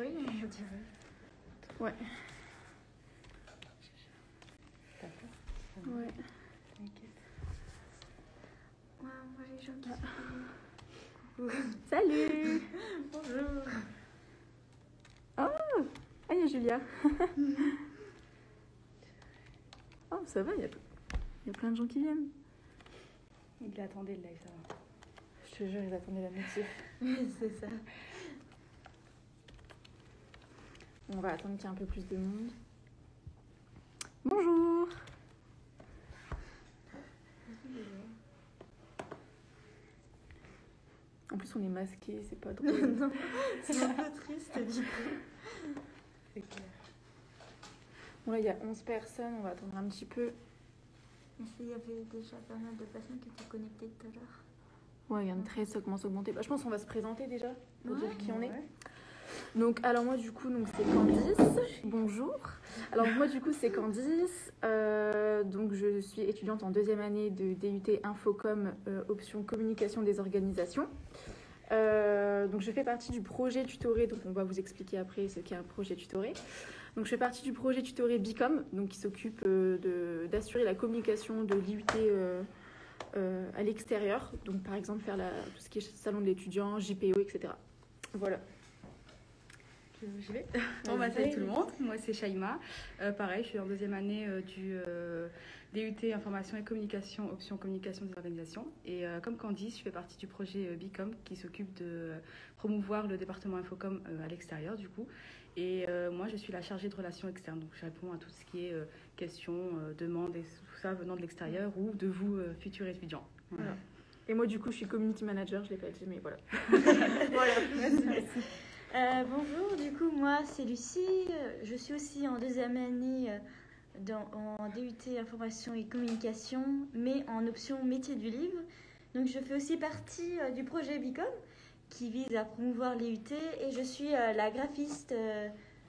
Oui, on dirait. Ouais. T'as peur? Ouais. T'inquiète. Ouais, moi les gens qui Salut. Bonjour. Ah, il y a Julia. Oh, ça va, il y a plein de gens qui viennent. Il attendait le live, ça va. Je te jure, ils attendaient la moitié. C'est ça. On va attendre qu'il y ait un peu plus de monde. Bonjour. En plus, on est masqués, c'est pas drôle. Non, c'est un peu triste du coup. C'est clair. Bon, là, il y a 11 personnes, on va attendre un petit peu. Il y avait déjà pas mal de personnes qui étaient connectées tout à l'heure. Ouais, il y en a 13, ça commence à augmenter. Bah, je pense qu'on va se présenter déjà, pour dire qui on est. Ouais. Donc, alors moi, du coup, donc, c'est Candice. Bonjour. Alors, moi, du coup, c'est Candice. Donc, je suis étudiante en deuxième année de DUT Infocom, option communication des organisations. Donc, je fais partie du projet tutoré. Donc, on va vous expliquer après ce qu'est un projet tutoré. Donc, je fais partie du projet tutoré Bicom, donc, qui s'occupe d'assurer la communication de l'IUT à l'extérieur. Donc, par exemple, faire tout ce qui est salon de l'étudiant, JPO, etc. Voilà. Je vais. Bon, bah, salut tout le monde. Moi, c'est Shaima. Pareil, je suis en deuxième année du DUT Information et Communication, option communication des organisations. Et comme Candice, je fais partie du projet Bicom qui s'occupe de promouvoir le département Infocom à l'extérieur, du coup. Et moi, je suis la chargée de relations externes. Donc, je réponds à tout ce qui est questions, demandes et tout ça venant de l'extérieur ou de vous, futurs étudiants. Voilà. Et moi, du coup, je suis community manager. Je ne l'ai pas dit, mais voilà. Voilà. Bonjour, du coup, moi c'est Lucie. Je suis aussi en deuxième année en DUT Information et Communication, mais en option métier du livre. Donc je fais aussi partie du projet Bicom qui vise à promouvoir l'IUT et je suis la graphiste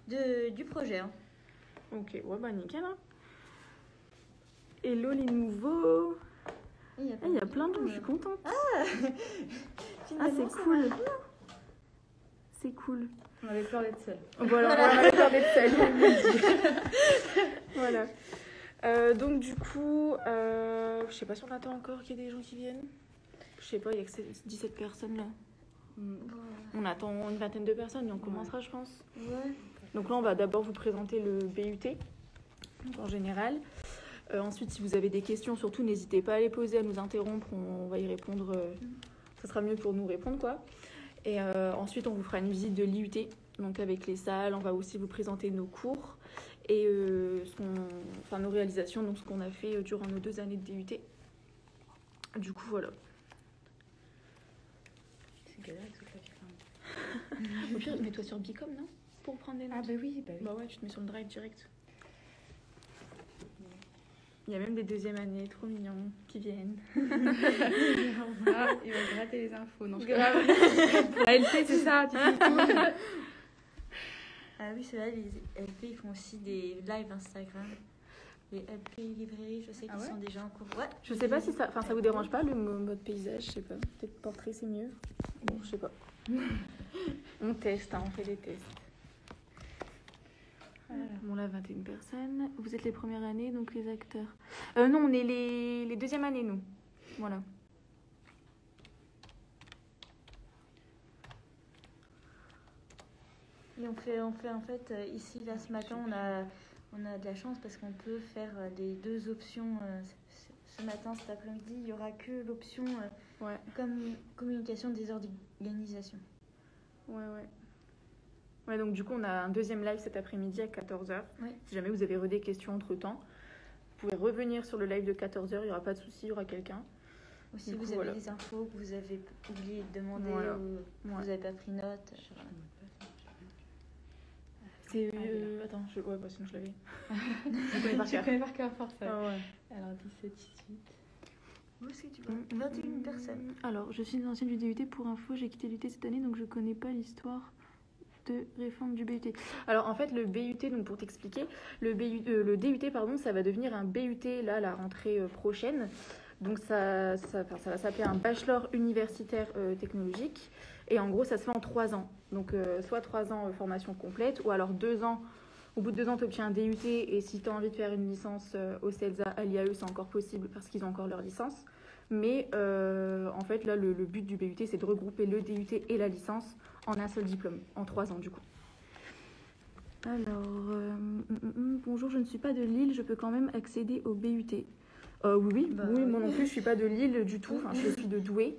du projet. Hein. Ok, ouais, bah nickel. Hein. Hello les nouveaux. Il y a plein de gens, je suis contente. C'est cool. C'est cool. On avait peur d'être seul. Voilà, on avait peur d'être seul. Voilà. Donc du coup, je sais pas si on attend encore qu'il y ait des gens qui viennent. Je sais pas, il y a que 17 personnes là. On attend une vingtaine de personnes et on commencera, je pense. Ouais. Donc là, on va d'abord vous présenter le BUT en général. Ensuite, si vous avez des questions, surtout n'hésitez pas à les poser, à nous interrompre. On va y répondre. Ça sera mieux pour nous répondre, quoi. Et ensuite, on vous fera une visite de l'IUT, donc avec les salles. On va aussi vous présenter nos cours et nos réalisations, donc ce qu'on a fait durant nos 2 années de DUT. Du coup, voilà. C'est galère avec ce clavier quand même. Au pire, mets-toi sur Bicom, non? Pour prendre des notes. Ah bah oui. Bah ouais, tu te mets sur le drive direct. Il y a même des deuxième années trop mignons qui viennent. Ah, il va gratter les infos. Non, je grave. LP, c'est ça, tu sais. Ah oui, c'est vrai, les LP ils font aussi des lives Instagram. Les LP librairies, je sais qu'ils sont déjà en cours. Ouais. Je sais pas si ça vous dérange pas le mode paysage, je sais pas. Peut-être portrait c'est mieux. Bon, je sais pas. On teste, hein, on fait des tests. Voilà. Bon là, 21 personnes. Vous êtes les premières années, donc les acteurs. Non, on est les deuxième années, nous. Voilà. Et on fait en fait ici là ce matin on a de la chance parce qu'on peut faire les 2 options ce matin, cet après-midi. Il y aura que l'option communication des organisations. Ouais, donc du coup, on a un deuxième live cet après-midi à 14h. Ouais. Si jamais vous avez des questions entre-temps, vous pouvez revenir sur le live de 14h, il n'y aura pas de souci, il y aura quelqu'un. Ou si vous avez des infos que vous avez oublié de demander ou vous n'avez pas pris note. C'est... Attends, sinon je l'avais. Tu connais par cœur, force. Ah ouais. Alors, 17, 18. Où est-ce que tu vas 21 personnes. Alors, je suis une ancienne du DUT. Pour info, j'ai quitté l'UT cette année, donc je connais pas l'histoire de réforme du BUT. Alors, en fait, le BUT, donc pour t'expliquer, le DUT, pardon, ça va devenir un BUT, là, la rentrée prochaine. Donc, ça va s'appeler un bachelor universitaire technologique. Et en gros, ça se fait en 3 ans. Donc, soit 3 ans formation complète, ou alors 2 ans. Au bout de 2 ans, tu obtiens un DUT. Et si tu as envie de faire une licence au CELSA, à l'IAE, c'est encore possible parce qu'ils ont encore leur licence. Mais en fait, là, le but du BUT, c'est de regrouper le DUT et la licence en un seul diplôme, en 3 ans du coup. Alors, bonjour, je ne suis pas de Lille, je peux quand même accéder au BUT. Oui, moi non plus, je ne suis pas de Lille du tout, je suis de Douai,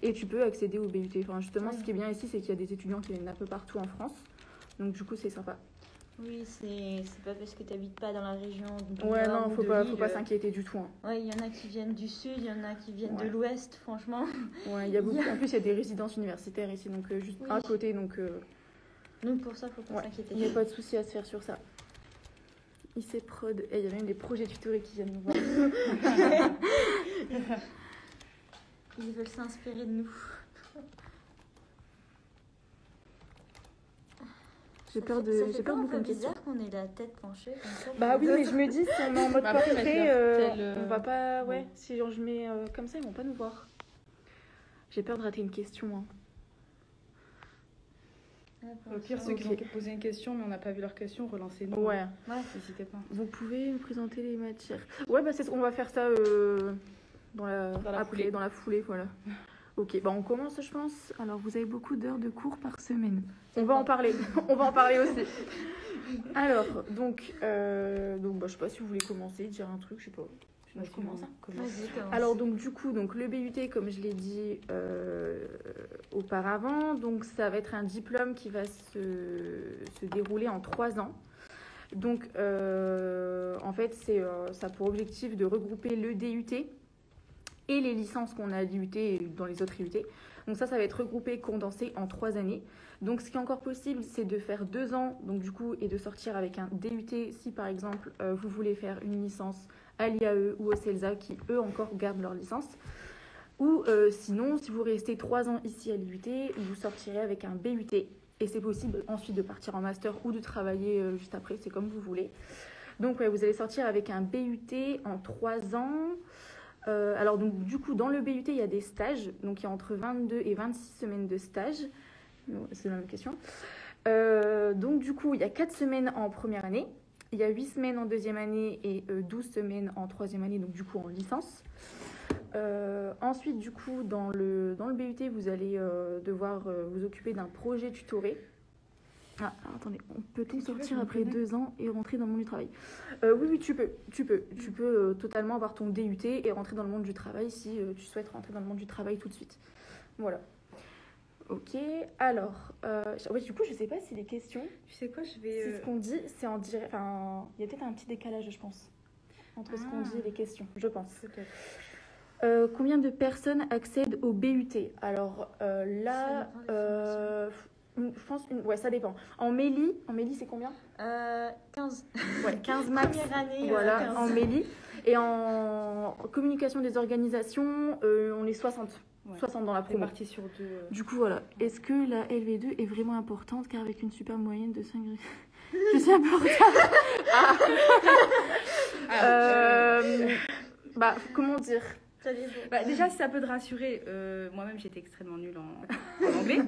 et tu peux accéder au BUT. Enfin, justement, ce qui est bien ici, c'est qu'il y a des étudiants qui viennent un peu partout en France, donc du coup, c'est sympa. Oui, c'est pas parce que tu n'habites pas dans la région. Ouais, non, faut pas s'inquiéter du tout. Hein. Ouais, il y en a qui viennent du sud, il y en a qui viennent de l'ouest, franchement. Ouais, il y a beaucoup. En plus, il y a des résidences universitaires ici, donc juste à côté, donc. Donc pour ça, faut pas s'inquiéter. Il n'y a pas de souci à se faire sur ça. IC Prod, il y a même des projets tutorés qui viennent nous voir. Ils veulent s'inspirer de nous. J'ai peur de beaucoup de questions. C'est bizarre qu'on ait la tête penchée comme ça. Bah oui, mais je me dis, si on est en mode portrait, on va pas... Ouais, si genre, je mets comme ça, ils vont pas nous voir. J'ai peur de rater une question. Hein. Au pire, ceux qui ont posé une question, mais on n'a pas vu leur question, relancez-nous. Ouais. N'hésitez pas. Vous pouvez nous présenter les matières. Ouais, bah on va faire ça dans la foulée, voilà. Ok, bah on commence, je pense. Alors, vous avez beaucoup d'heures de cours par semaine. On va en parler. On va en parler aussi. Alors, donc je sais pas si vous voulez commencer, dire un truc, je sais pas. Sinon, je commence. Alors, donc, du coup, le BUT, comme je l'ai dit auparavant, donc ça va être un diplôme qui va se dérouler en 3 ans. Donc, en fait, ça a pour objectif de regrouper le DUT et les licences qu'on a à l'IUT et dans les autres IUT. Donc ça va être regroupé, condensé en 3 années. Donc ce qui est encore possible, c'est de faire 2 ans, donc du coup, et de sortir avec un DUT si par exemple vous voulez faire une licence à l'IAE ou au CELSA qui eux encore gardent leur licence. Ou sinon, si vous restez 3 ans ici à l'IUT, vous sortirez avec un BUT. Et c'est possible ensuite de partir en master ou de travailler juste après, c'est comme vous voulez. Donc vous allez sortir avec un BUT en 3 ans. Alors donc du coup dans le BUT il y a des stages, donc il y a entre 22 et 26 semaines de stage, c'est la même question. Donc du coup il y a 4 semaines en première année, il y a 8 semaines en deuxième année et 12 semaines en troisième année, donc du coup en licence. Ensuite du coup dans le BUT vous allez devoir vous occuper d'un projet tutoré. Ah, attendez, on peut-on sortir après 2 ans et rentrer dans le monde du travail? Oui, tu peux totalement avoir ton DUT et rentrer dans le monde du travail si tu souhaites rentrer dans le monde du travail tout de suite. Voilà. Ok, alors, du coup, je sais pas si les questions... Tu sais quoi, je vais... C'est ce qu'on dit, c'est en direct... Enfin, il y a peut-être un petit décalage, je pense, entre ce qu'on dit et les questions, je pense. Peut-être. Combien de personnes accèdent au BUT? Alors là... je pense ça dépend. En Mélie, c'est combien? 15. Ouais, 15 max. Première année, voilà, 15. en Mélie. Et en communication des organisations, on est 60. Ouais. 60 dans la promo. Parti sur 2. Du coup, voilà. Est-ce que la LV2 est vraiment importante? Car avec une super moyenne de 5... Je suis un peu en retard. Comment dire? Déjà, si ça peut te rassurer, moi-même j'étais extrêmement nulle en anglais,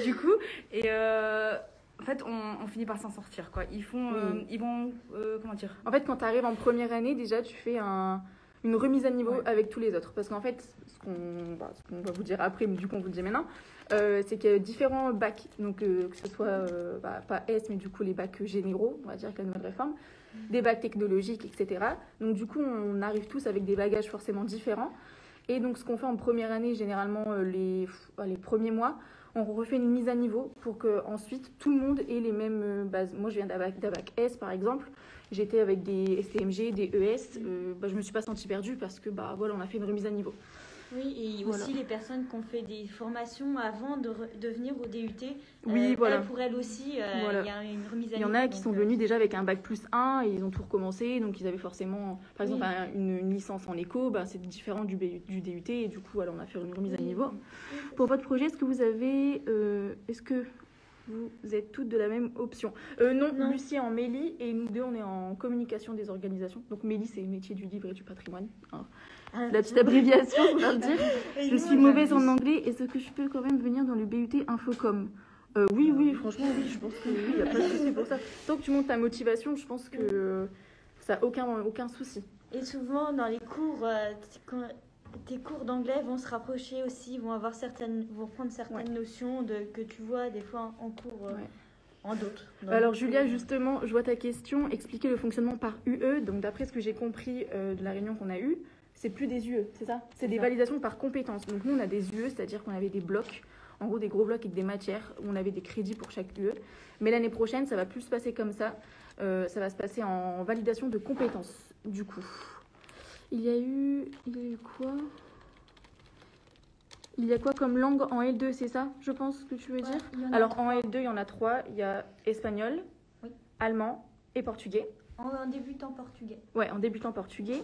du coup, et en fait on finit par s'en sortir, quoi. Ils vont, comment dire? En fait, quand tu arrives en première année, déjà tu fais une remise à niveau avec tous les autres, parce qu'en fait, ce qu'on va vous dire après, mais du coup on vous le dit maintenant, c'est qu'il y a différents bacs, donc que ce soit pas S, mais du coup les bacs généraux, on va dire avec la nouvelle réforme. Des bacs technologiques, etc. Donc du coup, on arrive tous avec des bagages forcément différents. Et donc ce qu'on fait en première année, généralement les premiers mois, on refait une mise à niveau pour qu'ensuite tout le monde ait les mêmes bases. Moi, je viens d'un bac S, par exemple. J'étais avec des STMG, des ES. Je ne me suis pas sentie perdue parce que on a fait une remise à niveau. Oui, et aussi les personnes qui ont fait des formations avant de venir au DUT, pour elles aussi, il y a une remise à niveau. Il y en a qui sont venus déjà avec un bac plus 1 et ils ont tout recommencé, donc ils avaient forcément, par exemple, une licence en éco, c'est différent du DUT, et du coup, on a fait une remise à niveau. Pour votre projet, est-ce que vous avez... vous êtes toutes de la même option. Non, Lucie est en Mélie et nous deux, on est en communication des organisations. Donc Mélie, c'est métier du livre et du patrimoine. Hein. La petite abréviation, on va le dire. Je suis mauvaise en anglais. Est-ce que je peux quand même venir dans le BUT Infocom? Oui, franchement, oui, je pense que oui, il n'y a pas de souci pour ça. Tant que tu montes ta motivation, je pense que ça n'a aucun souci. Et souvent, dans les cours, tes cours d'anglais vont se rapprocher aussi, vont prendre certaines notions que tu vois des fois en cours en d'autres. Alors Julia, justement, je vois ta question, expliquer le fonctionnement par UE. Donc d'après ce que j'ai compris de la réunion qu'on a eue, c'est plus des UE, c'est ça? C'est des validations par compétences. Donc nous, on a des UE, c'est-à-dire qu'on avait des blocs, en gros des gros blocs avec des matières, où on avait des crédits pour chaque UE. Mais l'année prochaine, ça va plus se passer comme ça. Ça va se passer en validation de compétences, du coup. Il y a eu quoi? Il y a quoi comme langue en L2, c'est ça, je pense que tu veux dire? Alors en L2, il y en a 3. Il y a espagnol, allemand et portugais. En débutant portugais. Ouais, en débutant portugais.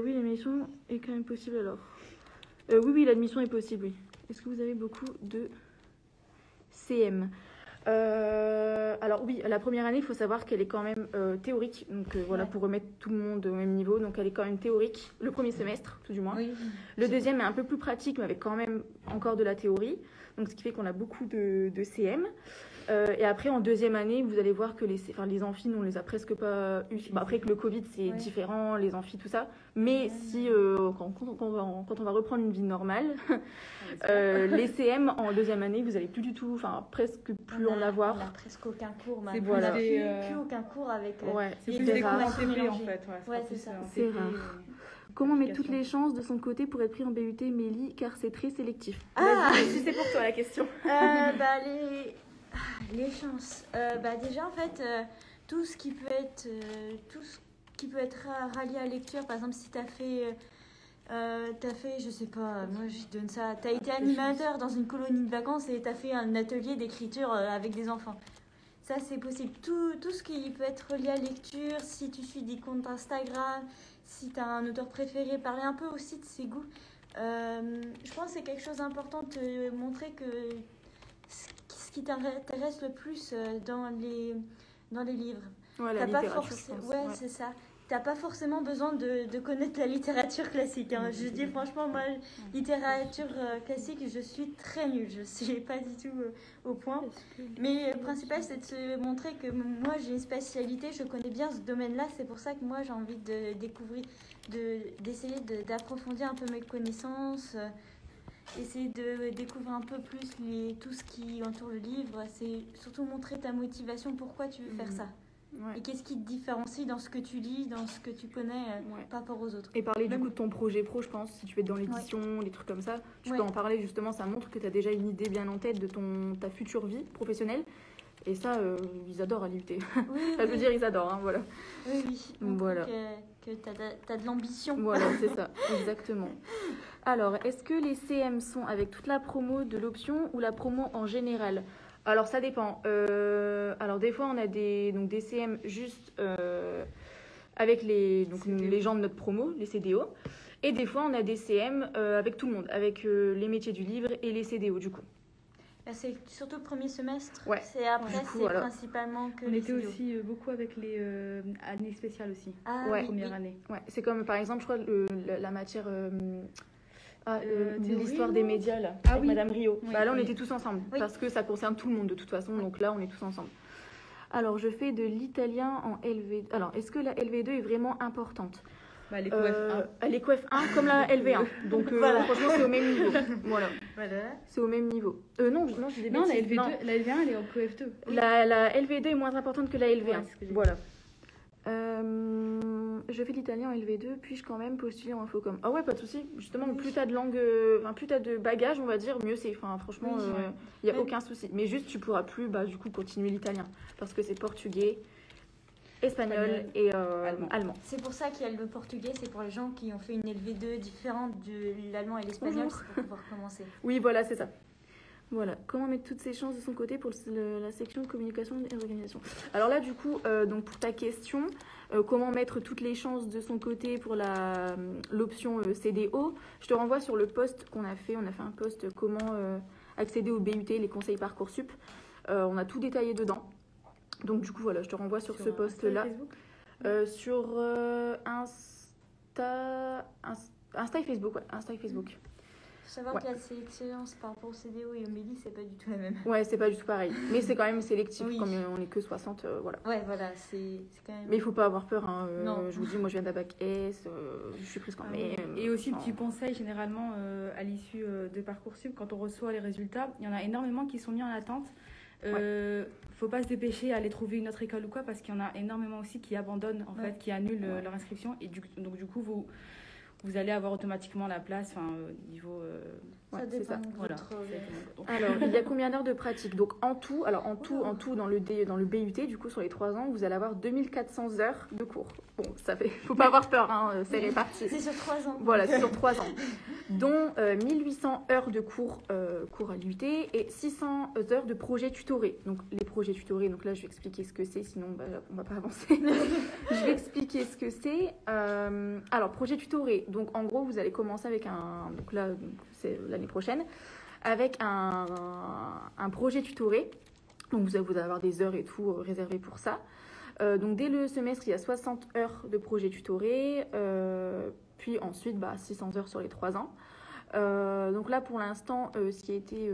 Oui, l'admission est quand même possible alors. Oui, l'admission est possible, oui. Est-ce que vous avez beaucoup de CM? Alors oui, la première année, il faut savoir qu'elle est quand même théorique. Donc voilà, pour remettre tout le monde au même niveau. Donc elle est quand même théorique, le premier semestre, tout du moins. Oui. Le deuxième est un peu plus pratique, mais avec quand même encore de la théorie. Donc ce qui fait qu'on a beaucoup de CM. Et après, en deuxième année, vous allez voir que les amphis, nous, on les a presque pas eu. Bah, après que le Covid, c'est différent, les amphis, tout ça. Mais si, quand on va reprendre une vie normale, les CM en deuxième année, vous allez plus du tout, presque plus en avoir. On a presque aucun cours maintenant. C'est on n'a plus aucun cours avec c'est plus des cours en CP en fait. C'est ça. C'est rare. Comment mettre toutes les chances de son côté pour être pris en BUT Mélie, car c'est très sélectif? Si c'est pour toi la question. Les chances. Déjà, en fait, tout ce qui peut être rallié à la lecture, par exemple, si tu as fait, je sais pas, moi je donne ça, tu as été animateur dans une colonie de vacances et tu as fait un atelier d'écriture avec des enfants. Ça, c'est possible. Tout ce qui peut être relié à la lecture, si tu suis des comptes Instagram, si tu as un auteur préféré, parler un peu aussi de ses goûts. Je pense que c'est quelque chose d'important de te montrer que ce qui t'intéresse le plus dans les livres. Ouais, la littérature, je pense. C'est ça. T'as pas forcément besoin de connaître la littérature classique. Hein. Je dis franchement, moi, littérature classique, je suis très nulle. Je suis pas du tout au point. Mais le principal, c'est de se montrer que moi, j'ai une spécialité, je connais bien ce domaine-là. C'est pour ça que moi, j'ai envie de découvrir, d'essayer d'approfondir un peu mes connaissances. Essayer de découvrir un peu plus tout ce qui entoure le livre. C'est surtout montrer ta motivation, pourquoi tu veux faire ça. Ouais. Et qu'est-ce qui te différencie dans ce que tu lis, dans ce que tu connais par rapport aux autres. Et parler du coup de ton projet pro, je pense, si tu veux être dans l'édition, des trucs comme ça, tu peux en parler justement, ça montre que tu as déjà une idée bien en tête de ta future vie professionnelle. Et ça, ils adorent à l'IUT. Ça veut dire ils adorent, hein, voilà. Oui. Voilà. Que tu as de l'ambition. Voilà, c'est ça, exactement. Alors, est-ce que les CM sont avec toute la promo de l'option ou la promo en général? Alors, ça dépend. Alors, des fois, on a des CM juste avec les gens de notre promo, les CDO. Et des fois, on a des CM avec tout le monde, avec les métiers du livre et les CDO, du coup. C'est surtout le premier semestre. Ouais. C'est après, c'est principalement que les CDO. On était aussi beaucoup avec les années spéciales aussi. Première année. Ouais. C'est comme, par exemple, je crois, la matière... l'histoire des médias là, avec Madame Rio. Là on était tous ensemble parce que ça concerne tout le monde de toute façon, donc là on est tous ensemble. Alors je fais de l'italien en LV. Alors est-ce que la LV2 est vraiment importante? Elle est QF1. Elle est QF1 comme la LV1. Donc franchement c'est au même niveau. Voilà. C'est au même niveau. Non, je dis non, la LV1 elle est en QF2. La LV2 est moins importante que la LV1. Voilà. Je fais l'italien en LV2, puis-je quand même postuler en Infocom? Ah ouais, pas de souci. Justement, plus t'as de langue, plus t'as de bagages, on va dire, mieux c'est. Franchement, il n'y a aucun souci. Mais juste, tu pourras plus, du coup, continuer l'italien. Parce que c'est portugais, espagnol et allemand. C'est pour ça qu'il y a le portugais, c'est pour les gens qui ont fait une LV2 différente de l'allemand et l'espagnol, c'est pour pouvoir commencer. Oui, voilà, c'est ça. Voilà, comment mettre toutes ses chances de son côté pour la section de communication et organisation. Alors là, du coup, donc pour ta question, comment mettre toutes les chances de son côté pour l'option CDO, je te renvoie sur le post qu'on a fait. On a fait un post comment accéder au BUT, les conseils Parcoursup. On a tout détaillé dedans. Donc du coup, voilà, je te renvoie sur ce post-là. Sur Insta et Facebook, ouais. Insta et Facebook. Faut savoir que la sélection par rapport au CDO et au MELI, c'est pas du tout la même. Ouais, c'est pas du tout pareil. Mais c'est quand même sélectif, Oui. comme on est que 60, voilà. Ouais, voilà, c'est quand même... Mais il faut pas avoir peur, hein. Non. Je vous dis, moi je viens d'un bac S, je suis prise quand même. Et aussi, petit conseil, généralement, à l'issue de Parcoursup, quand on reçoit les résultats, il y en a énormément qui sont mis en attente. Faut pas se dépêcher à aller trouver une autre école ou quoi, parce qu'il y en a énormément aussi qui abandonnent, en fait, qui annulent leur inscription. Et donc, du coup, vous allez avoir automatiquement la place, niveau... ça dépend ça. de Voilà. votre... Alors, il y a combien d'heures de pratique? Donc, en tout, dans le BUT, du coup, sur les 3 ans, vous allez avoir 2400 heures de cours. Bon, ça fait... Faut pas avoir peur, hein, c'est réparti. C'est sur 3 ans. Voilà, c'est sur 3 ans. Dont 1800 heures de cours à l'UT et 600 heures de projets tutorés. Donc, les projets tutorés, donc là, je vais expliquer ce que c'est, sinon, on va pas avancer. Je vais expliquer ce que c'est. Alors, projet tutoré. Donc, en gros, vous allez commencer avec donc là, c'est l'année prochaine, avec un projet tutoré. Donc, vous allez avoir des heures et tout réservées pour ça. Donc, dès le semestre, il y a 60 heures de projet tutoré. Puis ensuite, 600 heures sur les 3 ans. Donc là, pour l'instant, ce qui a été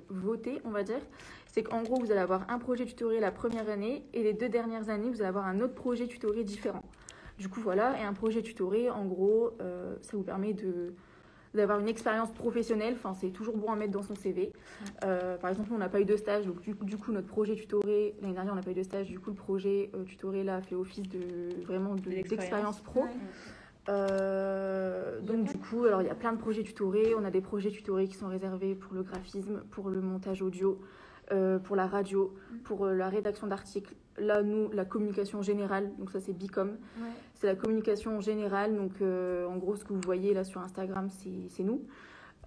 voté, on va dire, c'est qu'en gros, vous allez avoir un projet tutoré la première année et les 2 dernières années, vous allez avoir un autre projet tutoré différent. Du coup, voilà, et un projet tutoré, en gros, ça vous permet d'avoir une expérience professionnelle. Enfin, c'est toujours bon à mettre dans son CV. Par exemple, on n'a pas eu de stage, donc du coup, notre projet tutoré, l'année dernière, on n'a pas eu de stage, du coup, le projet tutoré, là, fait office d'expérience pro. Ouais. Donc du coup, alors il y a plein de projets tutorés. On a des projets tutorés qui sont réservés pour le graphisme, pour le montage audio, pour la radio, pour la rédaction d'articles. Là, nous, la communication générale, donc ça c'est Bicom. Ouais. C'est la communication générale, donc en gros ce que vous voyez là sur Instagram, c'est nous.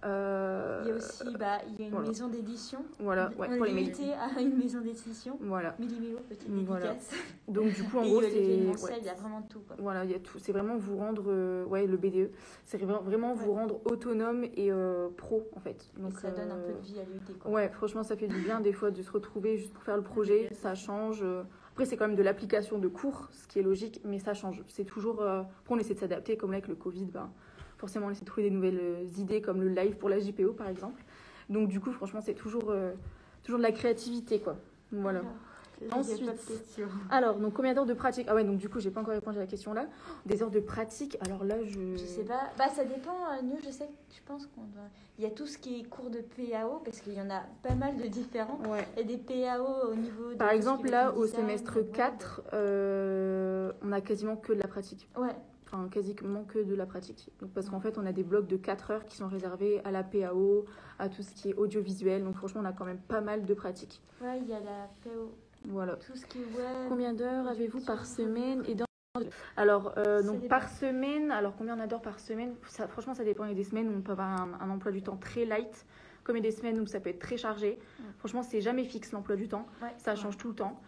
Il y a aussi il y a une Voilà. maison d'édition. Voilà, ouais, pour les mails. À une maison d'édition. Voilà. Méli-Mélo, petite Voilà. dédicace. Donc du coup, en Et gros, l'événementiel, c'est... il y a vraiment tout. Quoi. Voilà, il y a tout. C'est vraiment vous rendre, le BDE, c'est vraiment vous rendre autonome et pro en fait. Donc, et ça donne un peu de vie à l'UT. Quoi. Ouais, franchement, ça fait du bien des fois de se retrouver juste pour faire le projet. Ça change. Après, c'est quand même de l'application de cours, ce qui est logique, mais ça change. C'est toujours. Après, on essaie de s'adapter, comme là avec le Covid, forcément, on essaie de trouver des nouvelles idées, comme le live pour la JPO par exemple. Donc, du coup, franchement, c'est toujours de la créativité, quoi. Voilà. Ensuite, alors, donc combien d'heures de pratique? Ah ouais, donc du coup, j'ai pas encore répondu à la question là. Des heures de pratique, alors là, Je sais pas. Ça dépend. Nous, je pense qu'on doit. Il y a tout ce qui est cours de PAO, parce qu'il y en a pas mal de différents. Ouais. Et des PAO au niveau de. Par exemple, là, au semestre 4, on a quasiment que de la pratique. Ouais. Enfin, quasiment que de la pratique. Donc, parce qu'en fait, on a des blocs de 4 heures qui sont réservés à la PAO, à tout ce qui est audiovisuel. Donc, franchement, on a quand même pas mal de pratique. Ouais, il y a la PAO. Voilà. Tout ce qui est web. Combien d'heures avez-vous par semaine et dans... Alors, donc par semaine, alors combien on a d'heures par semaine? Ça, franchement, ça dépend. Il y a des semaines où on peut avoir un emploi du temps très light, comme il y a des semaines où ça peut être très chargé. Franchement, c'est jamais fixe l'emploi du temps. Ouais. Ça change tout le temps.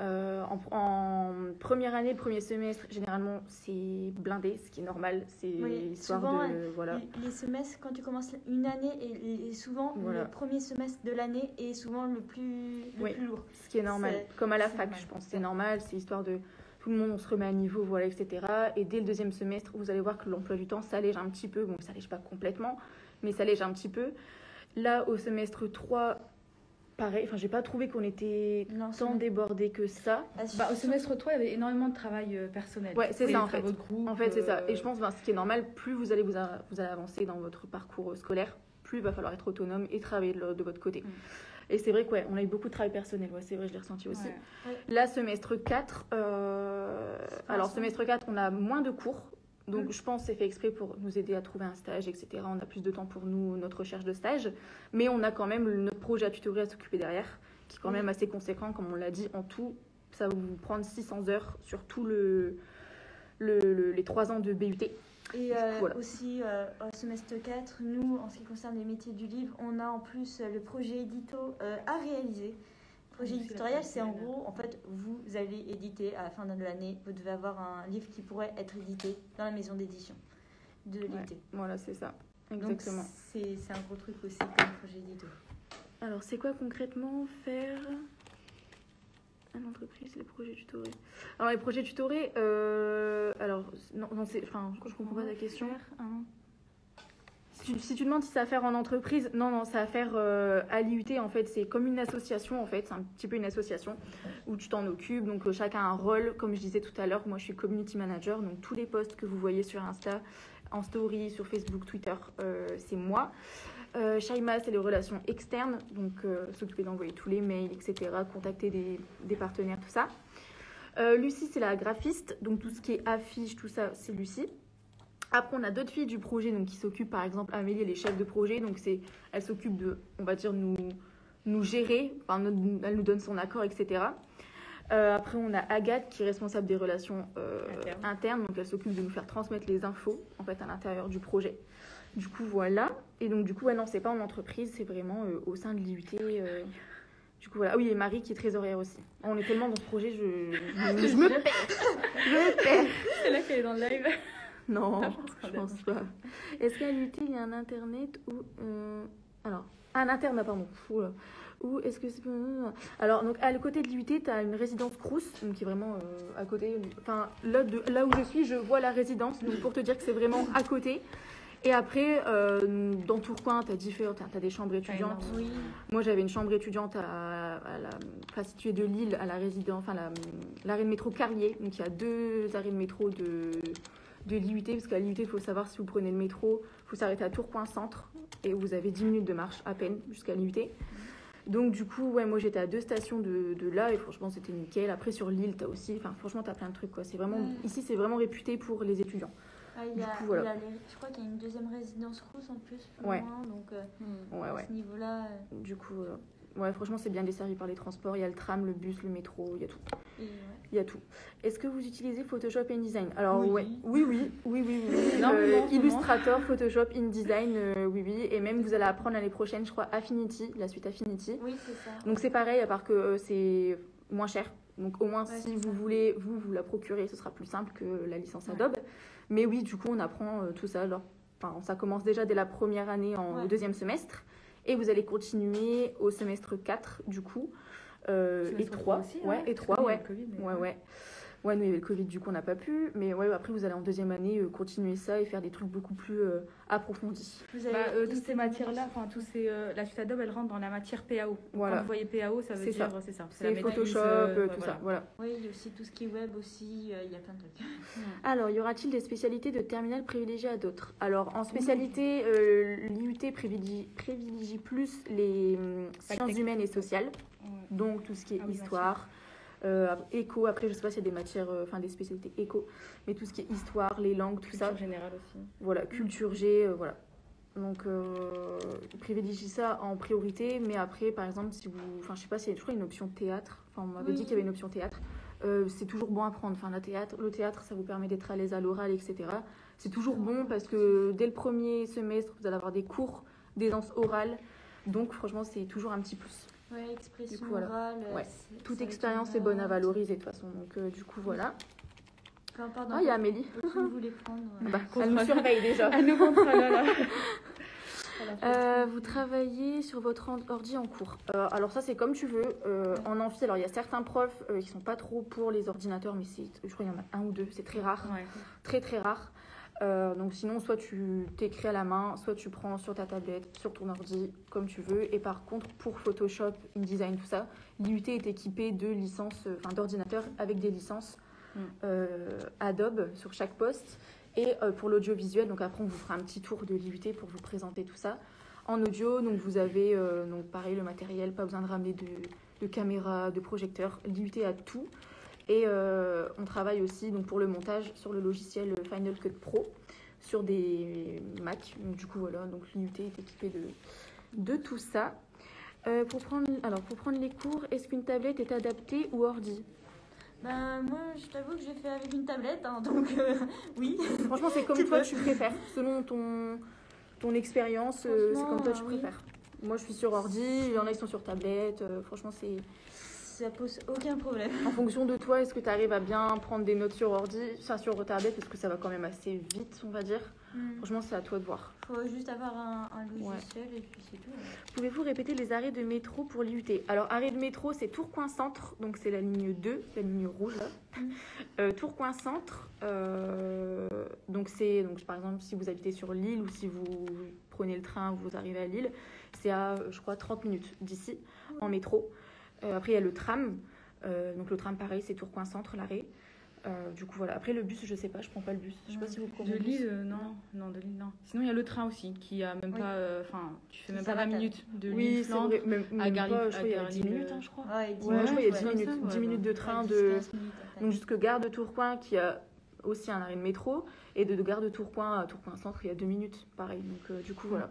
En première année, premier semestre, généralement, c'est blindé, ce qui est normal. C'est histoire souvent, de... Voilà. Les semestres, quand tu commences une année, et souvent Voilà. le premier semestre de l'année est souvent le plus lourd. Ce qui est normal. Comme à la fac, je pense. C'est normal, c'est histoire de... Tout le monde, on se remet à niveau, voilà, etc. Et dès le deuxième semestre, vous allez voir que l'emploi du temps s'allège un petit peu. Bon, ça s'allège pas complètement, mais ça s'allège un petit peu. Là, au semestre 3... Pareil, enfin, j'ai pas trouvé qu'on était tant débordé que ça. Au semestre 3, il y avait énormément de travail personnel. Ouais, c'est ça en fait. Groupe, en fait, c'est ça. Et je pense ce qui est normal, plus vous allez avancer dans votre parcours scolaire, plus il va falloir être autonome et travailler de votre côté. Et c'est vrai qu'on a eu beaucoup de travail personnel. Ouais, c'est vrai, je l'ai ressenti aussi. Ouais. Là, semestre 4, alors semestre 4, on a moins de cours. Donc, je pense que c'est fait exprès pour nous aider à trouver un stage, etc. On a plus de temps pour nous, notre recherche de stage. Mais on a quand même notre projet à tutorer à s'occuper derrière, qui est quand même assez conséquent, comme on l'a dit. En tout, ça va vous prendre 600 heures sur tout les 3 ans de BUT. Et aussi, au semestre 4, nous, en ce qui concerne les métiers du livre, on a en plus le projet édito à réaliser. Projet éditorial, c'est en gros, en fait, vous allez éditer à la fin de l'année, vous devez avoir un livre qui pourrait être édité dans la maison d'édition de l'été. Voilà, c'est ça. Exactement. Donc, c'est un gros truc aussi comme projet édito. Alors, c'est quoi concrètement faire une entreprise, les projets tutorés? Alors, les projets tutorés, alors, non c'est, enfin, je comprends pas ta question. Si tu demandes si c'est à faire en entreprise, non, c'est à faire à l'IUT, en fait, c'est comme une association, en fait, c'est un petit peu une association où tu t'en occupes, donc chacun a un rôle, comme je disais tout à l'heure, moi je suis community manager, donc tous les posts que vous voyez sur Insta, en story, sur Facebook, Twitter, c'est moi. Shaima, c'est les relations externes, donc s'occuper d'envoyer tous les mails, etc., contacter des partenaires, tout ça. Lucie, c'est la graphiste, donc tout ce qui est affiche, tout ça, c'est Lucie. Après, on a d'autres filles du projet donc, qui s'occupent, par exemple, Amélie, elle est chef de projet, donc elle s'occupe de, on va dire, nous gérer, enfin, elle nous donne son accord, etc. Après, on a Agathe qui est responsable des relations internes, donc elle s'occupe de nous faire transmettre les infos, en fait, à l'intérieur du projet. Du coup, voilà. Et donc, du coup, non, c'est pas en entreprise, c'est vraiment au sein de l'IUT. Du coup, voilà. Ah oui, et Marie qui est trésorière aussi. On est tellement dans ce projet, je me perds. Je me perds. C'est là qu'elle est dans le live. Non, je pense pas. Est-ce qu'à l'UT, il y a un internet ou... Alors, un internat, pardon. Oula. Ou est-ce que c'est... Alors, donc, à côté de l'UT, tu as une résidence Crous, donc qui est vraiment à côté. Enfin, là où je suis, je vois la résidence, donc pour te dire que c'est vraiment à côté. Et après, dans Tourcoing, tu as des chambres étudiantes. Oui. Moi, j'avais une chambre étudiante située de Lille, à la résidence, enfin, l'arrêt de métro Carrier. Donc, il y a 2 arrêts de métro de l'IUT, parce qu'à l'IUT, il faut savoir, si vous prenez le métro, il faut s'arrêter à Tourcoing Centre, et vous avez 10 minutes de marche à peine jusqu'à l'IUT. Donc, du coup, ouais, moi, j'étais à 2 stations de là, et franchement, c'était nickel. Après, sur Lille, tu as aussi, enfin, franchement, tu as plein de trucs, quoi. C'est vraiment, ici, c'est vraiment réputé pour les étudiants. Ah, je crois qu'il y a une deuxième résidence Crous en plus, ouais. Loin, donc à ce niveau-là... Du coup, ouais, franchement, c'est bien desservi par les transports. Il y a le tram, le bus, le métro, il y a tout. Il y a tout. Est-ce que vous utilisez Photoshop et InDesign? Alors, oui. Illustrator, Photoshop, InDesign, oui. Et même, vous allez apprendre l'année prochaine, je crois, Affinity, la suite Affinity. Oui, c'est ça. Donc, c'est pareil, à part que c'est moins cher. Donc, au moins, si vous voulez, vous la procurer, ce sera plus simple que la licence Adobe. Mais oui, du coup, on apprend tout ça. Enfin, ça commence déjà dès la première année au 2e semestre. Et vous allez continuer au semestre 4, du coup. Et 3. Aussi, et 3, ouais. Ouais, nous, il y avait le Covid, du coup, on n'a pas pu. Mais ouais, après, vous allez en 2e année continuer ça et faire des trucs beaucoup plus approfondis. Toutes ces matières-là, enfin, la suite Adobe, elle rentre dans la matière PAO. Voilà. Quand vous voyez PAO, ça veut dire, c'est ça. C'est Photoshop, tout ça, voilà. Oui, il y a aussi tout ce qui est web aussi, il y a plein de trucs. Alors, y aura-t-il des spécialités de terminale privilégiées à d'autres? Alors, en spécialité, l'IUT privilégie plus les sciences humaines et sociales. Donc, tout ce qui est histoire, éco, après, je sais pas s'il y a des matières, des spécialités éco, mais tout ce qui est histoire, les langues, tout ça. Culture générale aussi. Voilà, culture G, voilà. Donc, privilégie ça en priorité, mais après, par exemple, si vous... Enfin, je sais pas s'il y a toujours une option théâtre. Enfin, on m'avait dit qu'il y avait une option théâtre. C'est toujours bon à prendre. Enfin, le théâtre, ça vous permet d'être à l'aise à l'oral, etc. C'est toujours bon parce que dès le premier semestre, vous allez avoir des cours d'aisance orale. Donc, franchement, c'est toujours un petit plus. Ouais, expression coup, orale. Toute expérience est bonne à valoriser de toute façon. Donc, du coup, voilà. Enfin, pardon. Il y a Amélie. Je voulais prendre. Elle nous surveille déjà. Elle nous contrôle, là. Vous travaillez sur votre ordi en cours. Alors ça, c'est comme tu veux. En amphi, alors il y a certains profs qui sont pas trop pour les ordinateurs, mais je crois qu'il y en a 1 ou 2. C'est très rare. Ouais. Très, très rare. Donc sinon, soit tu t'écris à la main, soit tu prends sur ta tablette, sur ton ordi, comme tu veux. Et par contre, pour Photoshop, InDesign, tout ça, l'IUT est équipé de licences, d'ordinateurs avec des licences Adobe sur chaque poste. Et pour l'audiovisuel, donc après on vous fera un petit tour de l'IUT pour vous présenter tout ça. En audio, donc vous avez donc pareil le matériel, pas besoin de ramener de caméra, de projecteur. L'IUT a tout. Et on travaille aussi donc, pour le montage sur le logiciel Final Cut Pro sur des Mac. Donc, du coup, voilà, donc l'IUT est équipé de tout ça. Pour prendre les cours, est-ce qu'une tablette est adaptée ou ordi? Moi, je t'avoue que j'ai fait avec une tablette, hein, donc oui. Franchement, c'est comme toi tu préfères. Selon ton expérience, c'est comme toi tu préfères. Moi, je suis sur ordi, il y en a qui sont sur tablette. Franchement, Ça pose aucun problème. En fonction de toi, est-ce que tu arrives à bien prendre des notes sur ordi, ça sur tablette, parce que ça va quand même assez vite, on va dire. Franchement, c'est à toi de voir. Faut juste avoir un logiciel et puis c'est tout. Pouvez-vous répéter les arrêts de métro pour l'IUT? Alors, arrêt de métro, c'est Tourcoing Centre, donc c'est la ligne 2, la ligne rouge là. Tourcoing Centre, donc par exemple, si vous habitez sur Lille ou si vous prenez le train, vous arrivez à Lille, c'est à, je crois, 30 minutes d'ici en métro. Après, il y a le tram, donc le tram, pareil, c'est Tourcoing Centre, l'arrêt. Du coup, voilà. Après, le bus, je sais pas, je prends pas le bus. Je sais pas si vous prenez de le bus. Lille, non, de Lille, non. Sinon, il y a le train aussi, qui a même pas. Enfin, tu fais même Ça pas va, 20 minutes de Oui, Lille, c'est Flandre vrai. Même à Garli- pas, je crois, il y a à 10 Garli- minutes, hein, je crois. Ouais, 10 Ouais, je crois qu'il y a 10 ouais, minutes, ça, ouais, 10 minutes de Ouais, train 10, de... 15 minutes, en fait. Donc jusque gare de Tourcoing, qui a aussi un arrêt de métro, et de gare de Tourcoing à Tourcoing Centre, il y a 2 minutes, pareil. Donc du coup, voilà.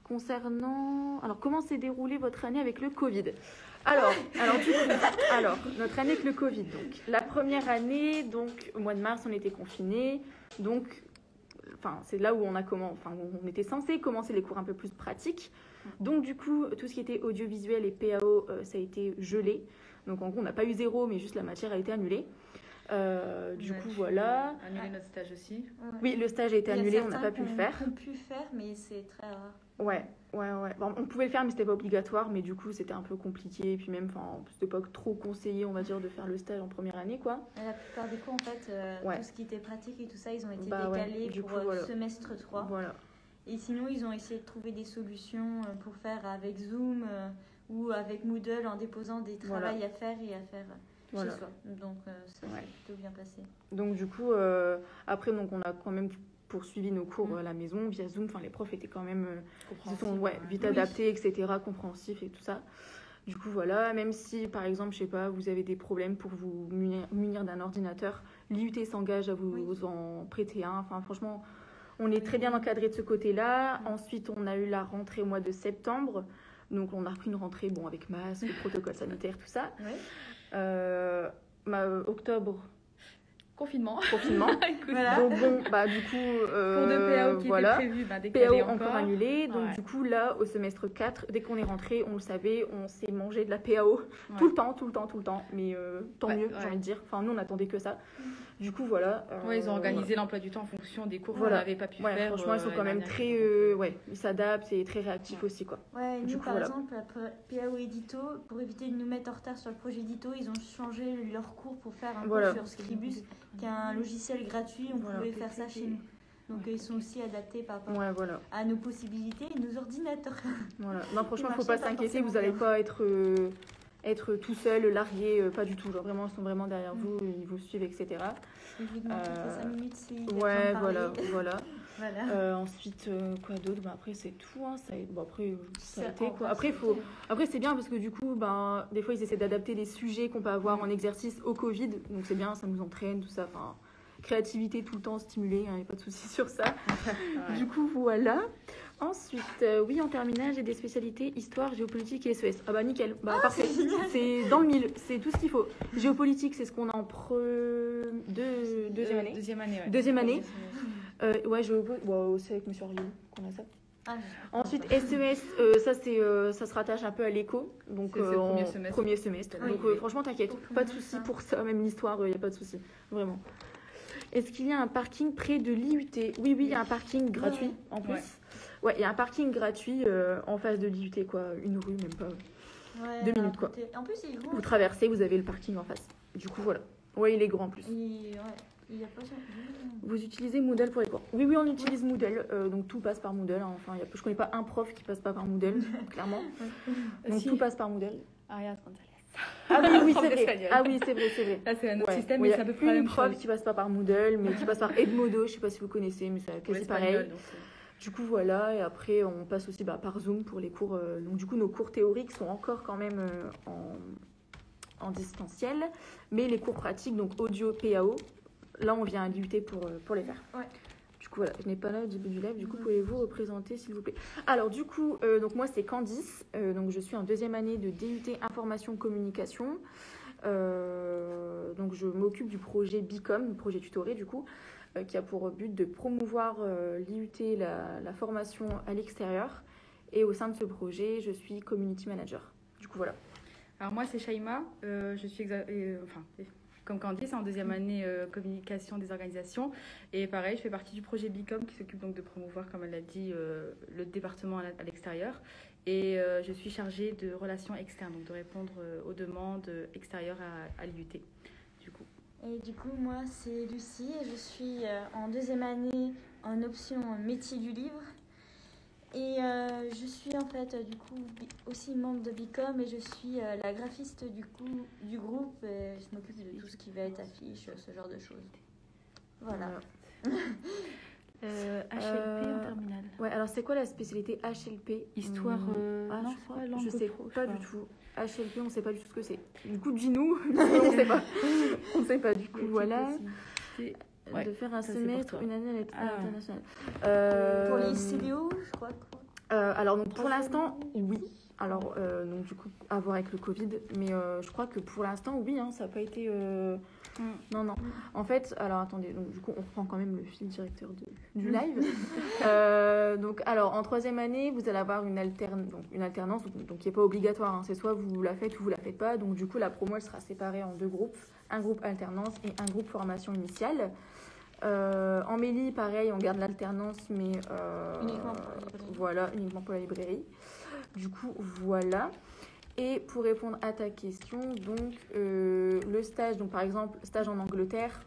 Concernant... Alors, comment s'est déroulée votre année avec le Covid? Alors, notre année avec le Covid. Donc, la première année, donc, au mois de mars, on était confinés. Donc, c'est là où on était censé commencer les cours un peu plus pratiques. Donc, du coup, tout ce qui était audiovisuel et PAO, ça a été gelé. Donc, en gros, on n'a pas eu 0, mais juste la matière a été annulée. Voilà. Annuler notre stage aussi. Ouais. Oui, le stage a été Il y a annulé, on n'a certains pas pu le qu'on- faire. qu'on pu faire, mais c'est très rare. Ouais. Bon, on pouvait le faire, mais c'était pas obligatoire. Mais du coup, c'était un peu compliqué. Et puis même, c'était pas trop conseillé, on va dire, de faire le stage en première année, quoi. La plupart des cours, en fait, Ouais. tout ce qui était pratique et tout ça, ils ont été Bah ouais, décalés du pour coup, voilà. semestre 3. Voilà. Et sinon, ils ont essayé de trouver des solutions pour faire avec Zoom ou avec Moodle en déposant des Voilà. travaux à faire et à faire Voilà. chez soi. Donc, ça Ouais. s'est plutôt bien passé. Donc du coup, après, donc, on a quand même poursuivi nos cours à la maison via Zoom. Enfin, les profs étaient quand même se sont vite Oui. adaptés, etc., compréhensifs et tout ça. Du coup, voilà, même si, par exemple, je sais pas, vous avez des problèmes pour vous munir d'un ordinateur, l'IUT s'engage à vous en prêter un. Enfin, franchement, on est très bien encadré de ce côté-là. Ensuite, on a eu la rentrée au mois de septembre. Donc, on a repris une rentrée, bon, avec masque, protocole sanitaire, tout ça. Ouais. Octobre, Confinement. Écoute, Voilà. donc bon, du coup, cours de PAO qui voilà. était prévu, décalé PAO encore annulé. Donc Ouais. du coup, là, au semestre 4, dès qu'on est rentré, on le savait, on s'est mangé de la PAO tout le temps. Mais tant Ouais, mieux, ouais. j'ai envie de dire. Enfin, nous, on attendait que ça. Du coup, voilà. Ouais, ils ont organisé l'emploi du temps en fonction des cours Voilà. qu'on n'avait pas pu Ouais, faire. franchement, ils sont quand même l'année très... dernière. ils s'adaptent et très réactifs aussi, quoi. Ouais, Du nous, coup, par voilà. exemple, PAO Edito, pour éviter de nous mettre en retard sur le projet Edito, ils ont changé leur cours pour faire un Voilà. cours sur Scribus, qui est un logiciel gratuit. On Voilà. pouvait faire ça chez nous. Donc, ils sont aussi adaptés par rapport Ouais, voilà. à nos possibilités et nos ordinateurs. Voilà. Non, franchement, il Qui faut pas marchait pas s'inquiéter, vous forcément n'allez pas être tout seul, largué, pas du tout. Genre, vraiment, ils sont vraiment derrière vous, ils vous suivent, etc. Je lui demande toutes les 5 minutes s'il a besoin de Ouais, parler. voilà. Voilà. Ensuite, quoi d'autre? Après, c'est tout. Hein. Après, ça a Ça, été, en quoi. vrai, Après, c'est bien parce que du coup, des fois, ils essaient d'adapter les sujets qu'on peut avoir en exercice au Covid. Donc, c'est bien, ça nous entraîne, tout ça. Enfin, créativité tout le temps stimulée, il n'y a pas de souci sur ça. Ouais. Du coup, voilà. Ensuite, oui, en terminale, j'ai des spécialités histoire, géopolitique et SES. Ah bah nickel, parfait. c'est génial. C'est dans le mille, c'est tout ce qu'il faut. Géopolitique, c'est ce qu'on a en deuxième année. Deuxième année, ouais. Deuxième année. Ouais, c'est avec Monsieur Ariel qu'on a ça. Ah, Ensuite, SES, ça se rattache un peu à l'éco, donc C'est le premier en semestre. premier semestre. Oui. Donc franchement, t'inquiète, Faut pas de prendre souci ça. pour ça, même l'histoire, il n'y a pas de souci, vraiment. Est-ce qu'il y a un parking près de l'IUT? Oui, il y a un parking gratuit en plus. Ouais. Ouais, il y a un parking gratuit en face de l'IUT, quoi, une rue, même pas. Ouais, 2 à minutes, quoi. côté. En plus, il est grand. Vous traversez, vous avez le parking en face. Du coup, voilà. Ouais, il est grand en plus. Il y a pas ça. Vous utilisez Moodle pour les cours? Oui, on utilise Moodle, donc tout passe par Moodle. Hein. Enfin, je connais pas un prof qui passe pas par Moodle, clairement. Donc Si. tout passe par Moodle. Ariane Gonzalez. Ah oui, Prof c'est vrai. d'espagnol. Ah oui, c'est vrai. Là, c'est un autre Ouais. système, Ouais, mais il y c'est a à peu près la une même prof chose. qui passe pas par Moodle, mais qui passe par Edmodo, je sais pas si vous connaissez, mais c'est Pour quasi l'espagnol, pareil. donc, Du coup, voilà, et après, on passe aussi par Zoom pour les cours. Donc, du coup, nos cours théoriques sont encore quand même en distanciel, mais les cours pratiques, donc audio, PAO, là, on vient à l'IUT pour les faire. Ouais. Du coup, voilà, je n'ai pas là au début du live, du coup, pouvez-vous représenter, s'il vous plaît? Alors, du coup, donc moi, c'est Candice, donc je suis en deuxième année de DUT Information Communication. Donc, je m'occupe du projet BICOM, le projet tutoré, du coup, qui a pour but de promouvoir l'IUT, la formation à l'extérieur. Et au sein de ce projet, je suis community manager. Du coup, voilà. Alors moi, c'est Shaima. Je suis comme Candice, en deuxième année communication des organisations. Et pareil, je fais partie du projet Bicom qui s'occupe donc de promouvoir, comme elle l'a dit, le département à l'extérieur. Et je suis chargée de relations externes, donc de répondre aux demandes extérieures à l'IUT, du coup. Et du coup, moi, c'est Lucie et je suis en deuxième année en option métier du livre. Et je suis en fait du coup aussi membre de Bicom et je suis la graphiste du groupe. Et je m'occupe de tout ce qui va être affiche, ce genre de choses. Voilà. HLP en terminale. Ouais, alors c'est quoi la spécialité HLP? Histoire. Non, je sais pas du tout. HLP, on sait pas du tout ce que c'est. Du coup, dis-nous, on sait pas. On sait pas du coup, voilà. De faire un semestre, une année à l'international. Pour les CDO, je crois. Alors donc pour l'instant, oui. Alors donc du coup, à voir avec le Covid, mais je crois que pour l'instant, oui, hein, ça n'a pas été. Non. En fait, alors attendez, donc du coup, on reprend quand même le fil directeur du live. Donc alors en troisième année, vous allez avoir une alternance, donc qui n'est pas obligatoire. Hein, c'est soit vous la faites ou vous la faites pas. Donc du coup, la promo elle sera séparée en deux groupes, un groupe alternance et un groupe formation initiale. En Mélie, pareil, on garde l'alternance, mais uniquement pour la librairie. Du coup, voilà. Et pour répondre à ta question, donc le stage, donc par exemple, stage en Angleterre,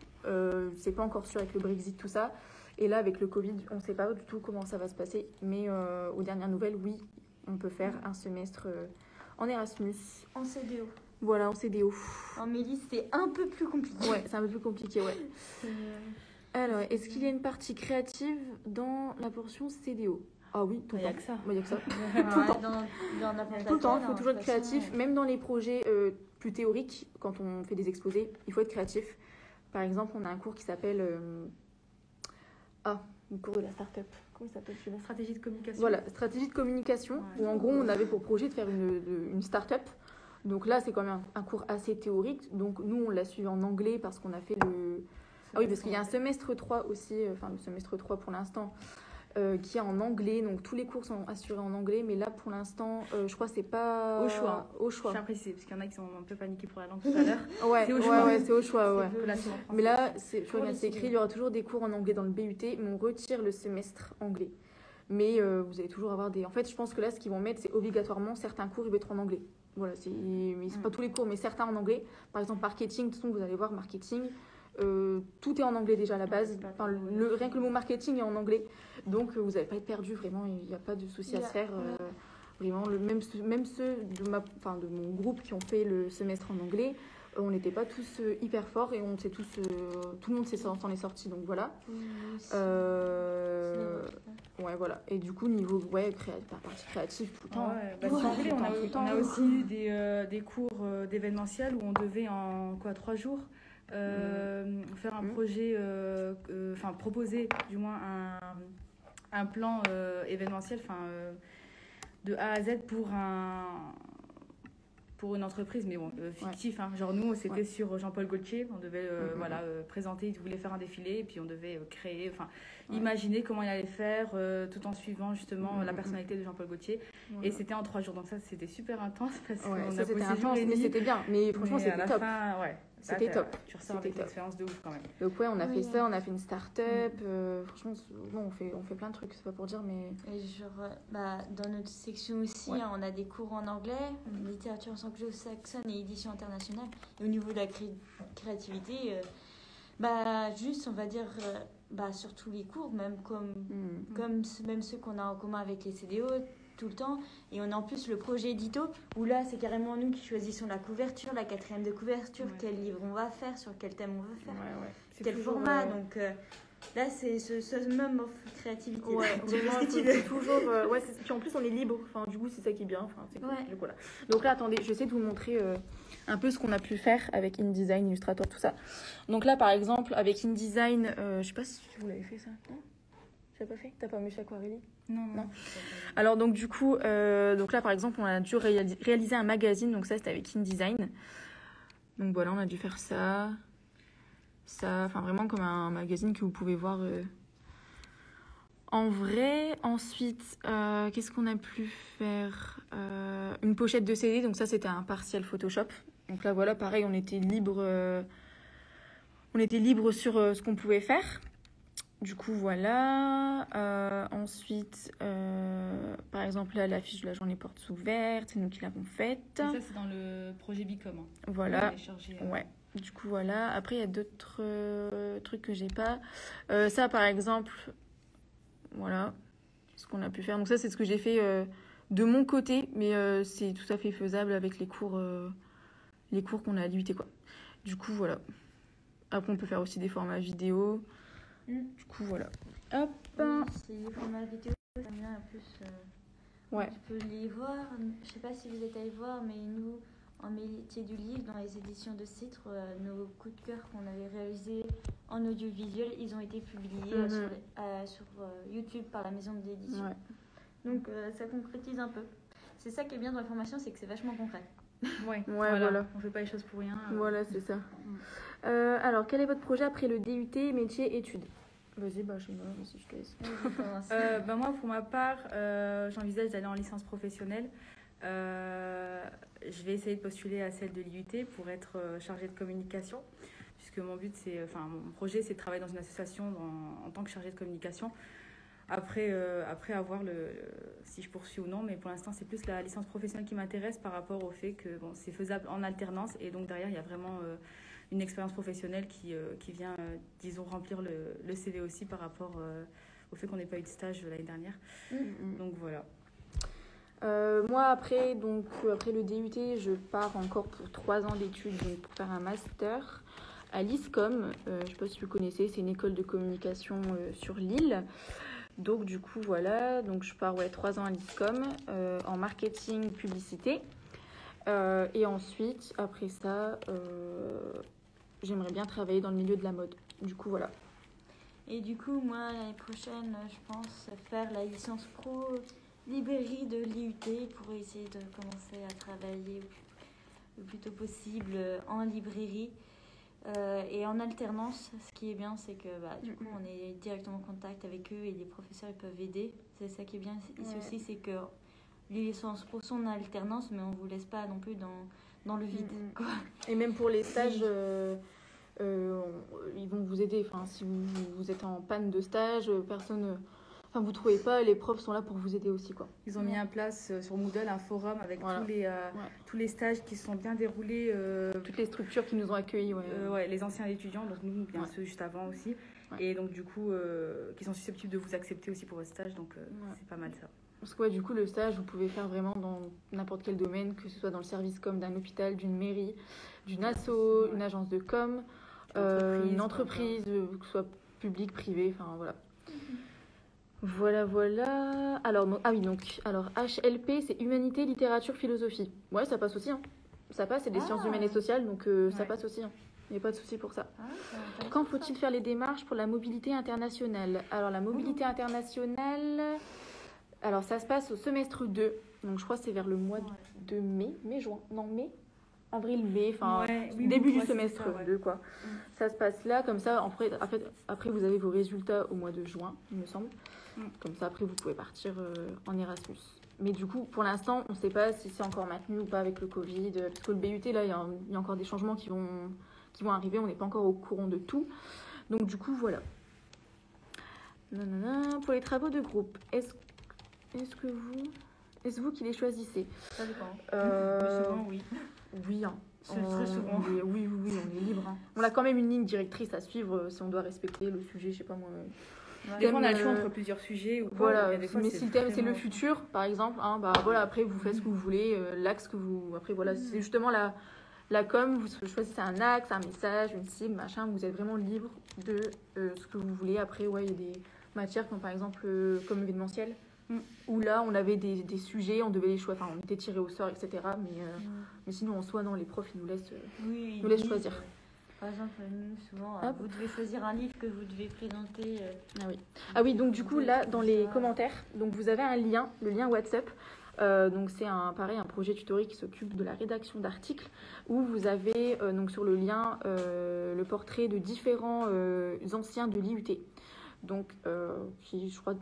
c'est pas encore sûr avec le Brexit, tout ça. Et là, avec le Covid, on ne sait pas du tout comment ça va se passer. Mais aux dernières nouvelles, oui, on peut faire un semestre en Erasmus. En CDO. Voilà, en CDO. En Mélie, c'est un peu plus compliqué. Ouais, c'est un peu plus compliqué, ouais. Alors, est-ce qu'il y a une partie créative dans la portion CDO? Ah oui, tout le temps. Il n'y a que ça. Tout le temps. Tout le temps, il faut toujours être créatif. Même dans les projets plus théoriques, quand on fait des exposés, il faut être créatif. Par exemple, on a un cours qui s'appelle... le cours de la start-up. Comment ça s'appelle celui-là? Stratégie de communication. Voilà, stratégie de communication, où en gros, on avait pour projet de faire une start-up. Donc là, c'est quand même un cours assez théorique. Donc nous, on l'a suivi en anglais parce qu'on a fait le... Ah oui, parce qu'il y a un semestre 3 aussi, le semestre 3 pour l'instant, qui est en anglais. Donc tous les cours sont assurés en anglais, mais là pour l'instant, je crois que c'est pas au choix. Je tiens à préciser, parce qu'il y en a qui sont un peu paniqués pour la langue tout à l'heure. C'est au choix. Mais là, je crois c'est écrit, il y aura toujours des cours en anglais dans le BUT, mais on retire le semestre anglais. Mais vous allez toujours avoir des... En fait, je pense que là, ce qu'ils vont mettre, c'est obligatoirement certains cours, ils vont être en anglais. Voilà, c'est pas tous les cours, mais certains en anglais. Par exemple, marketing, de toute façon, vous allez voir, marketing... tout est en anglais déjà à la base. Rien que le mot marketing est en anglais. Donc vous n'allez pas être perdu, vraiment, il n'y a pas de souci à se faire. Vraiment, même ceux de mon groupe qui ont fait le semestre en anglais, on n'était pas tous hyper forts et on s'est tous, tout le monde s'en est sorti. Donc voilà. Ouais, voilà. Et du coup, niveau partie créative, tout le temps. On a aussi eu des cours d'événementiel où on devait en 3 jours faire un projet, proposer du moins un plan événementiel de A à Z pour une entreprise, mais bon, fictif. Hein. Genre nous, c'était sur Jean-Paul Gaultier, on devait présenter, il voulait faire un défilé, et puis on devait créer, imaginer comment il allait faire, tout en suivant justement la personnalité de Jean-Paul Gaultier. Et c'était en 3 jours, donc ça c'était super intense, parce qu'on a c'était intense, mais c'était bien, mais franchement c'était top. C'était top. Tu ressors avec une expérience de ouf quand même. Donc on a fait ça, on a fait une start-up. Franchement, on fait plein de trucs, c'est pas pour dire, mais... Et dans notre section aussi, on a des cours en anglais, littérature anglo-saxonne et édition internationale. Et au niveau de la créativité, juste, on va dire, sur tous les cours, même même ceux qu'on a en commun avec les CDO, tout le temps. Et on a en plus le projet édito où là c'est carrément nous qui choisissons la couverture, la 4e de couverture, quel livre on va faire, sur quel thème on va faire, quel format. Donc là c'est ce summum of créativité. C'est toujours puis en plus on est libre, du coup c'est ça qui est bien, c'est cool. Donc là attendez, je vais essayer de vous montrer un peu ce qu'on a pu faire avec InDesign, Illustrator, tout ça. Donc là par exemple avec InDesign, je sais pas si vous l'avez fait ça. Non, tu l'as pas fait? T'as pas mis chez Aquarelli? Non. Alors donc du coup, donc là par exemple on a dû réaliser un magazine, donc ça c'était avec InDesign. Donc voilà, on a dû faire ça, vraiment comme un magazine que vous pouvez voir En vrai, ensuite, qu'est-ce qu'on a pu faire? Une pochette de CD, donc ça c'était un partiel Photoshop. Donc là voilà, pareil, on était libre sur ce qu'on pouvait faire. Du coup voilà. Ensuite, par exemple là, l'affiche de la journée portes ouvertes, c'est nous qui l'avons faite. Et ça c'est dans le projet Bicom. Voilà. Chargé, Ouais. Du coup voilà. Après il y a d'autres trucs que j'ai pas. Ça par exemple. Voilà ce qu'on a pu faire. Donc ça, c'est ce que j'ai fait de mon côté, mais c'est tout à fait faisable avec les cours qu'on a à l'IUT, quoi. Du coup, voilà. Après, on peut faire aussi des formats vidéo. Du coup, voilà. Hop. Oui, c'est les formats vidéo, j'aime bien en plus. Ouais. Tu peux les voir. Je sais pas si vous êtes allés voir, mais nous, en métier du livre, dans les éditions de Citre, nos coups de cœur qu'on avait réalisés en audiovisuel, ils ont été publiés sur YouTube par la maison d'édition. Ouais. Donc ça concrétise un peu. C'est ça qui est bien dans la formation, c'est que c'est vachement concret. Ouais, voilà. On fait pas les choses pour rien. Voilà, c'est ça. Alors, quel est votre projet après le DUT, métier, études? Vas-y, je sais pas si je te laisse. Moi, pour ma part, j'envisage d'aller en licence professionnelle. Je vais essayer de postuler à celle de l'IUT pour être chargée de communication, puisque mon projet, c'est de travailler dans une association en tant que chargée de communication. Après avoir si je poursuis ou non, mais pour l'instant, c'est plus la licence professionnelle qui m'intéresse par rapport au fait que c'est faisable en alternance et donc derrière, il y a vraiment une expérience professionnelle qui vient, disons, remplir le CV aussi par rapport au fait qu'on n'ait pas eu de stage l'année dernière. Donc voilà. Moi, après le DUT, je pars encore pour 3 ans d'études donc pour faire un master à l'ISCOM. Je ne sais pas si vous connaissez, c'est une école de communication sur Lille. Donc du coup, voilà, donc je pars 3 ans à l'ISCOM en marketing, publicité. Et ensuite, après ça, j'aimerais bien travailler dans le milieu de la mode. Du coup, voilà. Et du coup, moi, l'année prochaine, je pense faire la licence pro librairie de l'IUT pour essayer de commencer à travailler le plus tôt possible en librairie. Et en alternance, ce qui est bien, c'est que du coup, on est directement en contact avec eux et les professeurs ils peuvent aider. C'est ça qui est bien ici aussi, c'est que les licences pro sont en alternance, mais on ne vous laisse pas non plus dans le vide. Quoi. Et même pour les stages, ils vont vous aider. Enfin, si vous êtes en panne de stage, vous trouvez pas, les profs sont là pour vous aider aussi, quoi. Ils ont mis en place sur Moodle un forum avec tous les stages qui se sont bien déroulés. Toutes les structures qui nous ont accueillis. Les anciens étudiants, donc nous, bien ceux juste avant aussi. Ouais. Et donc du coup, qui sont susceptibles de vous accepter aussi pour votre stage, donc c'est pas mal ça. Parce que du coup, le stage, vous pouvez faire vraiment dans n'importe quel domaine, que ce soit dans le service com d'un hôpital, d'une mairie, d'une asso, une agence de com, une entreprise, que ce soit publique, privée, enfin voilà. Voilà. Alors HLP, c'est Humanité, Littérature, Philosophie. Ouais, ça passe aussi. Hein. Ça passe, c'est des sciences humaines et sociales, donc ça passe aussi. Hein. Il n'y a pas de souci pour ça. Quand faut-il faire les démarches pour la mobilité internationale? Alors, la mobilité internationale, ça se passe au semestre 2. Donc, je crois que c'est vers le mois de mai, avril-mai, début du semestre 2, quoi. Ça se passe là, comme ça, après, vous avez vos résultats au mois de juin, il me semble. Comme ça, après, vous pouvez partir en Erasmus. Mais du coup, pour l'instant, on ne sait pas si c'est encore maintenu ou pas avec le Covid. Parce que le BUT, là, il y a encore des changements qui vont arriver. On n'est pas encore au courant de tout. Donc, du coup, voilà. Pour les travaux de groupe, est-ce vous qui les choisissez? Ça dépend. Souvent, oui. Oui, hein. Très souvent. Oui, on est libre. Hein. On a quand même une ligne directrice à suivre si on doit respecter le sujet, je sais pas moi. Des fois, on a le choix entre plusieurs sujets. Ou voilà, des fois, mais si le thème c'est le futur, par exemple, après vous faites ce que vous voulez, l'axe que vous. Après, voilà, c'est justement la com, vous choisissez un axe, un message, une cible, machin, vous êtes vraiment libre de ce que vous voulez. Après, il y a des matières comme par exemple comme événementiel, où là, on avait des sujets, on devait les choisir, on était tiré au sort, etc. Mais sinon, en soi, non, les profs, ils nous laissent choisir. Par exemple, nous, souvent, vous devez choisir un livre que vous devez présenter. Oui, donc du coup, là, dans les commentaires, donc vous avez un lien, le lien WhatsApp. Donc c'est un projet tutoriel qui s'occupe de la rédaction d'articles, où vous avez donc sur le lien le portrait de différents anciens de l'IUT. donc qui, je crois,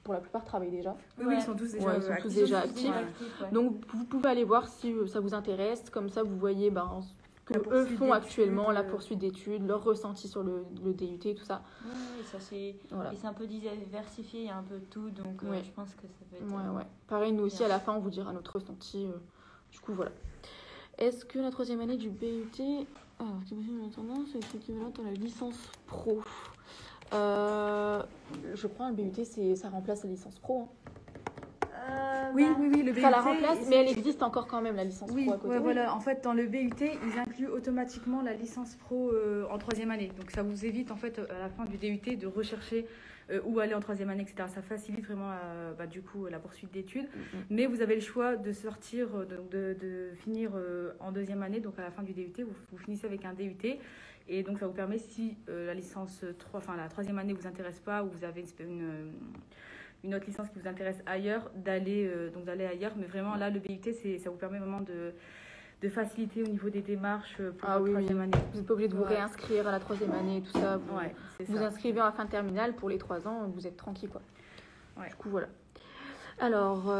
pour la plupart travaillent déjà. Oui, ils sont tous déjà Ouais, ils sont tous actifs. déjà actifs. Ouais. Donc, vous pouvez aller voir si ça vous intéresse. Comme ça, vous voyez ce que La eux poursuite font d'études, actuellement, la poursuite d'études, leur ressenti sur le DUT, tout ça. Ouais, ça c'est Voilà. et c'est un peu diversifié, il y a un peu de tout, donc Ouais. je pense que ça peut être. Ouais. Pareil, nous aussi, à la fin, on vous dira notre ressenti. Du coup, voilà. Est-ce que la troisième année du BUT, alors, c'est équivalent à la licence pro? Je crois que le BUT, ça remplace la licence pro. Hein. Oui, le BUT. Ça la remplace, mais elle existe encore quand même, la licence Oui, pro à côté. ouais, voilà. En fait, dans le BUT, ils incluent automatiquement la licence pro en troisième année. Donc, ça vous évite, en fait, à la fin du DUT, de rechercher où aller en troisième année, etc. Ça facilite vraiment, du coup, la poursuite d'études. Mais vous avez le choix de sortir, de finir en deuxième année. Donc, à la fin du DUT, vous finissez avec un DUT. Et donc, ça vous permet, si la troisième année ne vous intéresse pas, ou vous avez une autre licence qui vous intéresse ailleurs, d'aller ailleurs. Mais vraiment, là, le BUT, ça vous permet vraiment de faciliter au niveau des démarches pour la troisième année. Vous n'êtes pas obligé de vous réinscrire à la troisième année, tout ça. Vous inscrivez à la fin de terminale pour les 3 ans, vous êtes tranquille, quoi. Ouais. Du coup, voilà. Alors,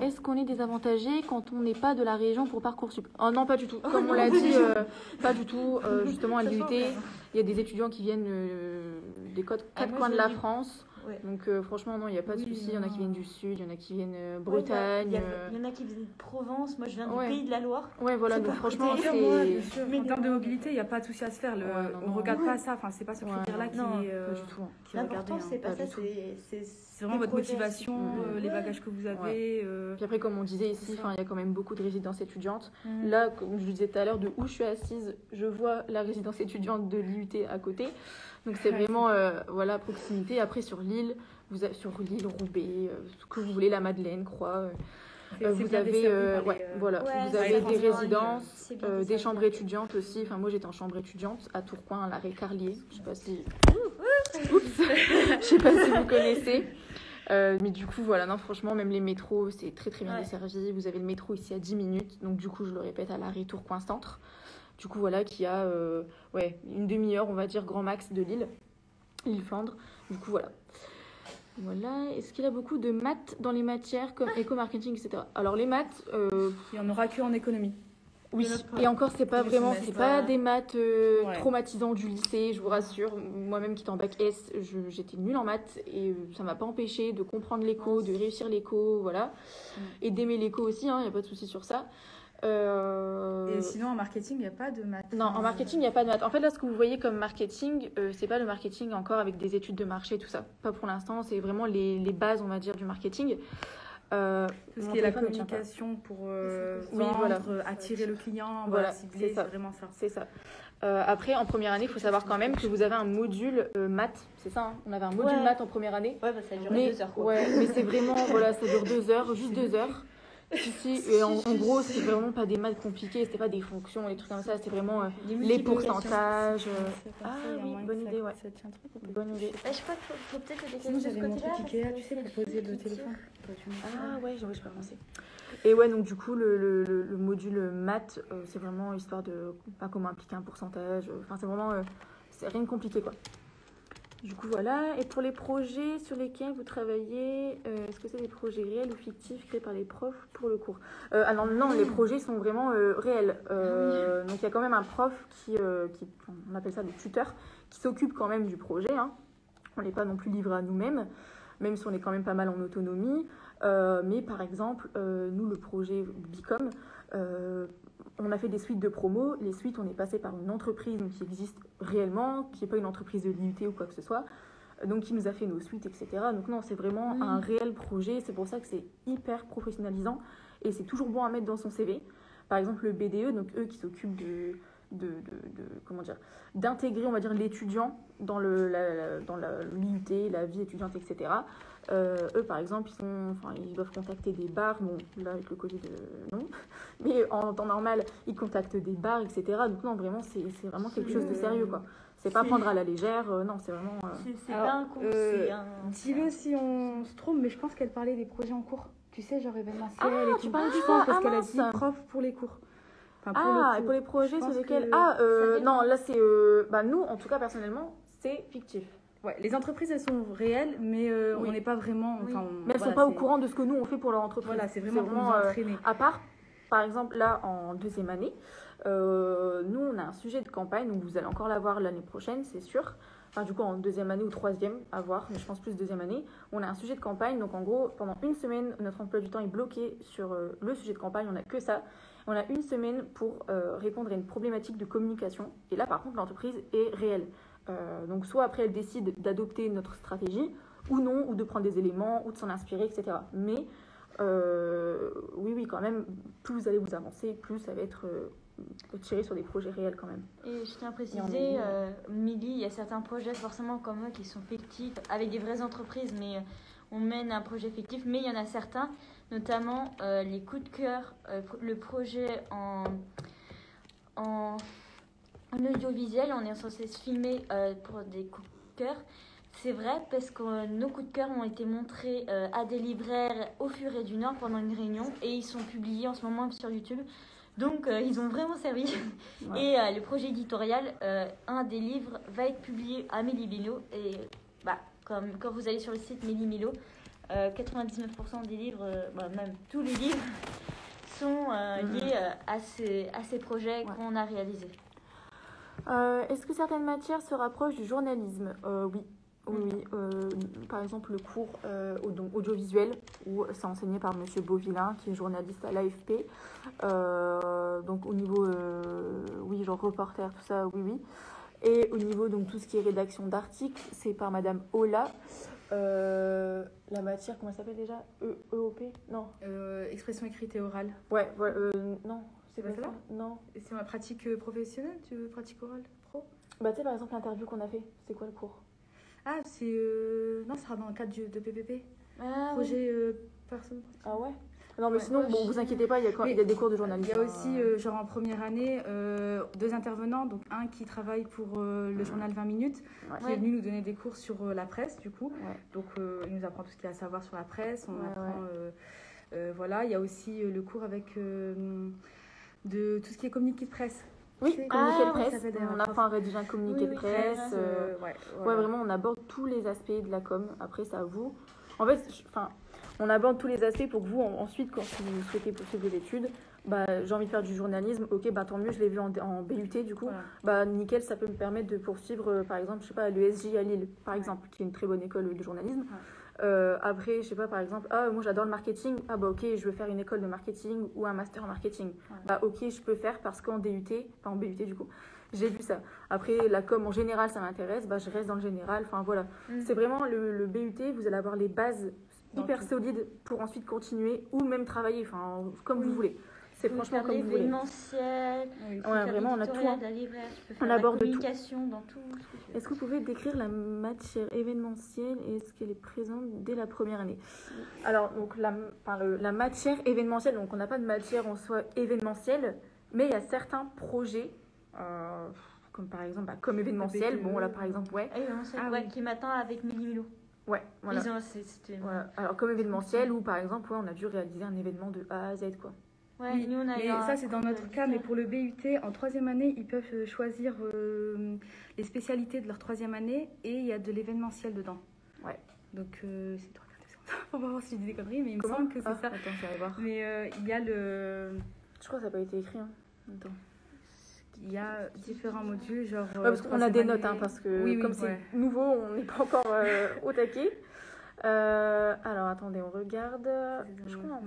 est-ce qu'on est désavantagé quand on n'est pas de la région pour Parcoursup? Oh non, pas du tout. Comme on l'a dit, pas du tout. Justement, à l'UT, il y a des étudiants qui viennent des 4 coins de la France. Ouais. Donc franchement, non, il n'y a pas de souci. Il y en a qui viennent du Sud, il y en a qui viennent Bretagne. Il y en a qui viennent de Provence. Moi, je viens du Pays de la Loire. Ouais, voilà. Donc franchement, c'est... En termes de mobilité, il n'y a pas de souci à se faire. On ne regarde pas ça. Enfin, c'est pas ce critère-là qui est... pas du tout. L'important, c'est pas ça. C'est vraiment votre motivation, les bagages que vous avez. Puis après, comme on disait ici, il y a quand même beaucoup de résidences étudiantes. Là, comme je disais tout à l'heure, de où je suis assise, je vois la résidence étudiante de l'IUT à côté. Donc c'est vraiment à proximité. Après sur l'île, sur l'île Roubaix, ce que vous voulez, la Madeleine, Croix. Vous avez vous avez des résidences, des chambres étudiantes aussi. Enfin moi j'étais en chambre étudiante à Tourcoing, à l'arrêt Carlier. Je sais pas si je sais pas si vous connaissez. Mais du coup voilà, non franchement même les métros c'est très très bien desservi. Vous avez le métro ici à 10 minutes. Donc du coup je le répète à l'arrêt Tourcoing Centre. Du coup, voilà, qui a une demi-heure, on va dire, grand max de l'île Flandre. Du coup, voilà. Voilà. Est-ce qu'il y a beaucoup de maths dans les matières comme éco-marketing, etc. Alors, les maths... il n'y en aura que en économie. Oui, et encore, c'est pas vraiment... C'est pas des maths traumatisants du lycée, je vous rassure. Moi-même qui étais en bac S, j'étais nulle en maths et ça m'a pas empêché de comprendre l'éco, de réussir l'éco, voilà. Et d'aimer l'éco aussi, il n'y a pas de souci sur ça. Et sinon en marketing il n'y a pas de maths? Non, en marketing il n'y a pas de maths. En fait là ce que vous voyez comme marketing, c'est pas le marketing encore avec des études de marché tout ça. Pas pour l'instant, c'est vraiment les bases on va dire du marketing. Tout ce qui est la communication pour vendre, attirer le client, cibler, c'est vraiment ça. C'est ça. Après en première année il faut savoir quand même que vous avez un module maths, c'est ça hein, on avait un module maths en première année. Ouais ça dure 2 heures quoi. Ouais mais c'est vraiment ça dure 2 heures, juste 2 heures. Et en gros, c'est vraiment pas des maths compliquées, c'était pas des fonctions, des trucs comme ça, c'était vraiment les pourcentages. Ah oui, bonne idée, ouais. Bonne idée. Je crois qu'il faut peut-être le décaler de ce côté-là. Ikea, tu sais, pour poser le téléphone. Ah ouais, j'ai pas pensé. Et ouais, donc du coup, le module maths, c'est vraiment histoire de pas comment impliquer un pourcentage. Enfin, c'est vraiment c'est rien de compliqué, quoi. Du coup, voilà. Et pour les projets sur lesquels vous travaillez, est-ce que c'est des projets réels ou fictifs créés par les profs pour le cours? Alors non, les projets sont vraiment réels. Donc, il y a quand même un prof qui, on appelle ça le tuteur, qui s'occupe quand même du projet. Hein. On n'est pas non plus livré à nous-mêmes, même si on est quand même pas mal en autonomie. Mais par exemple, nous, le projet Bicom, on a fait des suites de promo. Les suites, on est passé par une entreprise qui existe réellement, qui n'est pas une entreprise de l'IUT ou quoi que ce soit, donc qui nous a fait nos suites, etc. Donc non, c'est vraiment un réel projet. C'est pour ça que c'est hyper professionnalisant et c'est toujours bon à mettre dans son CV. Par exemple, le BDE, donc eux qui s'occupent comment dire, d'intégrer, on va dire, l'étudiant dans l'IUT, la vie étudiante, etc. Eux, par exemple, ils doivent contacter des bars. Bon, là, avec le Covid, non. Mais en temps normal, ils contactent des bars, etc. Donc, non, vraiment, c'est vraiment quelque chose de sérieux, quoi. C'est pas prendre à la légère. Non, c'est vraiment... C'est pas un cours, c'est un... Dis-le si on se trompe, mais je pense qu'elle parlait des projets en cours. Tu sais, genre événementiel et tout. Tu parles du ça, parce qu'elle a dit prof pour les cours. Enfin, et pour les projets sur lesquels... Non, là, c'est... nous, en tout cas, personnellement, c'est fictif. Ouais, les entreprises, elles sont réelles, mais Oui. on n'est pas vraiment... Oui. Enfin, Mais elles ne sont pas au courant de ce que nous, on fait pour leur entreprise. Voilà, c'est vraiment pour nous entraîner. À part, par exemple, là, en deuxième année, nous, on a un sujet de campagne, donc vous allez encore l'avoir l'année prochaine, c'est sûr. Enfin, du coup, en deuxième année ou troisième, à voir, mais je pense plus deuxième année. On a un sujet de campagne, donc en gros, pendant une semaine, notre emploi du temps est bloqué sur le sujet de campagne, on n'a que ça. On a une semaine pour répondre à une problématique de communication. Et là, par contre, l'entreprise est réelle. Donc, soit après, elle décide d'adopter notre stratégie, ou non, ou de prendre des éléments, ou de s'en inspirer, etc. Mais, oui, quand même, plus vous allez vous avancer, plus ça va être tiré sur des projets réels quand même. Et je tiens à préciser, Milly, il y a certains projets forcément comme eux qui sont fictifs, avec des vraies entreprises, mais on mène un projet fictif. Mais il y en a certains, notamment les coups de cœur, le projet en audiovisuel, on est censé se filmer pour des coups de cœur. C'est vrai parce que nos coups de cœur ont été montrés à des libraires au Furet du Nord pendant une réunion et ils sont publiés en ce moment sur YouTube. Donc, ils ont vraiment servi. Ouais. Et le projet éditorial, un des livres va être publié à Méli-Mélo. Et comme quand vous allez sur le site Méli-Mélo, 99% des livres, même tous les livres, sont liés à ces projets qu'on a réalisés. Est-ce que certaines matières se rapprochent du journalisme ? Oui. Oui. Par exemple, le cours audiovisuel, où c'est enseigné par Monsieur Beauvillain, qui est journaliste à l'AFP. Donc, au niveau, oui, genre reporter, tout ça, oui. Et au niveau, donc, tout ce qui est rédaction d'articles, c'est par Madame Ola. La matière, comment elle s'appelle déjà EOP ? Non. Expression écrite et orale. Ouais, non. C'est pas ça ça ? Non. Et c'est ma pratique professionnelle, tu veux pratique orale pro ? Tu sais, par exemple, l'interview qu'on a fait, c'est quoi le cours ? Ah, c'est... Non, ça sera dans le cadre de PPP. Ah, Projet personne. Ah ouais ? Non, mais Ouais. sinon, vous inquiétez pas, il y a des cours de journalisme. Il y a aussi, genre en première année, 2 intervenants. Donc, un qui travaille pour le journal 20 minutes, qui est venu nous donner des cours sur la presse, du coup. Ouais. Donc, il nous apprend tout ce qu'il y a à savoir sur la presse. On apprend... voilà, il y a aussi le cours avec de tout ce qui est communiqué de presse. Oui, communiqué de presse. On apprend à rédiger un communiqué de presse. Vraiment, on aborde tous les aspects de la com. Après, c'est à vous. En fait, on aborde tous les aspects pour que vous, ensuite, quand vous souhaitez poursuivre vos études, j'ai envie de faire du journalisme, ok, tant mieux, je l'ai vu en BUT, du coup, nickel, ça peut me permettre de poursuivre, par exemple, je sais pas, l'ESJ à Lille, par exemple, qui est une très bonne école de journalisme. Après, je sais pas, par exemple, moi j'adore le marketing, ok, je veux faire une école de marketing ou un master en marketing. Ok, je peux faire parce qu'en DUT, en BUT du coup, j'ai vu ça. Après, la com en général, ça m'intéresse, je reste dans le général, voilà. C'est vraiment le BUT, vous allez avoir les bases hyper solides pour ensuite continuer ou même travailler, comme vous voulez. C'est franchement comme vous voulez. L'événementiel, vraiment, on a tout. On aborde la communication dans tout. Est-ce que vous pouvez décrire la matière événementielle et est-ce qu'elle est présente dès la première année ? Alors, donc, la matière événementielle, donc on n'a pas de matière en soi événementielle, mais il y a certains projets, comme par exemple, comme événementiel, par exemple, qui m'attend avec Méli-Mélo. Ouais, voilà. Voilà. Alors, comme événementiel, ou par exemple, on a dû réaliser un événement de A à Z, quoi. Ouais, nous, on a mais ça, c'est dans notre cas. Mais pour le BUT, en 3e année, ils peuvent choisir les spécialités de leur 3e année et il y a de l'événementiel dedans. Ouais. Donc, c'est trop intéressant. On va voir si je dis des conneries, mais il me semble que c'est ça. Attends, je vais voir. Mais il y a le... Je crois que ça n'a pas été écrit. Attends. Il y a différents modules, genre... parce qu'on a des notes, parce que comme c'est nouveau, on n'est pas encore au taquet. Alors attendez, on regarde. Je crois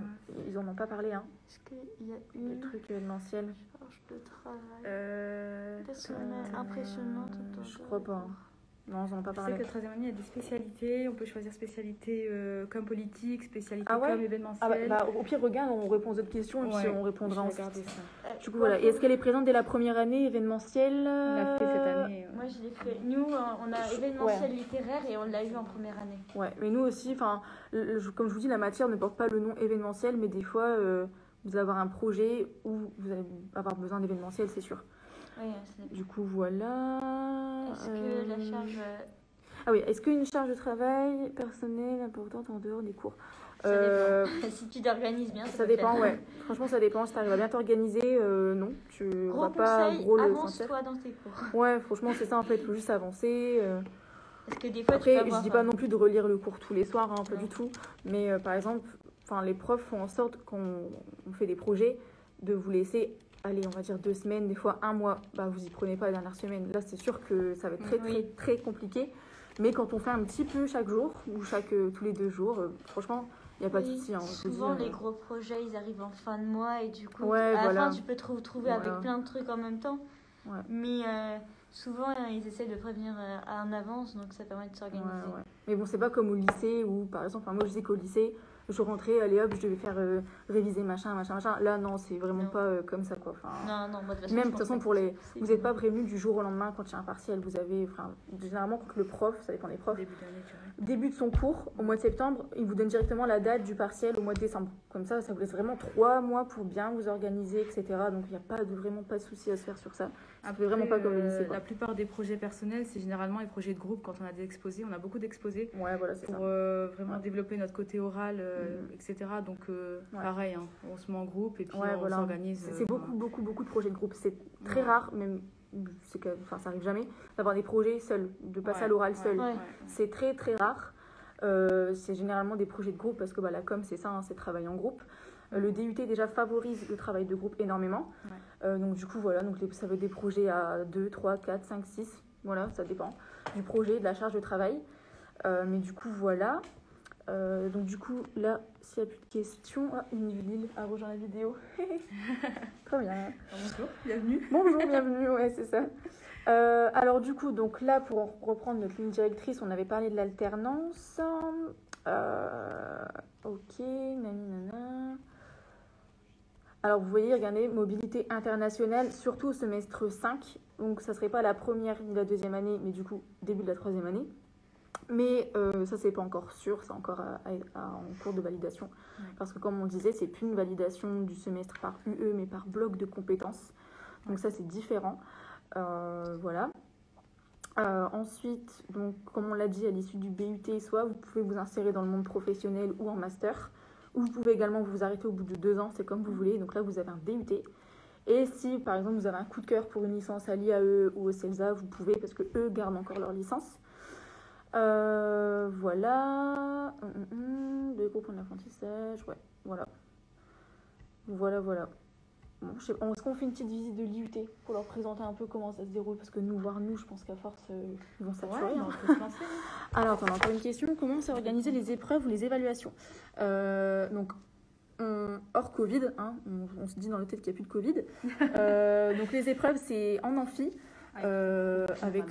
qu'ils en ont pas parlé. Est-ce qu'il y a le truc événementiel? Charge de travail. Personnel impressionnante. Je crois pas. Non, ils en ont pas parlé. Je sais que 3e année, il y a des spécialités. On peut choisir spécialité comme politique, spécialité comme événementiel. Au pire, regarde, on répond aux autres questions et puis on répondra ensuite. Ça. Du coup, voilà. Et est-ce qu'elle est présente dès la première année, événementiel? On l'a fait cette année. Moi, je l'ai fait. Nous, on a événementiel littéraire et on l'a eu en première année. Ouais, mais nous aussi, comme je vous dis, la matière ne porte pas le nom événementiel, mais des fois, vous allez avoir un projet où vous allez avoir besoin d'événementiel, c'est sûr. Oui, du coup, voilà. Est-ce que la charge... Ah oui, est-ce qu'une charge de travail personnelle importante en dehors des cours? Ça dépend. Si tu t'organises bien, ça dépend, ouais. Franchement, ça dépend. Si tu arrives à bien t'organiser, non. Gros conseil, avance-toi dans tes cours. Ouais, franchement, c'est ça en fait. Il faut juste avancer. Parce que des fois, Après, tu peux je avoir... dis pas non plus de relire le cours tous les soirs, hein, pas du tout. Mais par exemple, les profs font en sorte, quand on fait des projets, de vous laisser, allez, on va dire 2 semaines, des fois 1 mois. Bah, vous y prenez pas la dernière semaine. Là, c'est sûr que ça va être très, très, très compliqué. Mais quand on fait un petit peu chaque jour, ou tous les 2 jours, franchement, il n'y a pas de souci. Hein, souvent, les gros projets, ils arrivent en fin de mois et du coup, ouais, à la fin, tu peux te retrouver avec plein de trucs en même temps. Ouais. Mais souvent, ils essaient de prévenir en avance, donc ça permet de s'organiser. Ouais. Mais bon, c'est pas comme au lycée où, par exemple, moi je sais qu'au lycée, je rentrais, allez hop, je devais faire réviser machin. Là, non, c'est vraiment pas comme ça, quoi. Non, moi, de toute façon, même de toute façon, vous n'êtes pas prévenu du jour au lendemain quand il y a un partiel. Vous avez, généralement, quand le prof, ça dépend des profs, début de son cours, au mois de septembre, il vous donne directement la date du partiel au mois de décembre. Comme ça vous laisse vraiment 3 mois pour bien vous organiser, etc. Donc, il n'y a vraiment pas de souci à se faire sur ça. Après, vraiment pas comme le lycée, quoi. La plupart des projets personnels, c'est généralement les projets de groupe. Quand on a des exposés, on a beaucoup d'exposés pour vraiment développer notre côté oral, etc. Donc, pareil, hein, on se met en groupe et puis on s'organise. C'est beaucoup de projets de groupe. C'est très rare, même ça arrive jamais, d'avoir des projets seuls, de passer à l'oral seul. C'est très très rare. C'est généralement des projets de groupe parce que la com, c'est ça, hein, c'est travailler en groupe. Le DUT déjà favorise le travail de groupe énormément. Donc du coup, donc ça veut être des projets à 2, 3, 4, 5, 6. Voilà, ça dépend du projet, de la charge de travail. Mais du coup, voilà. Donc du coup, là, s'il n'y a plus de questions... Ah, Lille a rejoint la vidéo. Très bien. Bonjour, bienvenue. Bonjour, bienvenue, ouais, c'est ça. Alors du coup, donc là, pour reprendre notre ligne directrice, on avait parlé de l'alternance. Ok, nana. Alors vous voyez, regardez, mobilité internationale, surtout au semestre 5. Donc ça ne serait pas la première ni la deuxième année, mais du coup, début de la troisième année. Mais ça, c'est pas encore sûr, c'est encore en cours de validation. Parce que comme on disait, c'est plus une validation du semestre par UE, mais par bloc de compétences. Donc ça, c'est différent. Voilà. Ensuite, donc, comme on l'a dit, à l'issue du BUT, soit vous pouvez vous insérer dans le monde professionnel ou en master, ou vous pouvez également vous arrêter au bout de 2 ans, c'est comme vous voulez. Donc là, vous avez un DUT. Et si, par exemple, vous avez un coup de cœur pour une licence à l'IAE ou au CELSA, vous pouvez, parce que eux gardent encore leur licence. Voilà. Des groupes en apprentissage. Ouais, voilà. Voilà. Bon, est-ce qu'on fait une petite visite de l'IUT pour leur présenter un peu comment ça se déroule? Parce que nous, je pense qu'à force, ils vont saturer. On peut se lancer. Alors, attends, encore une question. Comment s'est organisé les épreuves ou les évaluations? Donc, hors Covid, hein, on se dit dans le tête qu'il n'y a plus de Covid. Donc, les épreuves, c'est en amphi, avec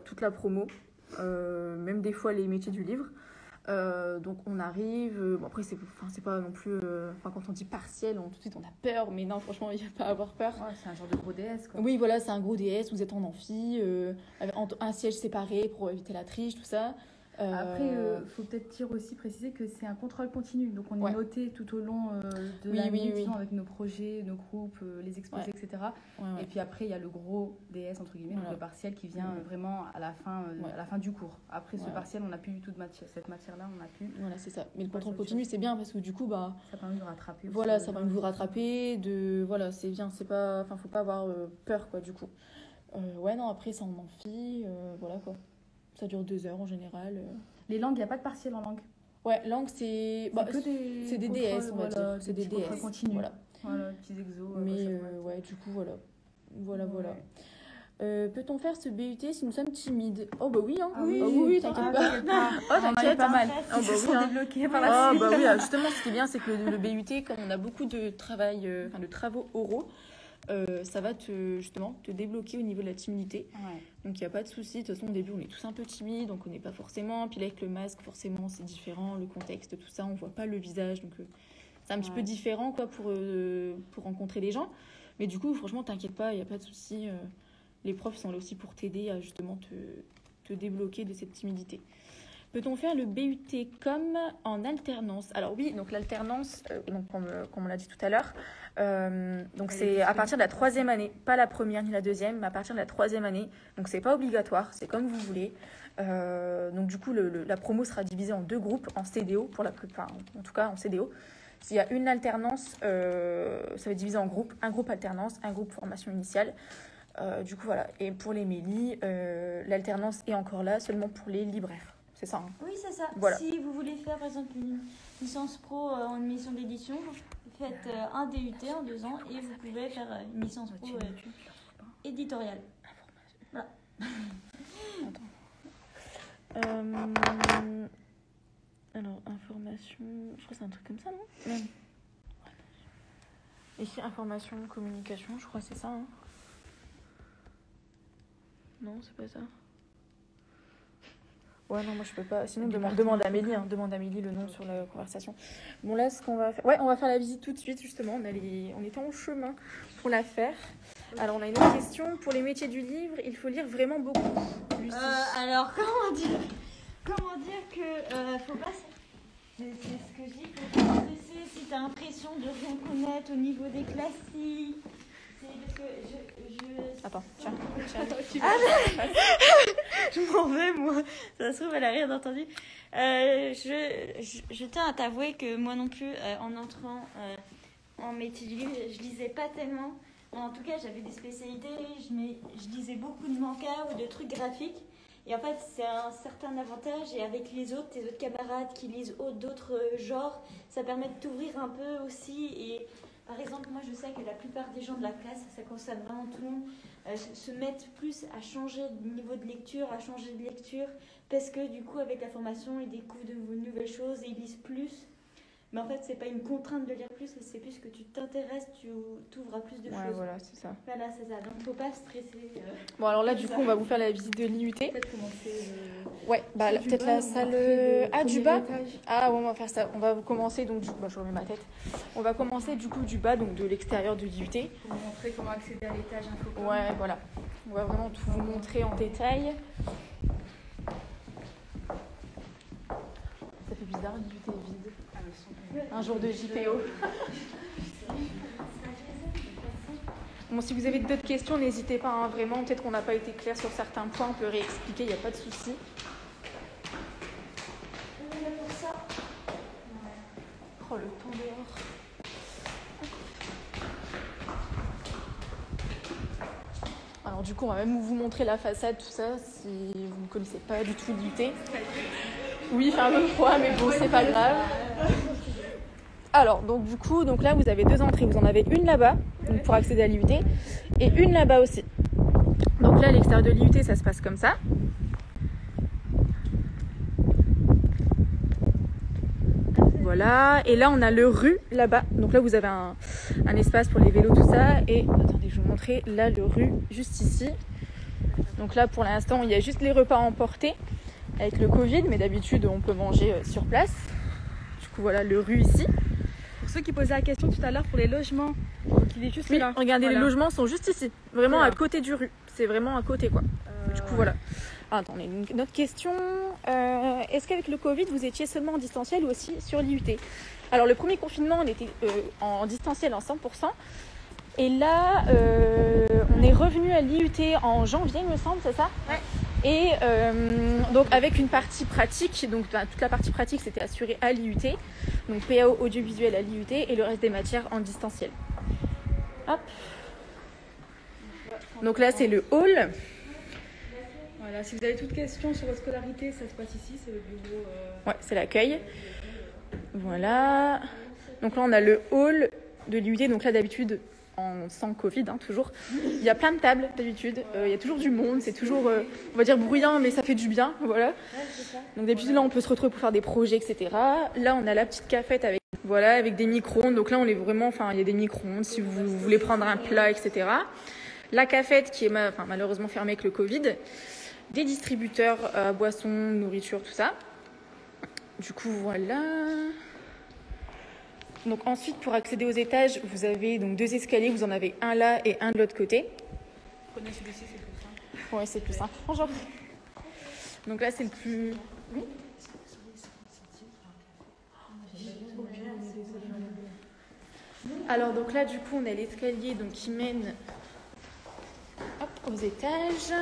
toute la promo. Même des fois les métiers du livre. Donc on arrive, après c'est pas non plus, quand on dit partiel, tout de suite on a peur, mais non, franchement il n'y a pas à avoir peur. C'est un genre de gros DS, quoi. Oui, voilà, c'est un gros DS, vous êtes en amphi, avec un siège séparé pour éviter la triche, tout ça. Après, il faut peut-être préciser que c'est un contrôle continu. Donc, on est noté tout au long de l'année, avec nos projets, nos groupes, les exposés, etc. Et puis après, il y a le gros DS, entre guillemets, donc le partiel qui vient vraiment à la fin du cours. Après ce partiel, on n'a plus du tout de matière. Cette matière-là, on n'a plus. Voilà, c'est ça. Mais le contrôle continu, c'est bien parce que du coup, ça permet de vous rattraper. Voilà, ça permet de vous rattraper. Voilà, c'est bien. C'est pas... faut pas avoir peur, quoi, du coup. Non, après, c'est en amphi, voilà, quoi. Ça dure 2 heures en général. Les langues, il n'y a pas de partiel en langue. Ouais, langue, c'est c'est des DS, on va dire. C'est des DS. Continu. Voilà, petits exos. Mais du coup, voilà. Peut-on faire ce BUT si nous sommes timides? Oh bah oui, hein. Oui, t'inquiète pas. Oh, t'inquiète pas mal. Oh bah oui, hein. Débloqués par la suite. Bah oui, justement, ce qui est bien, c'est que le BUT, comme on a beaucoup de de travaux oraux, ça va te débloquer au niveau de la timidité. Donc il n'y a pas de souci. De toute façon, au début, on est tous un peu timides, donc on n'est pas forcément. Puis là, avec le masque, forcément, c'est différent. Le contexte, tout ça, on ne voit pas le visage. Donc c'est un petit peu différent, quoi, pour rencontrer les gens. Mais du coup, franchement, t'inquiète pas, il n'y a pas de souci. Les profs sont là aussi pour t'aider à justement te débloquer de cette timidité. Peut-on faire le BUT com en alternance? Alors oui, donc l'alternance, comme on l'a dit tout à l'heure, donc c'est à partir de la 3e année, pas la première ni la 2e, mais à partir de la 3e année. Donc c'est pas obligatoire, c'est comme vous voulez. Donc du coup, la promo sera divisée en 2 groupes, en CDO pour la plupart, en tout cas en CDO. S'il y a une alternance, ça va être divisé en groupes, un groupe alternance, un groupe formation initiale. Du coup, voilà. Et pour les MELI, l'alternance est encore là seulement pour les libraires. C'est ça, hein? Oui, c'est ça. Voilà. Si vous voulez faire, par exemple, une licence pro en mission d'édition, vous faites un DUT en 2 ans et vous pouvez faire une licence pro éditoriale. Voilà. Alors, information... Je crois que c'est un truc comme ça, non? Ouais. Ici, information, communication, je crois que c'est ça, hein? Non, c'est pas ça. Ouais, non, moi je peux pas. Sinon, demande à Amélie, hein. Demande à Amélie le nom sur la conversation. Bon, là, ce qu'on va faire. Ouais, on va faire la visite tout de suite, justement. On était en chemin pour la faire. Alors, on a une autre question. Pour les métiers du livre, il faut lire vraiment beaucoup. Lucie. Alors, comment dire que faut pas. C'est ce que je dis, faut pas stresser si t'as l'impression de rien connaître au niveau des classiques. C'est parce que je... Attends, tiens. Je m'en vais, moi. Ça se trouve, elle a rien entendu. Je tiens à t'avouer que moi non plus, en entrant en métier du livre, je lisais pas tellement. En tout cas, j'avais des spécialités. Je lisais beaucoup de mangas ou de trucs graphiques. Et en fait, c'est un certain avantage. Et avec tes autres camarades qui lisent d'autres genres, ça permet de t'ouvrir un peu aussi. Et par exemple, moi, je sais que la plupart des gens de la classe, ça concerne vraiment tout le monde, se mettent plus à changer de niveau de lecture, parce que du coup, avec la formation, ils découvrent de nouvelles choses et ils lisent plus. Mais en fait, c'est pas une contrainte de lire plus, c'est plus que tu t'intéresses, tu t'ouvres à plus de choses. Voilà, c'est ça. Voilà, c'est ça. Donc, faut pas stresser. Bon, alors là, du coup, on va vous faire la visite de l'IUT. Peut-être commencer. Ouais, bah peut-être la salle. Du bas. Ah, ouais, on va faire ça. On va commencer, donc, du coup, je remets ma tête. On va commencer, du coup, du bas, donc de l'extérieur de l'IUT. Pour vous montrer comment accéder à l'étage info. Ouais, voilà. On va vraiment tout vous montrer en détail. Ça fait bizarre, l'IUT est vide. Un jour de JPO. Bon, si vous avez d'autres questions, n'hésitez pas, hein, vraiment. Peut-être qu'on n'a pas été clair sur certains points, on peut réexpliquer, il n'y a pas de souci. Oh, le temps dehors. Alors du coup, on va même vous montrer la façade, tout ça, si vous ne connaissez pas du tout l'IUT. Oui, il fait un peu froid, mais bon, c'est pas grave. Alors, donc là, vous avez 2 entrées. Vous en avez une là-bas, donc pour accéder à l'IUT, et une là-bas aussi. Donc là, à l'extérieur de l'IUT, ça se passe comme ça. Voilà. Et là, on a le rue là-bas. Donc là, vous avez un espace pour les vélos, tout ça. Et attendez, je vais vous montrer. Là, le rue, juste ici. Donc là, pour l'instant, il y a juste les repas à emporter avec le Covid, mais d'habitude, on peut manger sur place. Du coup, voilà le rue ici. Pour ceux qui posaient la question tout à l'heure pour les logements, donc il est juste là. Regardez, voilà. Les logements sont juste ici, vraiment à côté du rue. C'est vraiment à côté, quoi. Du coup, voilà. Ah, attendez, une autre question. Est-ce qu'avec le Covid, vous étiez seulement en distanciel ou aussi sur l'IUT? Alors, le premier confinement, on était en distanciel en 100%. Et là, on est revenu à l'IUT en janvier, il me semble, c'est ça? Ouais. Et donc avec une partie pratique, donc toute la partie pratique c'était assurée à l'IUT, donc PAO audiovisuel à l'IUT et le reste des matières en distanciel. Hop. Donc là c'est le hall. Voilà, si vous avez toutes questions sur votre scolarité, ça se passe ici, c'est le bureau. Ouais, c'est l'accueil. Voilà. Donc là on a le hall de l'IUT, donc là d'habitude sans Covid, hein, toujours. Il y a plein de tables d'habitude, il y a toujours du monde, c'est toujours, on va dire bruyant, mais ça fait du bien, voilà. Donc d'habitude là on peut se retrouver pour faire des projets, etc. Là on a la petite cafette avec des micro-ondes, donc là on est vraiment, il y a des micro-ondes si vous voulez prendre un plat, etc. La cafette qui est malheureusement fermée avec le Covid, des distributeurs à boissons, nourriture, tout ça. Du coup voilà. Donc ensuite, pour accéder aux étages, vous avez donc 2 escaliers. Vous en avez un là et un de l'autre côté. Prenez celui-ci, c'est plus simple. Oui, c'est plus simple. Bonjour. Donc là, c'est le plus... Oui. Alors donc là, du coup, on a l'escalier qui mène aux étages.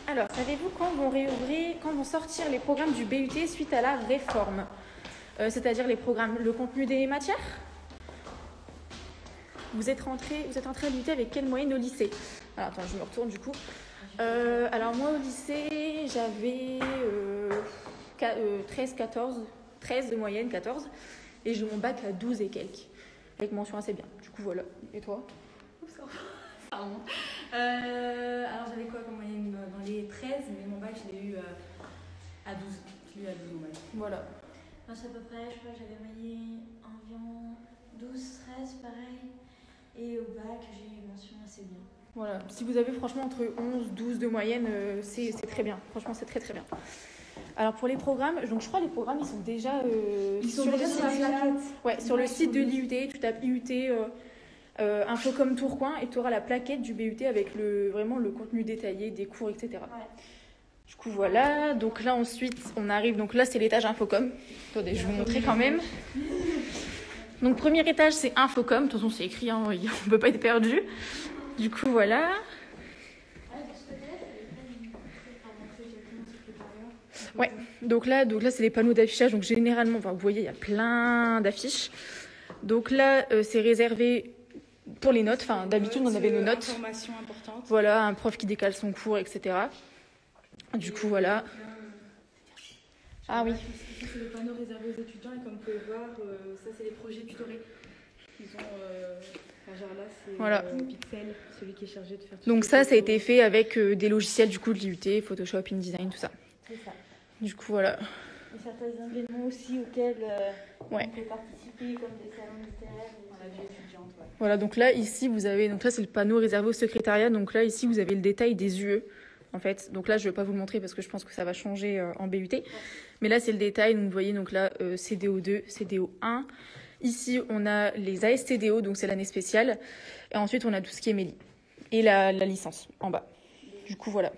Alors, savez-vous quand vont sortir les programmes du BUT suite à la réforme? C'est-à-dire les programmes, le contenu des matières. Vous êtes entré à l'IUT avec quelle moyenne au lycée? Alors attends, je me retourne du coup. Alors moi au lycée, j'avais 13 de moyenne, 14. Et j'ai eu mon bac à 12 et quelques. Avec mention assez bien. Du coup voilà. Et toi? Pardon. Alors j'avais quoi comme moyenne dans les 13, mais mon bac je l'ai eu à 12. Je l'ai eu à 12 mon bac. Voilà. Moi, c'est à peu près, je crois que j'avais moyenne environ 12-13, pareil. Et au bac, j'ai eu mention assez bien. Voilà. Si vous avez franchement entre 11, 12 de moyenne, c'est très bien. Franchement, c'est très très bien. Alors pour les programmes, donc je crois que les programmes ils sont déjà sur le site. Ouais, sur le site de l'IUT, tu tapes IUT Infocom Tourcoing et tu auras la plaquette du BUT avec vraiment le contenu détaillé des cours, etc. Ouais. Du coup voilà, donc là ensuite on arrive, donc là c'est l'étage Infocom. Attendez, je vais vous montrer quand même. Donc premier étage c'est Infocom, de toute façon c'est écrit, hein, on ne peut pas être perdu. Du coup voilà. Ouais, donc là c'est les panneaux d'affichage. Donc généralement, enfin, vous voyez, il y a plein d'affiches. Donc là, c'est réservé pour les notes. Enfin, d'habitude, on avait nos notes. Information importante. Voilà, un prof qui décale son cours, etc. Du coup, voilà. Ah oui. Ça, c'est le panneau réservé aux étudiants. Et comme vous pouvez voir, ça, c'est les projets tutorés. Ils ont... genre là, c'est voilà. Pixel, celui qui est chargé de faire tout donc ça a été fait avec des logiciels du coup de l'IUT, Photoshop, InDesign, tout ça. C'est ça. Du coup, voilà. Et certains événements aussi auxquels ouais. on peut participer, comme des salons littéraires. La vie étudiante, ouais. Voilà, donc là, ici, vous avez... Donc là, c'est le panneau réservé au secrétariat. Donc là, ici, vous avez le détail des UE, en fait. Donc là, je ne vais pas vous le montrer parce que je pense que ça va changer en BUT. Ouais. Mais là, c'est le détail. Donc vous voyez, donc là, CDO2, CDO1. Ici, on a les ASTDO, donc c'est l'année spéciale. Et ensuite, on a tout ce qui est MELI. Et la licence, en bas. Du coup, voilà.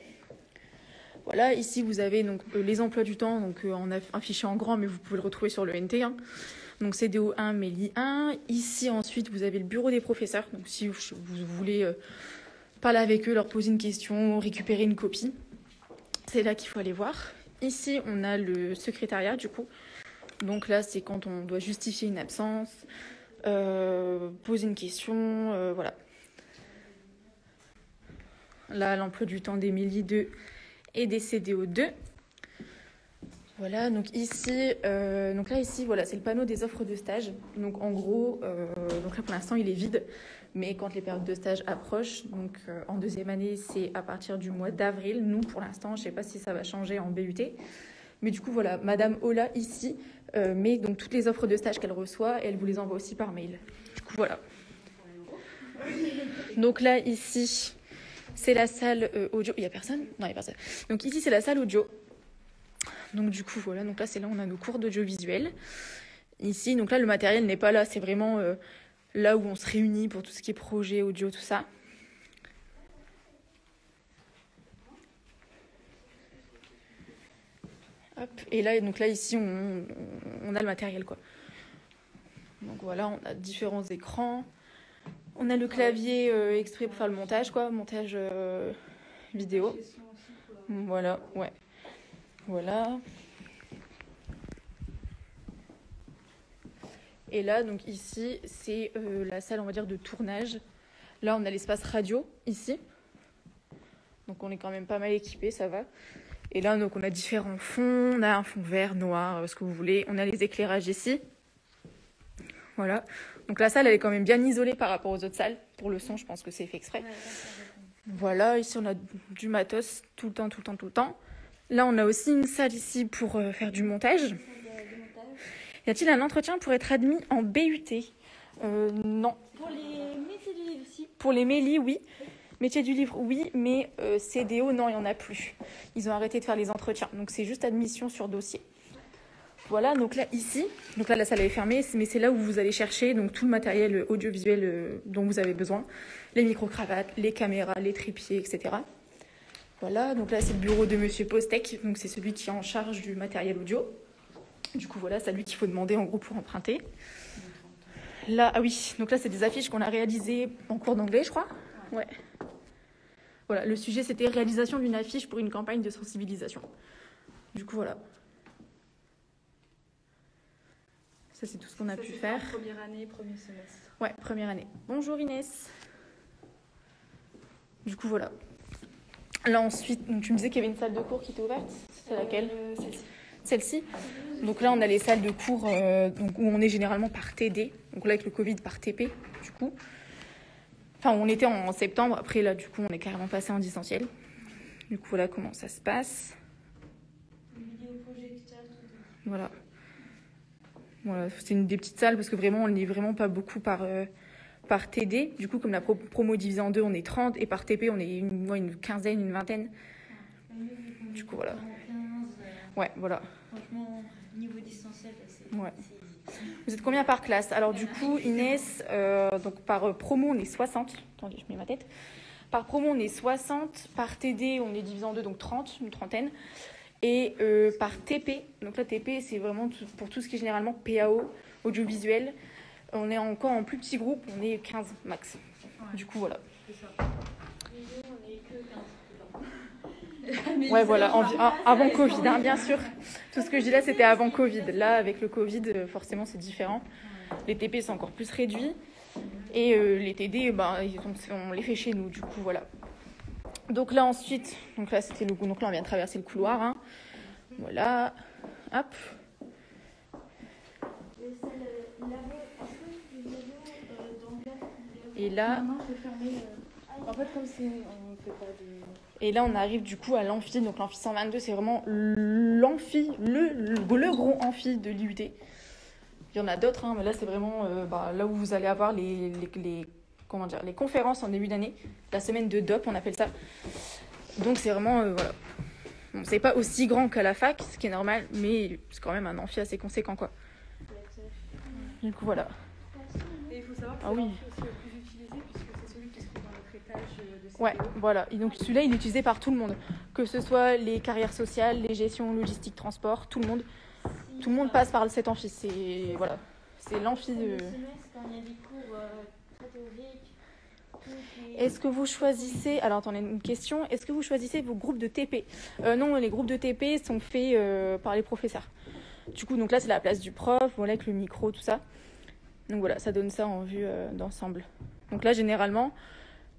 Voilà, ici vous avez donc les emplois du temps, donc affiché en grand, mais vous pouvez le retrouver sur le NT. Hein. Donc CDO1, MELI 1. Ici ensuite vous avez le bureau des professeurs. Donc si vous voulez parler avec eux, leur poser une question, récupérer une copie, c'est là qu'il faut aller voir. Ici on a le secrétariat du coup. Donc là c'est quand on doit justifier une absence, poser une question, voilà. Là l'emploi du temps des MELI 2 et des CDO2. Voilà, donc ici, voilà, c'est le panneau des offres de stage. Donc en gros, donc là pour l'instant il est vide, mais quand les périodes de stage approchent, donc en deuxième année c'est à partir du mois d'avril. Nous pour l'instant, je ne sais pas si ça va changer en BUT, mais du coup voilà, Madame Ola ici met donc toutes les offres de stage qu'elle reçoit et elle vous les envoie aussi par mail. Du coup voilà. Donc là ici. C'est la salle audio. Il n'y a personne? Non, il n'y a personne. Donc ici, c'est la salle audio. Donc du coup, voilà. Donc là, c'est là où on a nos cours d'audiovisuel. Ici, donc là, le matériel n'est pas là. C'est vraiment là où on se réunit pour tout ce qui est projet, audio, tout ça. Hop. Et là, donc là, ici, on a le matériel, quoi. Donc voilà, on a différents écrans. On a le clavier exprès pour faire le montage, quoi, montage vidéo. Voilà, ouais. Voilà. Et là, donc ici, c'est la salle, on va dire, de tournage. Là, on a l'espace radio, ici. Donc on est quand même pas mal équipé, ça va. Et là, donc on a différents fonds. On a un fond vert, noir, ce que vous voulez. On a les éclairages ici. Voilà. Donc la salle, elle est quand même bien isolée par rapport aux autres salles. Pour le son, je pense que c'est fait exprès. Voilà, ici on a du matos tout le temps. Là, on a aussi une salle ici pour faire du montage. Y a-t-il un entretien pour être admis en BUT? Non. Pour les métiers du livre aussi. Pour les MELI, oui. Métier du livre, oui, mais CDO, non, il n'y en a plus. Ils ont arrêté de faire les entretiens. Donc c'est juste admission sur dossier. Voilà, donc là, ici, donc là, la salle est fermée, mais c'est là où vous allez chercher donc, tout le matériel audiovisuel dont vous avez besoin. Les micro-cravates, les caméras, les trépieds, etc. Voilà, donc là, c'est le bureau de Monsieur Postek. Donc c'est celui qui est en charge du matériel audio. Du coup, voilà, c'est à lui qu'il faut demander en gros pour emprunter. Là, ah oui, donc là, c'est des affiches qu'on a réalisées en cours d'anglais, je crois. Ouais. Voilà, le sujet, c'était réalisation d'une affiche pour une campagne de sensibilisation. Du coup, voilà. Ça, c'est tout ce qu'on a pu faire. Première année, premier semestre. Ouais, première année. Bonjour Inès. Du coup, voilà. Là, ensuite, donc, tu me disais qu'il y avait une salle de cours qui était ouverte. C'est laquelle? Celle-ci. Celle-ci. Donc là, on a les salles de cours donc, où on est généralement par TD. Donc là, avec le Covid, par TP, du coup. Enfin, on était en septembre. Après, là, du coup, on est carrément passé en distanciel. Du coup, voilà comment ça se passe. Voilà. Voilà, c'est une des petites salles parce que vraiment, on n'est vraiment pas beaucoup par TD. Du coup, comme la promo est divisée en deux, on est 30. Et par TP, on est une quinzaine, une vingtaine. Du coup, voilà. Ouais, voilà. Franchement, niveau distanciel, c'est... Ouais. Vous êtes combien par classe? Alors du coup, Inès, donc par promo, on est 60. Attendez, je mets ma tête. Par promo, on est 60. Par TD, on est divisé en deux, donc 30, une trentaine. Et par TP, donc là, TP, c'est vraiment pour tout ce qui est généralement PAO, audiovisuel. On est encore en plus petit groupe, on est 15 max. Ouais. Du coup, voilà. C'est ça. On est que 15. Ouais, voilà, avant Covid, hein, bien sûr. Tout ce que je dis là, c'était avant Covid. Là, avec le Covid, forcément, c'est différent. Les TP, c'est encore plus réduit. Et les TD, on les fait chez nous, du coup, voilà. Donc là, ensuite, donc là, on vient de traverser le couloir. Hein. Voilà. Hop. Et là... En fait, comme c'est... On fait pas de... Et là, on arrive du coup à l'amphi. Donc l'amphi 122, c'est vraiment l'amphi, le gros amphi de l'IUT. Il y en a d'autres, hein, mais là, c'est vraiment là où vous allez avoir les conférences en début d'année. La semaine de DOP, on appelle ça. Donc c'est vraiment... voilà. Bon, c'est pas aussi grand qu'à la fac, ce qui est normal, mais c'est quand même un amphi assez conséquent, quoi. Du coup, voilà. Et il faut savoir que c'est l'amphi aussi le plus utilisé, puisque c'est celui qui se trouve dans notre étage de CPO. Ouais, voilà. Et donc celui-là, il est utilisé par tout le monde. Que ce soit les carrières sociales, les gestions logistiques, transport, tout le monde. Tout le monde passe par cet amphi. C'est voilà, c'est l'amphi de... Quand il y a des cours très théoriques. Est-ce que vous choisissez... Alors, attendez, une question. Est-ce que vous choisissez vos groupes de TP? Non, les groupes de TP sont faits par les professeurs. Du coup, donc là, c'est la place du prof, voilà, avec le micro, tout ça. Donc voilà, ça donne ça en vue d'ensemble. Donc là, généralement,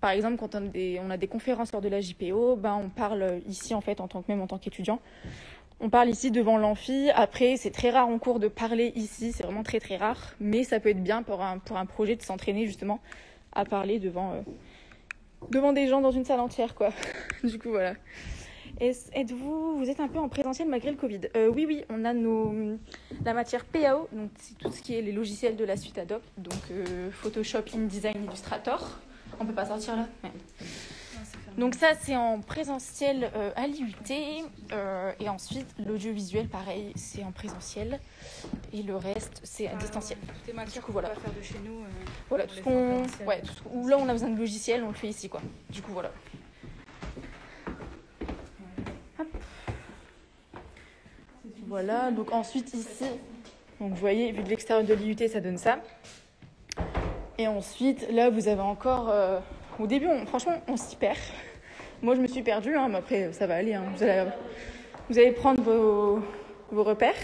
par exemple, quand on a des conférences lors de la JPO, on parle ici, en fait, même en tant qu'étudiant. On parle ici devant l'amphi. Après, c'est très rare en cours de parler ici. C'est vraiment très, très rare. Mais ça peut être bien pour un projet de s'entraîner, justement, à parler devant des gens dans une salle entière, quoi. Du coup, voilà. Vous êtes un peu en présentiel malgré le Covid? Oui, on a la matière PAO, donc c'est tout ce qui est les logiciels de la suite Adobe, donc Photoshop, InDesign, Illustrator. On peut pas sortir là? Ouais. Donc ça, c'est en présentiel à l'IUT. Et ensuite, l'audiovisuel, pareil, c'est en présentiel. Et le reste, c'est à distanciel. Toutes les matières du coup, voilà. qu'on va faire de chez nous. Voilà, où là, on a besoin de logiciels, on le fait ici, quoi. Du coup, voilà. Hop. Voilà, donc ensuite, ici, donc vous voyez, vu de l'extérieur de l'IUT, ça donne ça. Et ensuite, là, vous avez encore... au début, franchement, on s'y perd. Moi, je me suis perdue, hein, mais après, ça va aller. Hein. Vous allez prendre vos repères.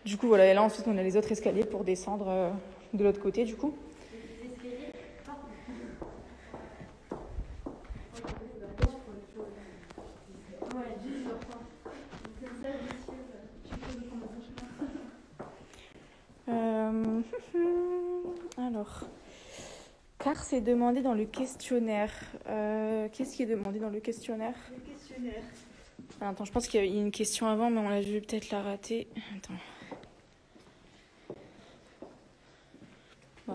Du coup, voilà. Et là, ensuite, on a les autres escaliers pour descendre de l'autre côté, du coup. Alors... Car c'est demandé dans le questionnaire. Qu'est-ce qui est demandé dans le questionnaire? Le questionnaire. Attends, je pense qu'il y a une question avant, mais on a dû peut-être la rater. Attends.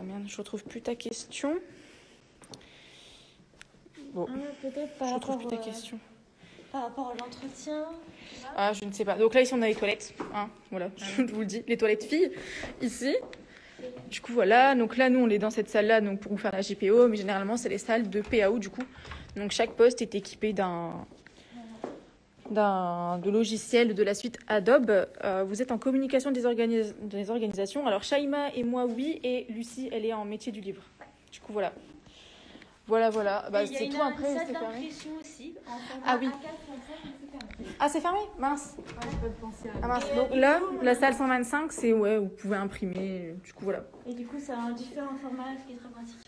Merde, je retrouve plus ta question. Bon. Peut-être je retrouve plus ta question. Par rapport à l'entretien. Ah, je ne sais pas. Donc là, ici, on a les toilettes. Hein, voilà, je vous le dis. Les toilettes filles, ici. Du coup, voilà. Donc là, nous, on est dans cette salle-là donc, pour faire la JPO. Mais généralement, c'est les salles de PAO, du coup. Donc, chaque poste est équipé de logiciels de la suite Adobe. Vous êtes en communication des organisations. Alors, Shaima et moi, oui. Et Lucie, elle est en métier du livre. Du coup, voilà. Voilà. C'est tout après. C'est fermé. Aussi, ah oui. Ah, c'est fermé? Mince. Ah, mince. Donc là, la salle 125, c'est où vous pouvez imprimer. Du coup, voilà. Et du coup, c'est un différent format, ce qui est très pratique.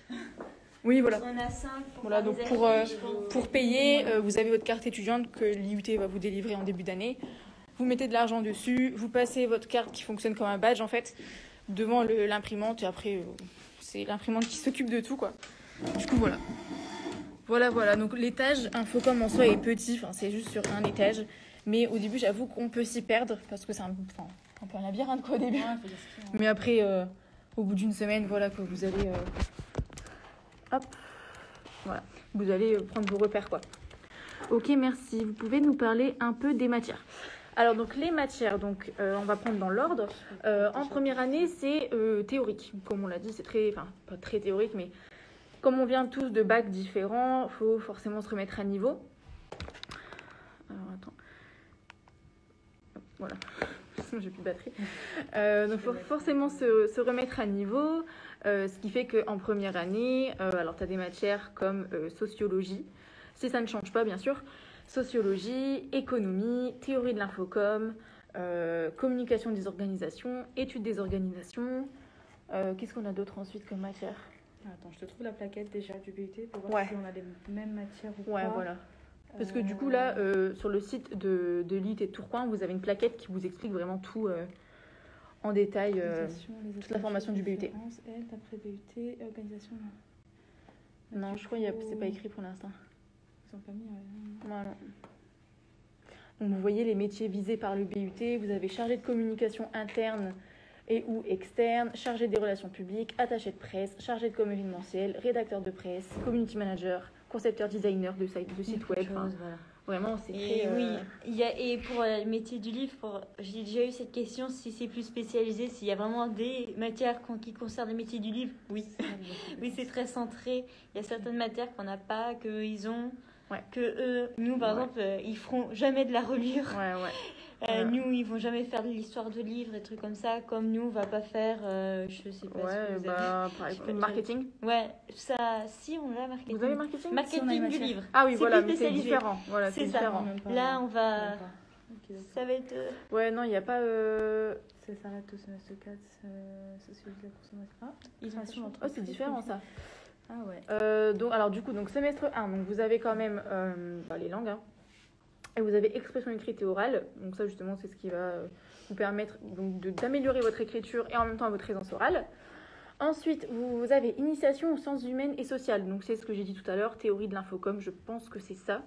Oui, voilà. On a 5 pour Voilà, faire donc des pour, affiches, pour payer, vous avez votre carte étudiante que l'IUT va vous délivrer en début d'année. Vous mettez de l'argent dessus, vous passez votre carte qui fonctionne comme un badge en fait devant l'imprimante et après c'est l'imprimante qui s'occupe de tout quoi. Du coup voilà. Donc l'étage Infocom en soi est petit, enfin c'est juste sur un étage, mais au début j'avoue qu'on peut s'y perdre parce que c'est un peu un labyrinthe quoi au début. Ouais, faut dire ce qu'il y a. Mais après au bout d'une semaine voilà quoi, vous allez vous allez prendre vos repères quoi. Ok, merci. Vous pouvez nous parler un peu des matières. Alors donc les matières, donc on va prendre dans l'ordre. En première année, c'est théorique. Comme on l'a dit, c'est pas très théorique, mais comme on vient tous de bacs différents, faut forcément se remettre à niveau. Alors attends. Voilà. Sinon j'ai plus de batterie. Donc faut forcément se remettre à niveau. Ce qui fait qu'en première année, alors tu as des matières comme sociologie. Si ça ne change pas, bien sûr. Sociologie, économie, théorie de l'infocom, communication des organisations, études des organisations. Qu'est-ce qu'on a d'autre ensuite comme matière? Attends, je te trouve la plaquette déjà du BUT pour voir Ouais. si on a les mêmes matières ou Ouais, pas. voilà. Parce que du coup, là, sur le site de l'IUT de Tourcoing, vous avez une plaquette qui vous explique vraiment tout en détail, toute la formation du BUT. D'après BUT, organisation. Non, je crois que c'est pas écrit pour l'instant. Ils ont pas mis. Voilà. Donc vous voyez les métiers visés par le BUT. Vous avez chargé de communication interne et ou externe, chargé des relations publiques, attaché de presse, chargé de com événementiel, rédacteur de presse, community manager, concepteur designer de site web. Enfin, voilà. vraiment, c'est Et très... oui, et pour le métier du livre, j'ai déjà eu cette question, si c'est plus spécialisé, s'il y a vraiment des matières qui concernent le métier du livre. Oui, oui, c'est très centré. Il y a certaines matières qu'on n'a pas, qu'eux, ils ont. Ouais. Que eux, nous, par exemple, ils feront jamais de la reliure. Ouais. Nous, ils vont jamais faire de l'histoire de livres, des trucs comme ça. Comme nous, on va pas faire, je sais pas Ouais, si vous par exemple, marketing. Ouais, ça, si on a marketing. Vous avez marketing? Marketing Si on a une du matière. livre. Ah oui, C'est voilà, plus mais c'est spécialisé. différent. Voilà, c'est C'est ça. différent. Même pas, Là, on va. même pas. Ok, d'accord. Ça va être. Ouais, non, il n'y a pas... Ça s'arrête au semestre 4, sociologie de la consommation. Ah, Ils ont formation pas- Oh, c'est différent, ça. Ah ouais. Donc semestre 1, donc vous avez quand même les langues, hein. Et vous avez expression écrite et orale. Donc ça, justement, c'est ce qui va vous permettre donc, d'améliorer votre écriture et en même temps votre présence orale. Ensuite, vous avez initiation aux sciences humaines et sociales. Donc c'est ce que j'ai dit tout à l'heure, théorie de l'infocom, je pense que c'est ça.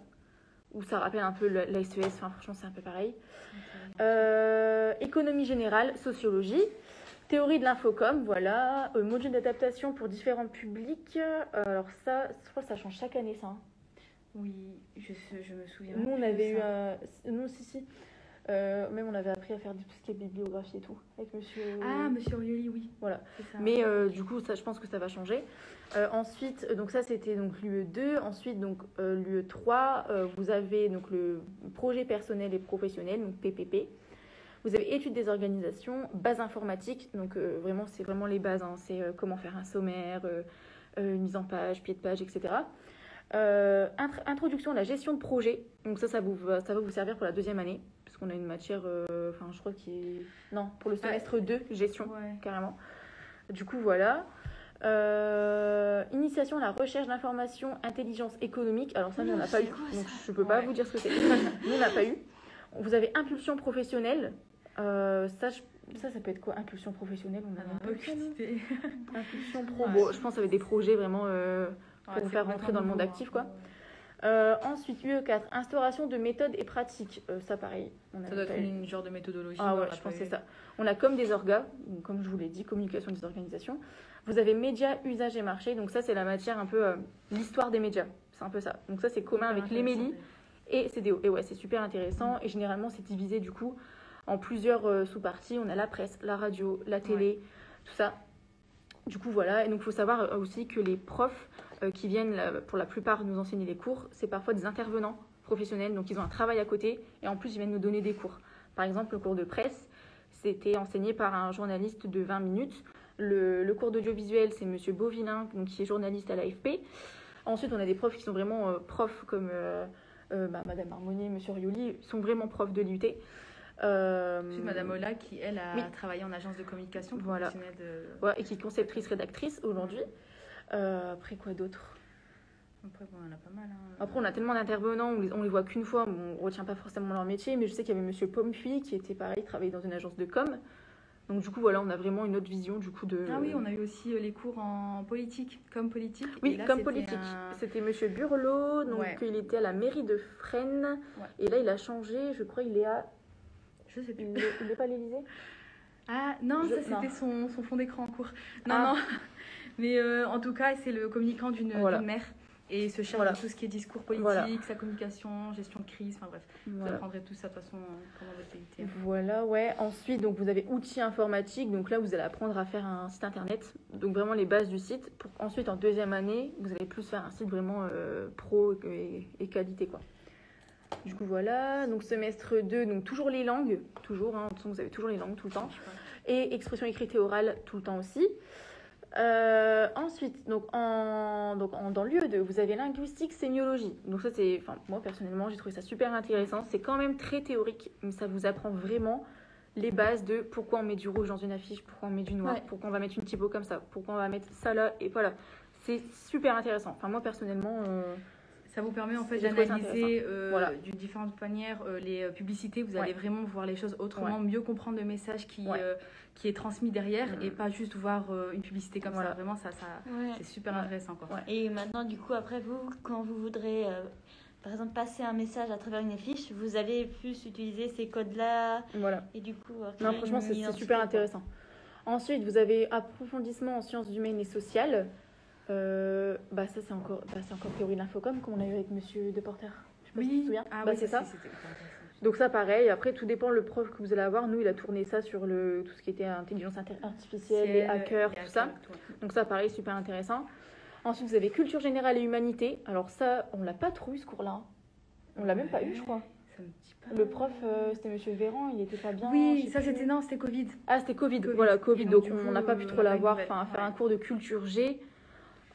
Ou ça rappelle un peu la SES, enfin franchement c'est un peu pareil. Économie générale, sociologie. Théorie de l'infocom, voilà. Module d'adaptation pour différents publics. Alors ça, je crois que ça change chaque année, ça. Hein. Oui, je me souviens. Nous, on plus de avait eu... ça. Nous, si. Même on avait appris à faire tout ce qui est bibliographie et tout. Avec monsieur... Ah, monsieur Orioli, oui. Voilà. C'est ça. Mais du coup, ça, je pense que ça va changer. Ensuite, donc ça, c'était donc l'UE2. Ensuite, donc l'UE3, vous avez donc le projet personnel et professionnel, donc PPP. Vous avez études des organisations, base informatique. Donc vraiment, c'est vraiment les bases. Hein. C'est comment faire un sommaire, une mise en page, pied de page, etc. Introduction à la gestion de projet. Donc ça va vous servir pour la deuxième année. Parce qu'on a une matière, je crois qui est... Non, pour le semestre 2, gestion, Ouais. carrément. Du coup, voilà. Initiation à la recherche d'informations, intelligence économique. Alors ça, nous, on n'a pas eu. Donc je peux pas vous dire ce que c'est. Nous, on n'a pas eu. Vous avez impulsion professionnelle. Ça peut être quoi? Impulsion professionnelle, on a pas eu. Impulsion pro. Ouais. Bon, je pense que ça va être des projets vraiment pour Ouais, vous c'est faire vraiment rentrer dans le monde nouveau, actif, hein. quoi. Ensuite, UE4, instauration de méthodes et pratiques. Ça, pareil. On Ça avait doit être pas eu. une genre de méthodologie. Ah on ouais, l'a je pas pense que c'est eu. ça. On a comme des orgas, donc comme je vous l'ai dit, communication des organisations. Vous avez médias, usages et marchés. Donc ça, c'est la matière un peu l'histoire des médias. C'est un peu ça. Donc ça, c'est commun avec l'Emélie et CDO. Et ouais, c'est super intéressant. Et généralement, c'est divisé du coup en plusieurs sous-parties. On a la presse, la radio, la télé, tout ça. Du coup, voilà. Et donc, il faut savoir aussi que les profs qui viennent, pour la plupart, nous enseigner les cours, c'est parfois des intervenants professionnels. Donc, ils ont un travail à côté et en plus, ils viennent nous donner des cours. Par exemple, le cours de presse, c'était enseigné par un journaliste de 20 minutes. Le cours d'audiovisuel, c'est Monsieur Beauvillain, donc, qui est journaliste à l'AFP. Ensuite, on a des profs qui sont vraiment profs comme Madame Harmonier, Monsieur Rioli, sont vraiment profs de l'IUT. Ensuite, Madame Ola, qui, elle, a travaillé en agence de communication Voilà. professionnelle de... Ouais, et qui est conceptrice-rédactrice aujourd'hui. Après, quoi d'autre? Après, bon, on en a pas mal. Hein. Après, on a tellement d'intervenants, on les voit qu'une fois, on retient pas forcément leur métier, mais je sais qu'il y avait Monsieur Pompuy qui était pareil, travaillait dans une agence de com. Donc du coup, voilà, on a vraiment une autre vision du coup de... Ah oui, on a eu aussi les cours en politique, comme politique. Oui, Et là, comme c'était politique. C'était Monsieur Burlot, donc il était à la mairie de Fresnes. Ouais. Et là, il a changé, je crois, il est à... Je sais plus. Il n'est pas à l'Élysée? Ah non, ça c'était son fond d'écran en cours. Non. Mais en tout cas, c'est le communicant d'une maire. Et il se charge de tout ce qui est discours politique, sa communication, gestion de crise, enfin bref. Vous apprendrez tout ça de toute façon pendant votre DUT. Voilà, ouais. Ensuite, donc, vous avez outils informatiques. Donc là, vous allez apprendre à faire un site internet. Donc vraiment les bases du site. Ensuite, en deuxième année, vous allez plus faire un site vraiment pro et qualité, quoi. Du coup, voilà. Donc semestre 2, donc toujours les langues. Toujours, hein. De toute façon, vous avez toujours les langues tout le temps. Et expression écrite et orale tout le temps aussi. Ensuite, dans l'UE2, vous avez linguistique, sémiologie. Donc ça, moi personnellement, j'ai trouvé ça super intéressant. C'est quand même très théorique, mais ça vous apprend vraiment les bases de pourquoi on met du rouge dans une affiche, pourquoi on met du noir, pourquoi on va mettre une typo comme ça, pourquoi on va mettre ça là, et voilà. C'est super intéressant. Enfin, moi personnellement... Ça vous permet en fait d'analyser d'une différente manière les publicités. Vous allez vraiment voir les choses autrement, mieux comprendre le message qui est transmis derrière et pas juste voir une publicité comme ça. Vraiment, c'est super intéressant, quoi. Et maintenant, du coup, après vous, quand vous voudrez, par exemple, passer un message à travers une affiche, vous allez plus utiliser ces codes-là. Voilà. Et du coup, non, franchement, c'est super intéressant. Ensuite, vous avez approfondissement en sciences humaines et sociales. Ça c'est encore théorie de l'infocom comme on a eu avec Monsieur Deporter. Je sais pas si tu te souviens. C'est ça. Donc ça pareil, après tout dépend le prof que vous allez avoir. Nous il a tourné ça sur tout ce qui était intelligence artificielle, les hackers, tout ça. Donc ça pareil, super intéressant. Ensuite vous avez culture générale et humanité. Alors ça, on l'a pas trop eu ce cours-là. On l'a même pas eu, je crois. Le prof, c'était Monsieur Véran, il était pas bien. Oui, ça c'était Covid. Ah, c'était Covid. Voilà, Covid. Donc on n'a pas pu trop l'avoir. Enfin, faire un cours de culture G.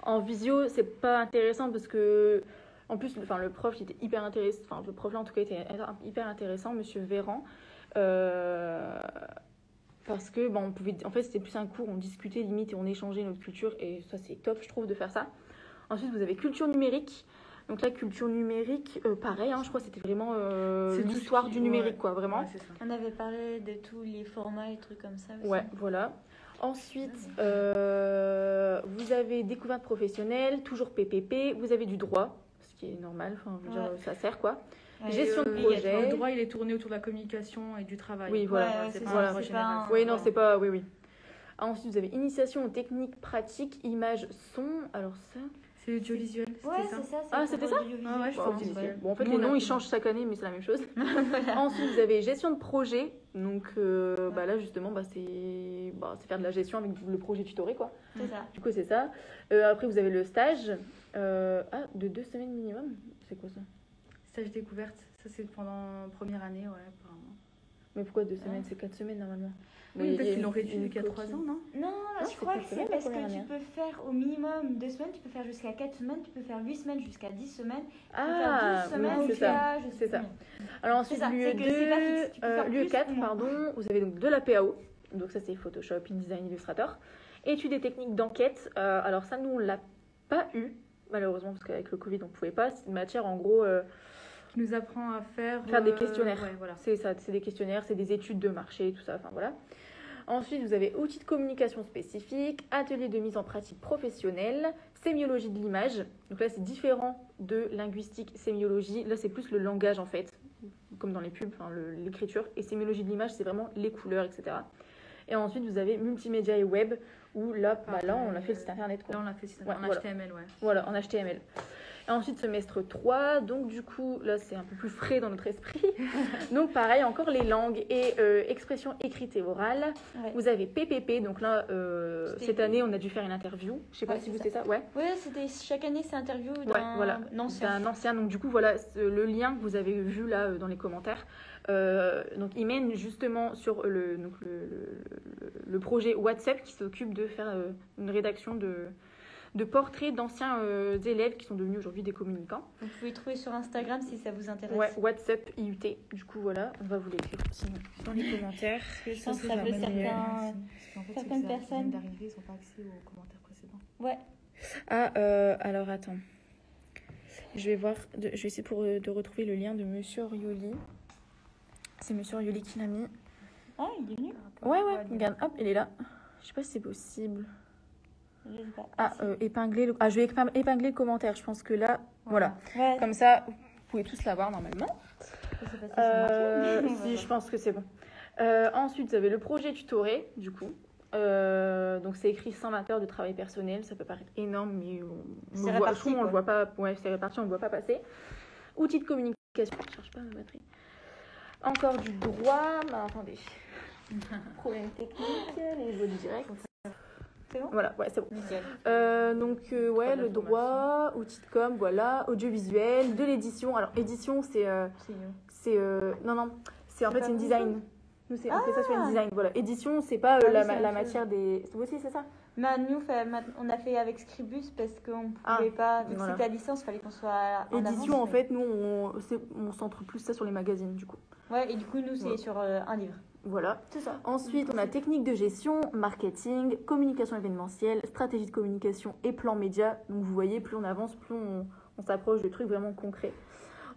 En visio, c'est pas intéressant parce que, en plus, le prof il était hyper intéressant. Enfin, le prof là en tout cas était hyper intéressant, Monsieur Véran, parce que on pouvait, en fait, c'était plus un cours, on discutait limite et on échangeait notre culture et ça c'est top, je trouve, de faire ça. Ensuite, vous avez culture numérique. Donc là, culture numérique, pareil, je crois que c'était vraiment l'histoire du numérique, quoi, vraiment. Ouais, on avait parlé de tous les formats et trucs comme ça aussi. Ouais, voilà. Ensuite, vous avez découverte professionnelle, toujours PPP, vous avez du droit, ce qui est normal, ça sert, quoi. Gestion de projet. Le droit, il est tourné autour de la communication et du travail. Oui, voilà. C'est pas... Oui, non, c'est pas... Oui. Ensuite, vous avez initiation aux techniques pratiques, images, son. Alors ça... C'est audiovisuel, c'est ça. Ah, c'était ça? Ah ouais, je crois. Bon, en fait, les noms, ils changent chaque année, mais c'est la même chose. Ensuite, vous avez gestion de projet. Donc, là, justement, c'est faire de la gestion avec le projet tutoré, quoi. C'est ça. Du coup, c'est ça. Après, vous avez le stage. De 2 semaines minimum. C'est quoi ça? Stage découverte. Ça, c'est pendant première année, apparemment. Mais pourquoi 2 semaines? C'est 4 semaines, normalement. Oui, peut-être qu'ils l'ont réduit jusqu'à y a 3 ans, non? Non, je crois que c'est parce que tu peux faire au minimum 2 semaines, tu peux faire jusqu'à 4 semaines, tu peux faire 8 semaines jusqu'à 10 semaines, tu peux faire 12 semaines jusqu'à... C'est ça. Alors ensuite, l'UE4, vous avez donc de la PAO, donc ça c'est Photoshop, InDesign, Illustrator. Études et techniques d'enquête, alors ça nous on l'a pas eu, malheureusement, parce qu'avec le Covid on pouvait pas. C'est une matière en gros... qui nous apprend à faire des questionnaires. Voilà. C'est ça, c'est des questionnaires, c'est des études de marché, tout ça, enfin voilà. Ensuite, vous avez outils de communication spécifiques, ateliers de mise en pratique professionnelle, sémiologie de l'image. Donc là, c'est différent de linguistique, sémiologie. Là, c'est plus le langage, en fait, comme dans les pubs, l'écriture. Et sémiologie de l'image, c'est vraiment les couleurs, etc. Et ensuite, vous avez multimédia et web, où là, on a fait le site internet, quoi. Là, on a fait le site internet en HTML, Voilà, en HTML. Et ensuite, semestre 3, donc du coup, là, c'est un peu plus frais dans notre esprit. Donc, pareil, encore les langues et expression écrite et orale. Ouais. Vous avez PPP, donc là, cette année, on a dû faire une interview. Je sais pas si vous savez ça. Ouais, c'était chaque année, c'est interview d'un ancien. Donc, du coup, voilà, le lien que vous avez vu là dans les commentaires. Donc, il mène justement sur le projet WhatsApp qui s'occupe de faire une rédaction de portraits d'anciens élèves qui sont devenus aujourd'hui des communicants. Vous pouvez trouver sur Instagram si ça vous intéresse. Ouais, WhatsApp IUT. Du coup, voilà, on va vous l'écrire aussi dans les commentaires. Je pense que ça peut certaines personnes. d'arriver, ils n'ont pas accès aux commentaires précédents. Ouais. Alors attends. Je vais essayer de retrouver le lien de Monsieur Orioli. C'est Monsieur Orioli qui l'a mis. Ah, il est venu. Ouais, regarde, hop, il est là. Je sais pas si c'est possible. Épingler je vais épingler le commentaire. Je pense que là, voilà. Ouais. Comme ça, vous pouvez tous l'avoir normalement. Si, je pense que c'est bon. Ensuite, vous avez le projet tutoré, du coup. Donc, c'est écrit 120 heures de travail personnel. Ça peut paraître énorme, mais on le voit pas. Ouais, c'est réparti, on ne le voit pas passer. Outils de communication. Je ne cherche pas ma batterie. Encore du droit. Attendez. Problème technique. Les vols directs. C'est bon ? Voilà, ouais, c'est bon. Nickel. Le droit, outils de com, voilà, audiovisuel, de l'édition. Alors, édition, c'est une design. Nous, on fait ça sur une design. Voilà, édition, c'est pas la matière des. Vous aussi, c'est ça ? On a fait avec Scribus parce qu'on ne pouvait pas, vu que c'était à licence, il fallait qu'on soit en édition, avance, en fait, nous, on centre plus ça sur les magazines, du coup. Ouais, et du coup, nous, c'est sur un livre. Voilà. C'est ça. Ensuite, on a technique de gestion, marketing, communication événementielle, stratégie de communication et plan média. Donc, vous voyez, plus on avance, plus on s'approche de trucs vraiment concrets.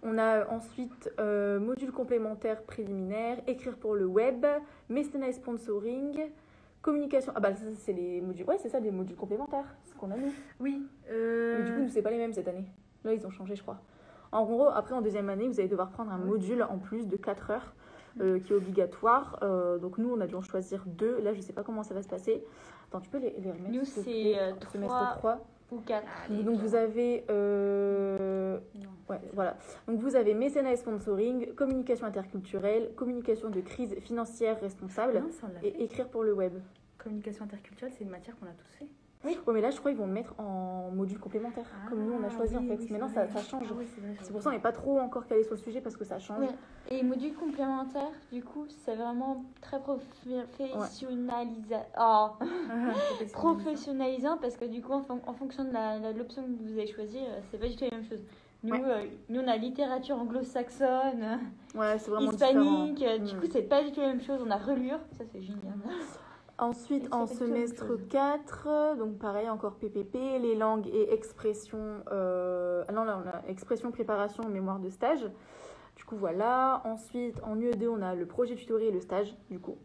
On a ensuite module complémentaire préliminaire, écrire pour le web, mécénat et sponsoring, communication. Ah bah ça c'est les modules. Ouais, c'est ça, les modules complémentaires, c'est ce qu'on a nous. Oui. Mais du coup, nous c'est pas les mêmes cette année. Là, ils ont changé, je crois. En gros, après en deuxième année, vous allez devoir prendre un module en plus de 4 heures qui est obligatoire. Donc nous, on a dû en choisir 2. Là, je sais pas comment ça va se passer. Attends, tu peux les remettre. Nous, c'est semestre 3 ou 4. Donc vous avez voilà. Donc vous avez mécénat et sponsoring, communication interculturelle, communication de crise financière responsable et écrire pour le web. Communication interculturelle, c'est une matière qu'on a tous fait. Oui, mais là je crois qu'ils vont le mettre en module complémentaire, comme nous on a choisi en fait. Maintenant ça change. C'est pour ça on n'est pas trop encore calé sur le sujet parce que ça change. Et module complémentaire, du coup, c'est vraiment très professionnalisant parce que du coup, en fonction de l'option que vous avez choisie, c'est pas du tout la même chose. Nous, on a littérature anglo-saxonne, c'est vraiment hispanique, différent. du coup, c'est pas du tout la même chose. On a relure, ça c'est génial. Ensuite, en semestre 4, donc pareil, encore PPP, les langues et expressions. Là, on a expression, préparation, mémoire de stage. Du coup, voilà. Ensuite, en UE2, on a le projet tutoré et le stage, du coup.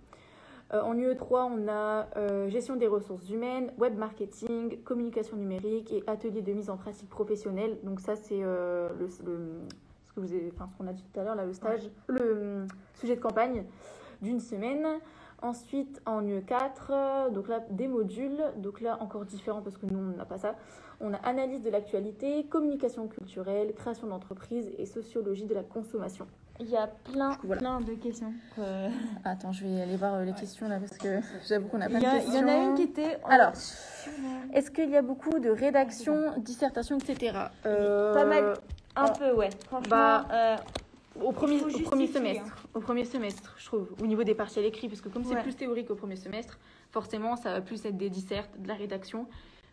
En UE3, on a gestion des ressources humaines, web marketing, communication numérique et atelier de mise en pratique professionnelle. Donc ça, c'est ce qu'on a dit tout à l'heure, là, le stage, le sujet de campagne d'une semaine. Ensuite, en UE4, donc là, des modules. Donc là, encore différent parce que nous, on n'a pas ça. On a analyse de l'actualité, communication culturelle, création d'entreprise et sociologie de la consommation. Il y a plein de questions. Attends, je vais aller voir les questions là parce que j'avoue qu'on a plein de questions. Il y en a une qui était... Alors, est-ce qu'il y a beaucoup de rédaction, dissertation, etc. Pas mal. Un peu, ouais. Franchement... Au premier semestre, je trouve, au niveau des partiels écrits, parce que comme c'est plus théorique au premier semestre, forcément, ça va plus être des dissertes, de la rédaction.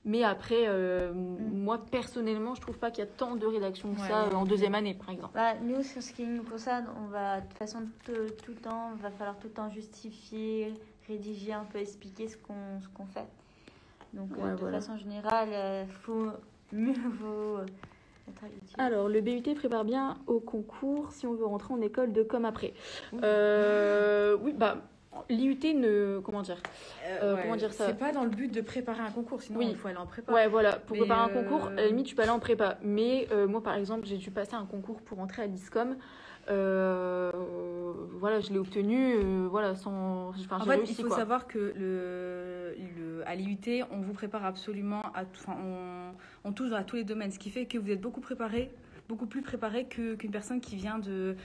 Mais après, moi, personnellement, je trouve pas qu'il y a tant de rédaction que ça en deuxième année, par exemple. Nous, sur ce qui nous concerne, on va, de toute façon, tout le temps, va falloir tout le temps justifier, rédiger un peu, expliquer ce qu'on fait. Donc, de façon générale, mieux vaut... Alors, le BUT prépare bien au concours si on veut rentrer en école de com après. L'IUT ne... Comment dire ça c'est pas dans le but de préparer un concours, sinon il faut aller en prépa. Ouais, voilà. Pour préparer un concours, à la limite, tu peux aller en prépa. Mais moi, par exemple, j'ai dû passer un concours pour entrer à l'ISCOM. Je l'ai obtenu, sans... En fait, il faut savoir que à l'IUT, on vous prépare absolument à tout, on touche à tous les domaines, ce qui fait que vous êtes beaucoup plus préparé qu'une personne qui vient de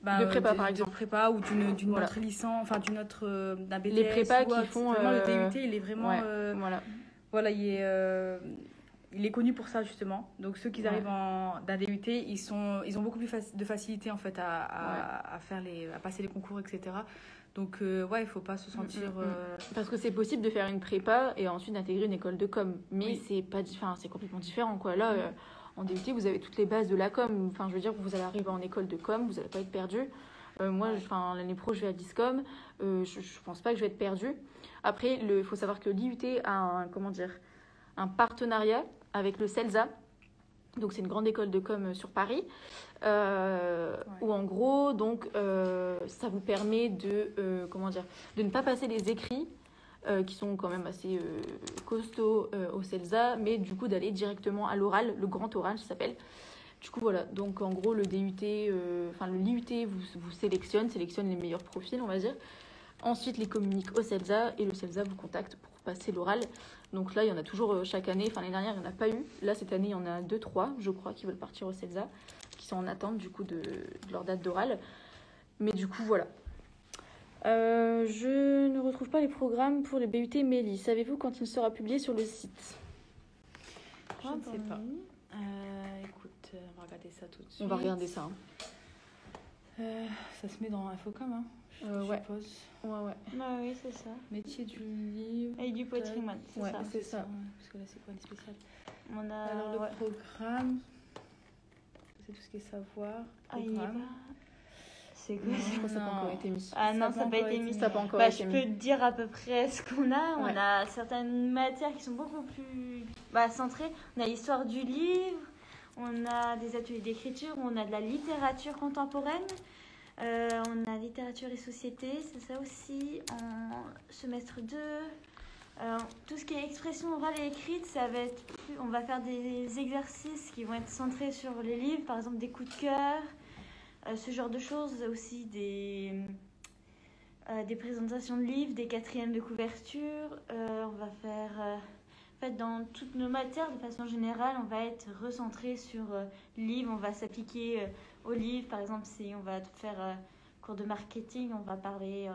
prépa, par exemple. De prépa ou d'une autre licence, d'un BTS. Les prépas qui font... Vraiment, le DUT, il est vraiment... il est connu pour ça, justement. Donc, ceux qui arrivent d'un DUT, ils ont beaucoup plus de facilité, en fait, à passer les concours, etc. Donc, il ne faut pas se sentir... Parce que c'est possible de faire une prépa et ensuite d'intégrer une école de com. Mais c'est complètement différent, quoi. Là, en DUT, vous avez toutes les bases de la com. Enfin, je veux dire, vous allez arriver en école de com, vous n'allez pas être perdu. Moi, l'année pro, je vais à l'ISCOM. Je ne pense pas que je vais être perdue. Après, il faut savoir que l'IUT a un partenariat avec le CELSA. Donc, c'est une grande école de com sur Paris. Où en gros, donc, ça vous permet de, de ne pas passer les écrits qui sont quand même assez costauds au CELSA, mais du coup d'aller directement à l'oral, le grand oral ça s'appelle. Du coup voilà, donc en gros le DUT, le l'IUT vous sélectionne les meilleurs profils on va dire. Ensuite les communique au CELSA et le CELSA vous contacte pour passer l'oral. Donc là il y en a toujours chaque année, enfin l'année dernière il n'y en a pas eu. Là cette année il y en a 2-3 je crois qui veulent partir au CELSA, qui sont en attente du coup de leur date d'oral. Mais du coup voilà. Je ne retrouve pas les programmes pour le BUT Méli. Savez-vous quand il sera publié sur le site? Je ne sais pas. Écoute, on va regarder ça tout de suite. On va regarder ça. Ça se met dans Infocom, hein, je suppose. Ouais. Bah oui, c'est ça. Métier du livre. Et du patrimoine, c'est ouais, ça. c'est ça. Parce que là, c'est quoi des spécial? On a... Alors, le programme, c'est tout ce qui est savoir. Programme. C'est quoi? Je crois que ça n'a pas encore été mis. Ah non, ça n'a pas été mis. Ça n'a pas encore Bah, été je mis. peux te dire à peu près ce qu'on a. Ouais. On a certaines matières qui sont beaucoup plus centrées. On a l'histoire du livre, on a des ateliers d'écriture, on a de la littérature contemporaine, on a littérature et société, c'est ça aussi, en semestre 2. Tout ce qui est expression orale et écrite, ça va être on va faire des exercices qui vont être centrés sur les livres, par exemple des coups de cœur. Ce genre de choses, aussi des présentations de livres, des quatrièmes de couverture. On va faire, en fait, dans toutes nos matières, de façon générale, on va être recentré sur le livre. On va s'appliquer au livre. Par exemple, si on va faire cours de marketing, on va parler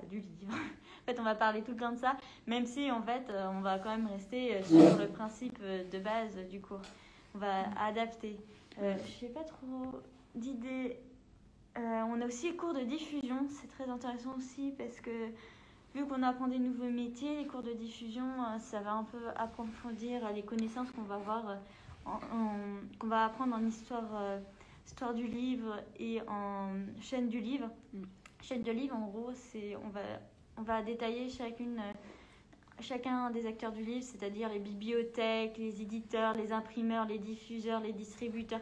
du livre. En fait, on va parler tout le temps de ça, même si, en fait, on va quand même rester sur le principe de base du cours. On va adapter. Je sais pas trop d'idées. On a aussi les cours de diffusion, c'est très intéressant aussi parce que vu qu'on apprend des nouveaux métiers, les cours de diffusion, ça va un peu approfondir les connaissances qu'on va avoir, qu'on va apprendre en histoire du livre et en chaîne du livre. Chaîne de livre, en gros, c'est on va détailler chacun des acteurs du livre, c'est-à-dire les bibliothèques, les éditeurs, les imprimeurs, les diffuseurs, les distributeurs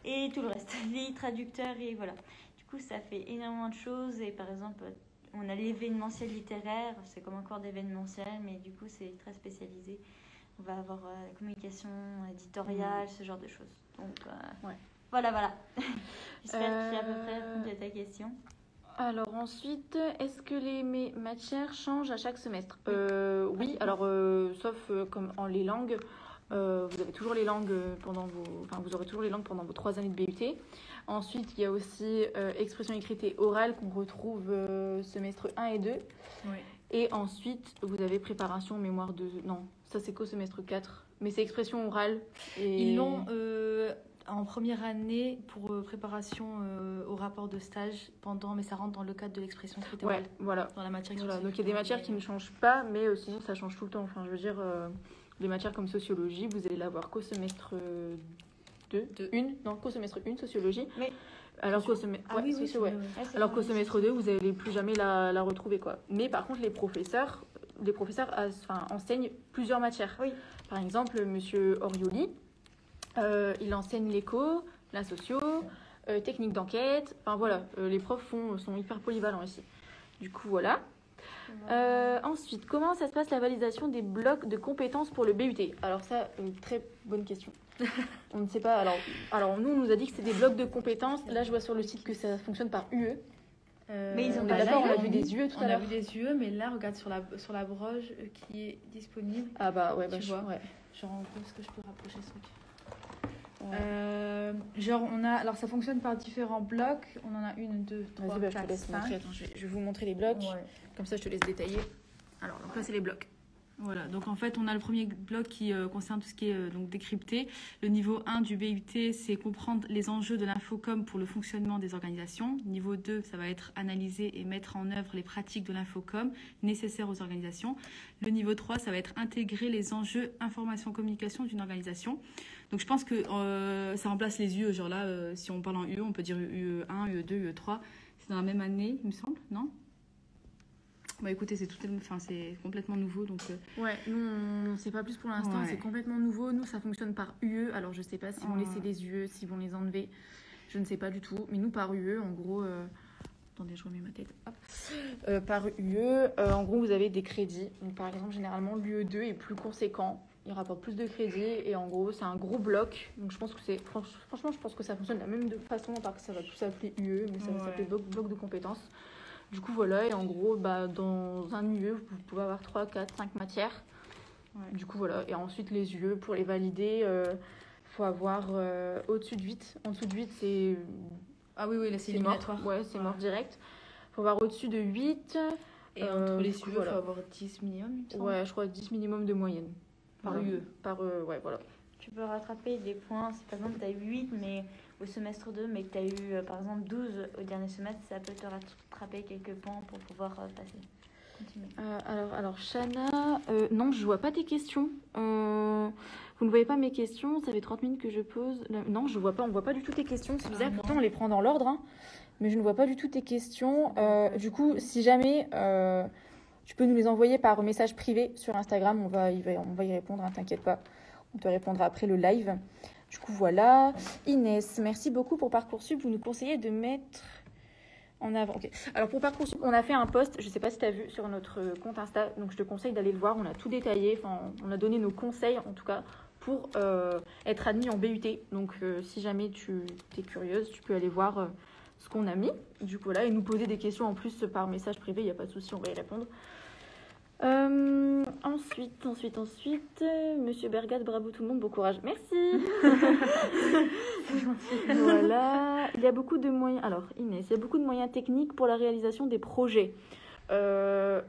et tout le reste, les traducteurs et voilà. Du coup, ça fait énormément de choses et par exemple, on a l'événementiel littéraire, c'est comme un cours d'événementiel, mais du coup, c'est très spécialisé. On va avoir la communication éditoriale, ce genre de choses. Donc, voilà. J'espère qu'il y a à peu près répondu à ta question. Alors ensuite, est-ce que les matières changent à chaque semestre? Oui, alors sauf comme en les langues, vous avez toujours les langues vous aurez toujours les langues pendant vos 3 années de BUT. Ensuite, il y a aussi expression écrite et orale qu'on retrouve semestre 1 et 2. Oui. Et ensuite, vous avez préparation, mémoire de... Non, ça c'est qu'au semestre 4. Mais c'est expression orale. Et... Ils l'ont en première année pour préparation au rapport de stage mais ça rentre dans le cadre de l'expression écrite et orale. Voilà. Dans la matière Voilà. Donc il y a des matières qui ne changent pas, mais sinon ça change tout le temps. Enfin, je veux dire, les matières comme sociologie, vous allez l'avoir qu'au semestre 2. Qu'au semestre 1, sociologie. Mais... Alors qu'au semestre... Alors qu'au semestre 2, vous n'allez plus jamais la retrouver, quoi. Mais par contre, les professeurs enseignent plusieurs matières. Oui. Par exemple, monsieur Orioli, il enseigne l'éco, la socio, technique d'enquête. Enfin voilà, les profs sont hyper polyvalents ici. Du coup, voilà. Ensuite, comment ça se passe la validation des blocs de compétences pour le BUT? Alors ça, très bonne question. On ne sait pas. Alors nous, on nous a dit que c'était des blocs de compétences. Là, je vois sur le site que ça fonctionne par UE. Mais ils ont on a vu des UE tout à l'heure. On a vu des UE, mais là, regarde sur la broche qui est disponible. Ah bah ouais, tu vois. Ouais. Genre, en gros, est-ce que je peux rapprocher ce truc? Alors ça fonctionne par différents blocs. On en a 1, 2, 3, 4, 5. Attends, je vais vous montrer les blocs. Ouais. Comme ça, je te laisse détailler. Alors, donc là, c'est les blocs. Voilà, donc en fait, on a le premier bloc qui concerne tout ce qui est donc décrypté. Le niveau 1 du BUT, c'est comprendre les enjeux de l'infocom pour le fonctionnement des organisations. Niveau 2, ça va être analyser et mettre en œuvre les pratiques de l'infocom nécessaires aux organisations. Le niveau 3, ça va être intégrer les enjeux information-communication d'une organisation. Donc je pense que ça remplace les UE. Genre là, si on parle en UE, on peut dire UE1, UE2, UE3. C'est dans la même année, il me semble, non ? Bah écoutez, c'est complètement nouveau, donc... Ouais, nous, on ne sait pas plus pour l'instant, Ouais. c'est complètement nouveau. Nous, ça fonctionne par UE, alors je sais pas s'ils vont laisser les UE, s'ils vont les enlever, je ne sais pas du tout. Mais nous, par UE, en gros... Attendez, je remets ma tête. Hop. Par UE, en gros, vous avez des crédits. Donc, par exemple, généralement, l'UE2 est plus conséquent. Il rapporte plus de crédits. Et en gros, c'est un gros bloc. Donc, je pense que franchement, je pense que ça fonctionne de la même façon, à part que ça va plus s'appeler UE, mais ça va s'appeler bloc de compétences. Du coup, voilà. Et en gros, dans un UE, vous pouvez avoir 3, 4, 5 matières. Ouais. Du coup, voilà. Et ensuite, les UE, pour les valider, faut avoir au-dessus de 8. En dessous de 8, c'est... Ah oui, là c'est éliminatoire. Ouais, c'est mort direct. Il faut avoir au-dessus de 8. Et entre les UE, il faut avoir 10 minimum, il me semble. Ouais, je crois 10 minimum de moyenne. Par UE. Ouais, voilà. Tu peux rattraper des points. Si par exemple tu as eu 8 mais au semestre 2, mais que tu as eu par exemple 12 au dernier semestre, ça peut te rattraper quelques points pour pouvoir passer. Continuer. Alors Shana, non, je vois pas tes questions. Vous ne voyez pas mes questions, ça fait 30 minutes que je pose. Non, on voit pas du tout tes questions. C'est bizarre, pourtant on les prend dans l'ordre, hein, mais je ne vois pas du tout tes questions. Du coup, si jamais tu peux nous les envoyer par message privé sur Instagram, on va y répondre, hein, t'inquiète pas. On te répondra après le live. Du coup, voilà. Inès, merci beaucoup pour Parcoursup. Vous nous conseillez de mettre en avant. Okay. Alors pour Parcoursup, on a fait un post, je ne sais pas si tu as vu sur notre compte Insta, donc je te conseille d'aller le voir. On a tout détaillé, on a donné nos conseils en tout cas pour être admis en BUT. Donc si jamais tu es curieuse, tu peux aller voir ce qu'on a mis. Du coup là, et nous poser des questions en plus par message privé, il n'y a pas de souci, on va y répondre. Ensuite, Monsieur Bergat, bravo tout le monde, bon courage. Merci. C'est gentil. Voilà. Il y a beaucoup de moyens. Alors, Inès, il y a beaucoup de moyens techniques pour la réalisation des projets. Je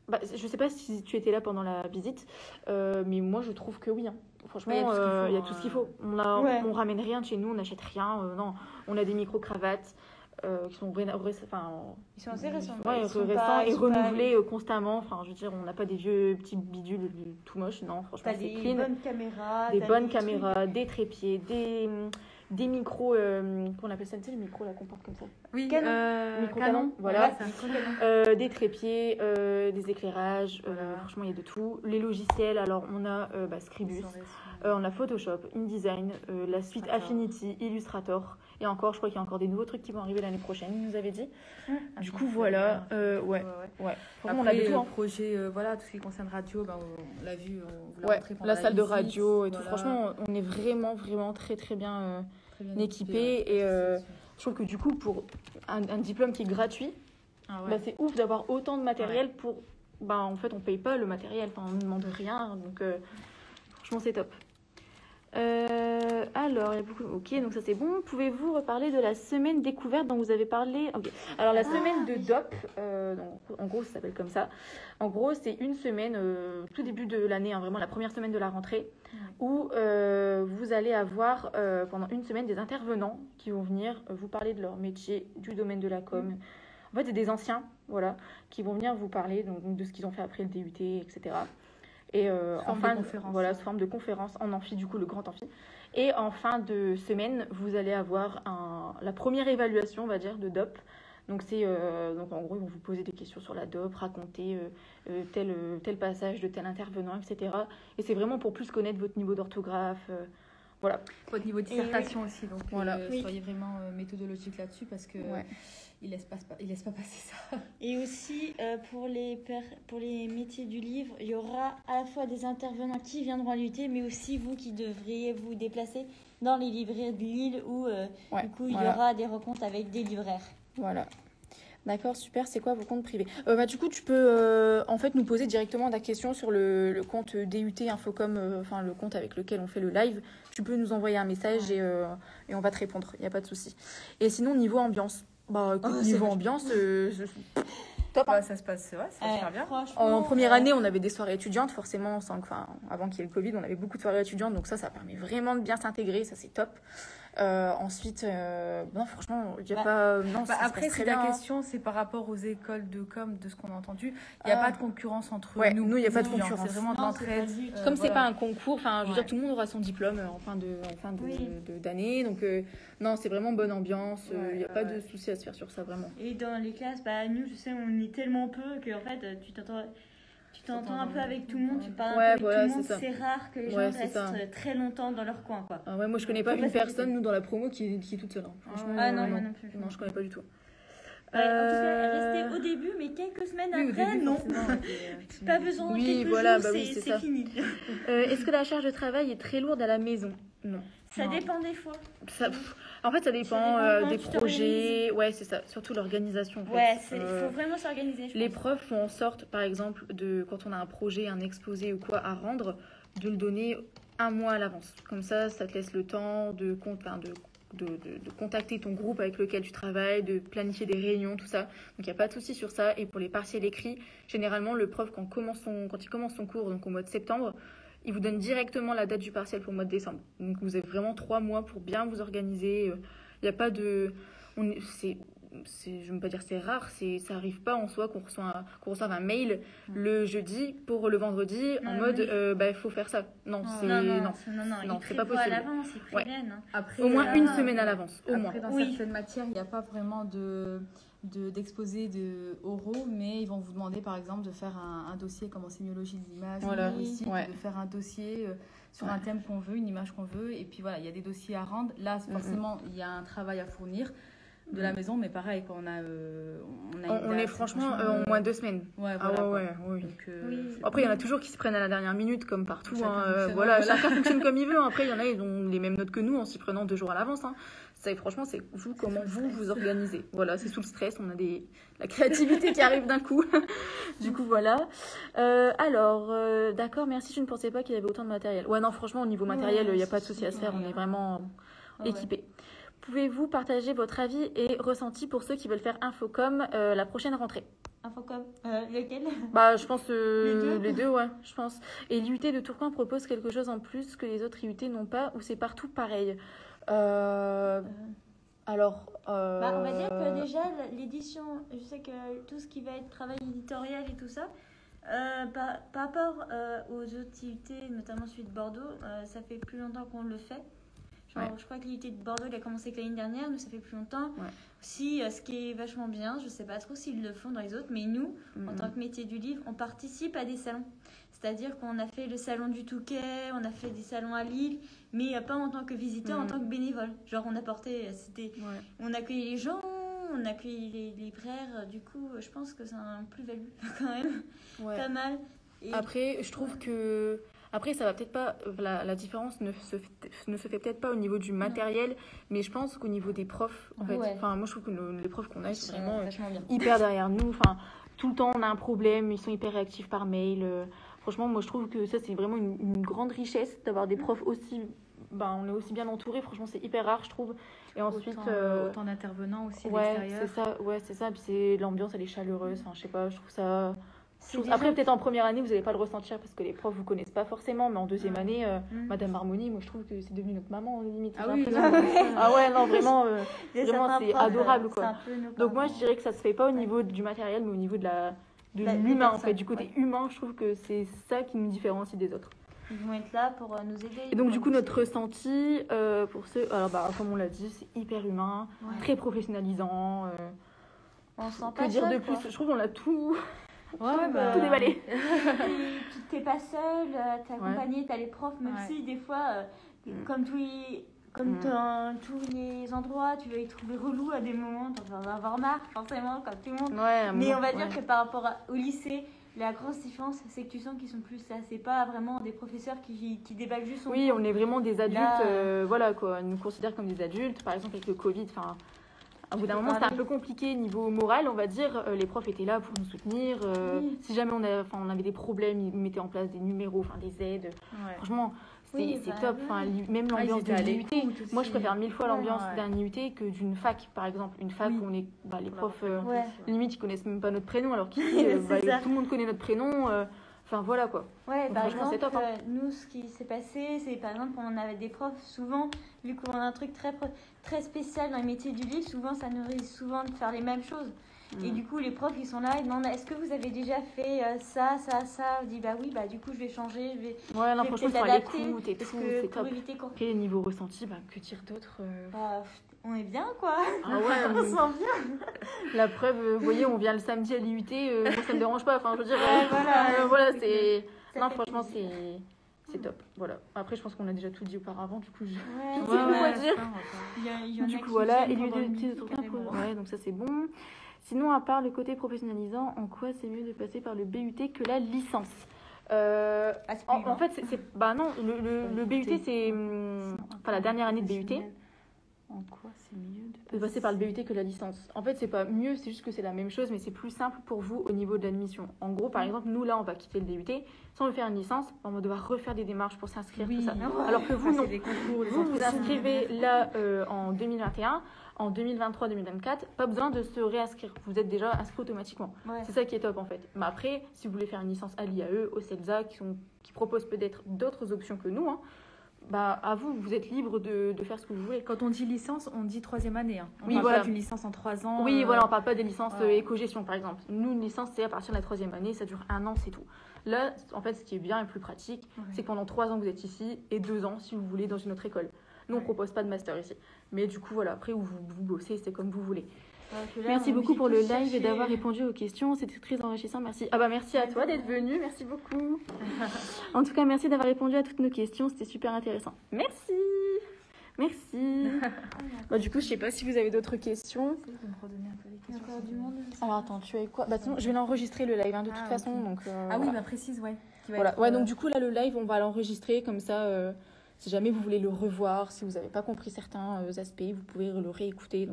ne sais pas si tu étais là pendant la visite, mais moi je trouve que oui. Hein. Franchement, il y a tout ce qu'il faut. On ramène rien de chez nous, on n'achète rien. Non, on a des micro-cravates. Qui sont ils sont assez récents, récents et renouvelés constamment. Enfin, je veux dire, on n'a pas des vieux petits bidules tout moches. Non, franchement, c'est clean. Des bonnes caméras, des trépieds, des micros, qu'on appelle ça, tu sais, le micro là qu'on porte comme ça. Oui, micro-canon, voilà. Ouais, des trépieds, des éclairages, franchement, il y a de tout. Les logiciels, alors on a Scribus, on a Photoshop, InDesign, la suite Affinity, Illustrator. Et encore, je crois qu'il y a encore des nouveaux trucs qui vont arriver l'année prochaine, il nous avait dit. Du coup, voilà. Ouais. Franchement, on a du tout. Projet, tout ce qui concerne radio, on l'a vu. La salle de radio et tout. Franchement, on est vraiment, vraiment très, très bien équipés. Et je trouve que du coup, pour un diplôme qui est gratuit, c'est ouf d'avoir autant de matériel pour... en fait, on paye pas le matériel, on ne demande rien. Donc, franchement, c'est top. Alors, il y a beaucoup... Ok, donc ça c'est bon. Pouvez-vous reparler de la semaine découverte dont vous avez parlé? Ok. Alors, la semaine de DOP, donc, en gros, ça s'appelle comme ça. En gros, c'est une semaine, tout début de l'année, hein, vraiment la première semaine de la rentrée, où vous allez avoir pendant une semaine des intervenants qui vont venir vous parler de leur métier, du domaine de la com. En fait, c'est des anciens, qui vont venir vous parler donc, de ce qu'ils ont fait après le DUT, etc. Et sous forme de conférence en amphi, du coup le grand amphi. Et en fin de semaine, vous allez avoir la première évaluation, on va dire, de DOP. Donc donc en gros, ils vont vous poser des questions sur la DOP, raconter tel passage de tel intervenant, etc. Et c'est vraiment pour plus connaître votre niveau d'orthographe. Voilà. Votre niveau de dissertation aussi, donc soyez vraiment méthodologique là-dessus parce que il laisse pas passer ça. Et aussi pour les métiers du livre, il y aura à la fois des intervenants qui viendront à l'UT, mais aussi vous qui devriez vous déplacer dans les librairies de Lille où du coup il y aura des rencontres avec des libraires. Voilà. D'accord, super. C'est quoi vos comptes privés? Du coup, tu peux en fait nous poser directement ta question sur le compte DUT Infocom, le compte avec lequel on fait le live. Tu peux nous envoyer un message et on va te répondre. Il n'y a pas de souci. Et sinon, niveau ambiance, niveau ambiance, top. Ça se passe super bien. En première année, on avait des soirées étudiantes, forcément, avant qu'il y ait le Covid, on avait beaucoup de soirées étudiantes, donc ça permet vraiment de bien s'intégrer, ça c'est top. Ensuite, non, franchement, il n'y a pas. Non, ça se Après, passe très si la bien. question, c'est par rapport aux écoles de com, de ce qu'on a entendu, il n'y a pas de concurrence entre Ouais, nous. nous, il n'y a pas de étudiants. concurrence. C'est vraiment de Non, c'est l'entraide. pas du tout. Comme c'est Voilà. pas un concours, enfin, je veux Ouais. dire, tout le monde aura son diplôme en fin Oui. d'année. Donc, non, c'est vraiment bonne ambiance. Il n'y a Ouais, pas ouais. de souci à se faire sur ça, vraiment. Et dans les classes, nous, je sais, on est tellement peu qu'en fait, tu t'entends un peu avec tout le monde, tu parles Ouais, un peu voilà, avec tout le c'est monde. ça. C'est rare que les Ouais, gens c'est restent ça. très longtemps dans leur coin, quoi. Ah ouais, moi, je connais pas Faut une pas personne, s'inquiéter. nous, dans la promo qui est toute seule. Hein. Franchement, Ah non, moi non plus. Non, je connais pas du tout. Ouais, en tout cas, elle restait au début, mais quelques semaines Oui, au après, début, non. forcément, Pas besoin de Oui, quelques voilà, jours, bah oui, c'est ça. fini. Est-ce que la charge de travail est très lourde à la maison? Non. Ça Non. dépend des fois. En fait, ça dépend comment des tu projets. Ouais, c'est ça. Surtout l'organisation. En fait. Ouais, il faut vraiment s'organiser. je Les pense. profs font en sorte, par exemple, quand on a un projet, un exposé ou quoi à rendre, de le donner un mois à l'avance. Comme ça te laisse le temps de contacter ton groupe avec lequel tu travailles, de planifier des réunions, tout ça. Donc, il n'y a pas de souci sur ça. Et pour les partiels écrits, généralement, le prof, quand il commence son cours, donc au mois de septembre, il vous donne directement la date du partiel pour le mois de décembre. Donc, vous avez vraiment 3 mois pour bien vous organiser. Il n'y a pas de... je ne veux pas dire c'est rare, ça arrive pas en soi qu'on reçoive un mail le jeudi pour le vendredi en mode il faut faire ça. Non, Non, c'est non, non. ils Non, c'est pas prévoient à possible. l'avance, ils préviennent. hein. Après, Au moins une Ah, semaine à l'avance, au moins. Après, dans Oui. certaines matières, il n'y a pas vraiment d'exposés oraux, mais ils vont vous demander par exemple de faire un dossier comme en sémiologie de l'image, Voilà. linguistique, Ouais. de faire un dossier sur Ouais. un thème qu'on veut, une image qu'on veut, et puis voilà, il y a des dossiers à rendre. Là, forcément, il y a un travail à fournir de la maison, mais pareil, quand on a une On est date, franchement en moins de 2 semaines. Ouais, Ah voilà, ouais, quoi. oui. Donc, Oui. Après, il y en a toujours qui se prennent à la dernière minute, comme partout. Chacun hein. fonctionne, Voilà, voilà. chacun fonctionne comme il veut. Après, il y en a, ils ont les mêmes notes que nous en s'y prenant 2 jours à l'avance. Hein. Franchement, c'est vous, comment vous vous organisez. Voilà, c'est sous le stress, on a la créativité qui arrive d'un coup. Du coup, voilà. D'accord, merci. Je ne pensais pas qu'il y avait autant de matériel. Ouais, non, franchement, au niveau matériel, il n'y a pas de souci à se faire. On est vraiment Ouais. équipés. Pouvez-vous partager votre avis et ressenti pour ceux qui veulent faire Infocom la prochaine rentrée? Infocom, lequel? Bah, je pense Les deux ouais, je pense. Et l'IUT de Tourcoing propose quelque chose en plus que les autres IUT n'ont pas, ou c'est partout pareil? Alors, On va dire que déjà, l'édition, je sais que tout ce qui va être travail éditorial et tout ça, par rapport aux autres IUT, notamment celui de Bordeaux, ça fait plus longtemps qu'on le fait. Je crois que l'IUT de Bordeaux, il a commencé que l'année dernière, nous, ça fait plus longtemps. Ouais. Si, ce qui est vachement bien, je sais pas trop s'ils le font dans les autres, mais nous, en tant que métier du livre, on participe à des salons. C'est-à-dire qu'on a fait le salon du Touquet, on a fait des salons à Lille, mais pas en tant que visiteur, en tant que bénévole. Genre, on apportait, on accueillait les gens, on accueillait les libraires. Du coup, je pense que c'est un plus-value quand même, pas mal. Et... Après, je trouve que... Après, ça va peut-être pas... La différence ne se fait peut-être pas au niveau du matériel, mais je pense qu'au niveau des profs, en fait... Ouais. Enfin, moi, je trouve que les profs qu'on a, ils sont vraiment vachement bien. hyper derrière nous. Enfin, tout le temps, on a un problème, ils sont hyper réactifs par mail. Franchement, moi, je trouve que ça, c'est vraiment une grande richesse d'avoir des profs aussi... on est aussi bien entourés. Franchement, c'est hyper rare, je trouve. Et ensuite... autant d'intervenants aussi à ouais, l'extérieur. c'est ça. Puis l'ambiance, elle est chaleureuse. Enfin, je sais pas, je trouve ça... déjà- Après, peut-être en première année, vous n'allez pas le ressentir parce que les profs vous connaissent pas forcément, mais en deuxième Ouais. année, Madame Harmonie, moi je trouve que c'est devenu notre maman limite. Ah j'ai oui, l'impression. Ah ouais, non, vraiment, vraiment certains c'est profs, adorable c'est quoi. un peu nos Donc moi parents. je dirais que ça se fait pas au niveau du matériel, mais au niveau de des l'humain en personnes, fait, du côté humain, je trouve que c'est ça qui nous différencie des autres. Ils vont être là pour nous aider. Et donc du coup notre ressenti pour ceux, alors comme on l'a dit, c'est hyper humain, très professionnalisant. On se sent Que pas dire seul, de plus? quoi. Je trouve qu'on a tout Ouais, déballé. Tu t'es pas seul, t'es accompagné, t'as les profs, même si des fois, comme tous les endroits, tu vas y trouver relou à des moments, tu vas en avoir marre, forcément, comme tout le monde. Ouais, Mais on va dire que par rapport au lycée, la grosse différence, c'est que tu sens qu'ils sont plus là. C'est pas vraiment des professeurs qui déballent juste son Oui, cours. on est vraiment des adultes, Là, voilà quoi, ils nous considèrent comme des adultes. Par exemple, avec le Covid, au bout d'un moment, c'était un peu compliqué niveau moral, on va dire. Les profs étaient là pour nous soutenir. Oui. Si jamais on avait des problèmes, ils mettaient en place des numéros, des aides. Franchement, c'est top. Même l'ambiance de l'IUT. Moi, je préfère 1000 fois l'ambiance d'un IUT que d'une fac, par exemple. Une fac où on est, les profs, limite, ils connaissent même pas notre prénom, alors qu'ici, C'est ça. tout le monde connaît notre prénom. Enfin, voilà quoi. Ouais, Donc, par franchement, c'est exemple, top, hein. nous, ce qui s'est passé, c'est par exemple, on avait des profs, souvent, vu qu'on a un truc très spécial dans les métiers du livre, souvent, ça nous risque souvent de faire les mêmes choses. Et du coup, les profs, ils sont là, ils demandent, est-ce que vous avez déjà fait ça? On dit, bah oui, bah du coup, je vais changer, je vais Ouais, non, je vais franchement, peut-être ça l'adapter, l'écoute et parce tout, que c'est pour top. éviter qu'on... Après, niveau ressenti, bah, que dire d'autre Bah, on est bien, quoi. Ah ouais, On se sent bien. la preuve, vous voyez, on vient le samedi à l'IUT, moi ça me dérange pas, enfin je veux dire, Ouais, voilà. voilà, c'est... Ça Non, fait franchement, plaisir. c'est top, voilà. Après, je pense qu'on a déjà tout dit auparavant, du coup, je... Ouais, sais plus quoi dire. il y en a Du qui coup, voilà, et viennent lui pendant le de midi, trucs un peu... carrément. Ouais, donc ça c'est bon. Sinon, à part le côté professionnalisant, en quoi c'est mieux de passer par le BUT que la licence c'est plus en fait, bah non, le BUT, c'est... Enfin, la dernière année de BUT. En quoi c'est mieux de passer par le BUT que la licence? En fait, c'est pas mieux, c'est juste que c'est la même chose, mais c'est plus simple pour vous au niveau de l'admission. En gros, par exemple, nous, là, on va quitter le DUT. Si on veut faire une licence, on va devoir refaire des démarches pour s'inscrire, tout ça. Alors que vous, non. Des concours, des Vous vous entretiens. inscrivez là en 2021, en 2023-2024, pas besoin de se réinscrire. Vous êtes déjà inscrit automatiquement. Ouais. C'est ça qui est top, en fait. Mais après, si vous voulez faire une licence à l'IAE, au CELSA, qui proposent peut-être d'autres options que nous, hein, bah, à vous, vous êtes libre de faire ce que vous voulez. Quand on dit licence, on dit 3e année. Hein. On Oui, parle voilà. pas d'une licence en 3 ans. Oui, voilà, on parle pas des licences voilà. éco-gestion, par exemple. Nous, une licence, c'est à partir de la 3e année, ça dure 1 an, c'est tout. Là, en fait, ce qui est bien et plus pratique, c'est que pendant 3 ans, vous êtes ici, et 2 ans, si vous voulez, dans une autre école. Nous, on propose pas de master ici. Mais du coup, voilà, après, où vous bossez, c'est comme vous voulez. Merci beaucoup pour le live et d'avoir répondu aux questions. C'était très enrichissant. Merci. Ah bah merci à toi d'être venu. Merci beaucoup. En tout cas, merci d'avoir répondu à toutes nos questions. C'était super intéressant. Merci. Merci. Bah, du coup, je sais pas si vous avez d'autres questions. Il y a encore du monde. Alors attends, tu as quoi? Bah sinon, je vais l'enregistrer le live hein, de toute façon. Ok. Donc, Ah oui, bah précise, ouais. Qui va voilà. être, Ouais, donc du coup là, le live, on va l'enregistrer comme ça. Si jamais vous voulez le revoir, si vous n'avez pas compris certains aspects, vous pouvez le réécouter.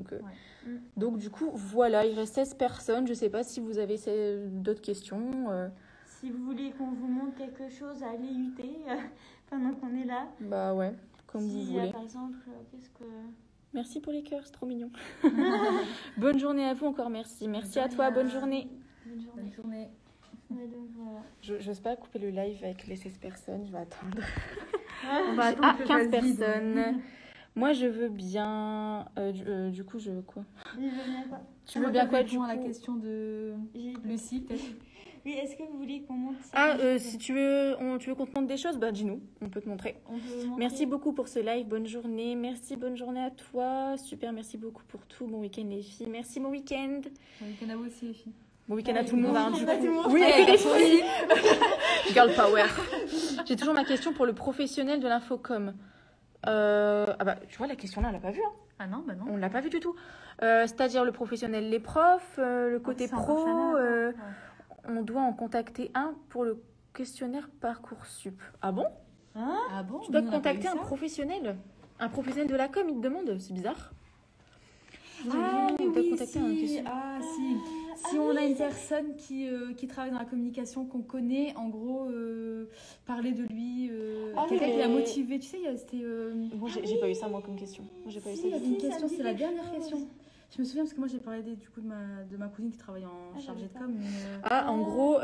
Donc du coup, voilà, il reste 16 personnes. Je ne sais pas si vous avez d'autres questions. Si vous voulez qu'on vous montre quelque chose à l'IUT pendant qu'on est là. Bah ouais, comme vous voulez. Par exemple, qu'est-ce que... Merci pour les cœurs, c'est trop mignon. Bonne journée à vous encore, merci. Merci à toi, bonne journée. Bonne journée. Ouais, donc, voilà. J'ose pas couper le live avec les 16 personnes, je vais attendre. On va attendre que 15 ça se vide. personnes. Moi, je veux bien... du coup, je veux quoi? Tu veux bien quoi, du coup? À la question de Lucie, peut-être. Oui, est-ce que vous voulez qu'on montre ça? Ah, si tu veux qu'on te montre des choses, bah dis-nous, on peut te montrer. On peut montrer. Merci beaucoup pour ce live, bonne journée. Merci, bonne journée à toi. Super, merci beaucoup pour tout. Bon week-end les filles. Merci, bon week-end. Bon week-end à vous aussi, les filles. Bon week-end à tout le monde. Hein, du week-end à coup. tout le monde. Oui, Ouais, les filles. Girl power. J'ai toujours ma question pour le professionnel de l'infocom. Ah bah, tu vois, la question là, on l'a pas vue. Hein. Ah non, bah non. On l'a pas vue du tout. C'est-à-dire le professionnel, les profs, le côté c'est encore pro. Chanel, ouais. On doit en contacter un pour le questionnaire Parcoursup. Ah bon? Ah bon? Tu dois Nous, on n'a pas contacter eu un ça. professionnel? Un professionnel de la com, il te demande? C'est bizarre. Ah On doit contacter un si. questionnaire. Ah si. Si on a une personne qui travaille dans la communication, qu'on connaît, en gros, parler de lui, quelqu'un qui l'a motivé. Tu sais, c'était... Bon, j'ai pas eu ça moi comme question. Moi, j'ai pas eu ça. il y avait une question, me c'est la dit dernière quelque chose. question. Je me souviens parce que moi j'ai parlé du coup de ma cousine qui travaille en chargée de com. Mais, Ah, en gros,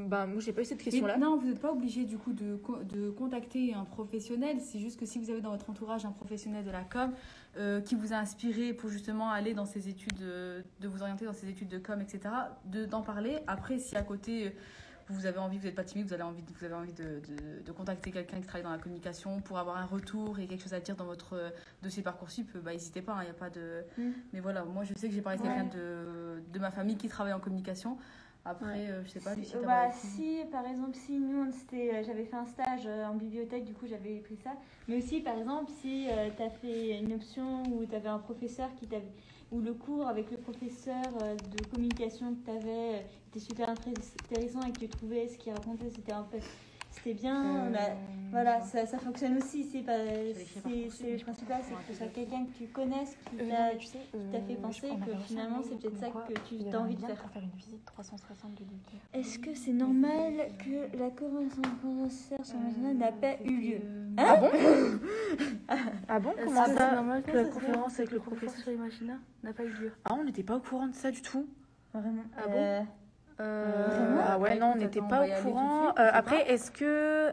bah, moi, j'ai pas eu cette question-là. non, vous n'êtes pas obligé du coup de contacter un professionnel. C'est juste que si vous avez dans votre entourage un professionnel de la com qui vous a inspiré pour justement aller dans ces études, de vous orienter dans ces études de com, etc., d'en parler. Après, si à côté vous avez envie, vous n'êtes pas timide, vous avez envie de contacter quelqu'un qui travaille dans la communication pour avoir un retour et quelque chose à dire dans votre dossier Parcoursup, bah, n'hésitez pas, il n'y a pas de... Mais voilà, moi je sais que j'ai parlé de quelqu'un de ma famille qui travaille en communication. Après, je sais pas, Lucie, t'as parlé de qui? Si, par exemple, si nous, j'avais fait un stage en bibliothèque, du coup, j'avais pris ça. Mais aussi, par exemple, si tu as fait une option où tu avais un professeur ou le cours avec le professeur de communication que tu avais était super intéressant et que tu trouvais ce qu'il racontait, c'était bien. Voilà, ça fonctionne aussi. C'est le principal, c'est que ce soit quelqu'un que tu connaisses qui t'a fait penser que finalement c'est peut-être ça que tu as envie de faire. Pour faire une visite 360 de l'IUT. Est-ce que c'est normal que la conversation sur National n'a pas eu lieu? Ah bon? Ah bon? Comment c'est ça? normal que la conférence avec le professeur Imagina n'a pas eu lieu? Ah, on n'était pas au courant de ça du tout. Vraiment? Ah bon? Ah ouais, non, on n'était pas au courant. Après, est-ce que...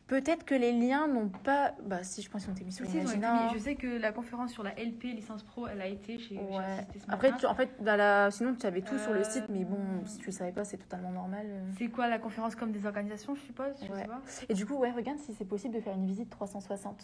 peut-être que les liens n'ont pas... Bah si, je pense qu'ils ont été mis sur Imagina. Je sais que la conférence sur la LP, licence pro, elle a été chez assisté ce Après, matin. en fait, sinon, tu avais tout sur le site, mais bon, si tu ne le savais pas, c'est totalement normal. C'est quoi la conférence comme des organisations, je suppose? Je sais pas. Et du coup, ouais, regarde si c'est possible de faire une visite 360.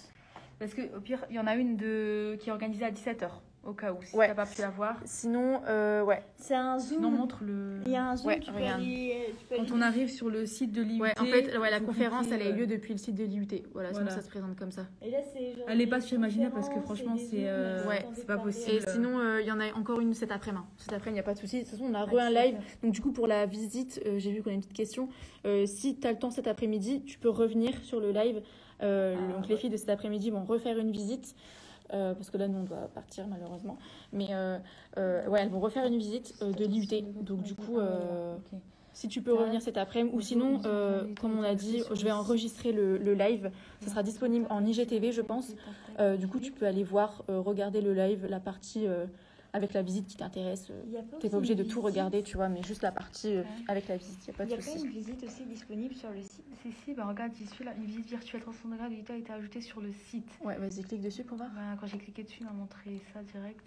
Parce qu'au pire, il y en a une qui est organisée à 17h, au cas où, si Ouais. t'as pas pu la voir. Sinon, ouais. C'est un zoom. Sinon, montre le... Il y a un zoom, Ouais, tu peux regarde. aller... Quand on arrive sur le site de l'IUT... Ouais, en fait, la vous conférence, cliquez, elle a eu lieu depuis le site de l'IUT. Voilà, sinon ça se présente comme ça. Et là, c'est genre Elle est des pas sur Imagina parce que conférences franchement, et des zooms, ouais, dans des c'est pas parties. possible. Et sinon, il y en a encore une cet après-midi. Cet après-midi, il n'y a pas de souci. De toute façon, on a un live. Donc, du coup, pour la visite, j'ai vu qu'on a une petite question. Si tu as le temps cet après-midi, tu peux revenir sur le live. Donc, les filles de cet après-midi vont refaire une visite. Parce que là, nous, on doit partir, malheureusement. Mais ouais, elles vont refaire une visite de l'IUT. Donc, du coup, si tu peux revenir cet après-midi. Ou sinon, comme on a dit, je vais enregistrer le live. Ça sera disponible en IGTV, je pense. Du coup, tu peux aller voir, regarder le live, la partie avec la visite qui t'intéresse. T'es pas obligé de tout regarder, tu vois, mais juste la partie avec la visite, il n'y a pas de Il y a souci. pas une visite aussi disponible sur le site. Si, bah regarde, j'y suis là. Une visite virtuelle 360 degrés de l'IUT a été ajoutée sur le site. Ouais, vas-y, clique dessus pour voir. Bah, quand j'ai cliqué dessus, il m'a montré ça direct.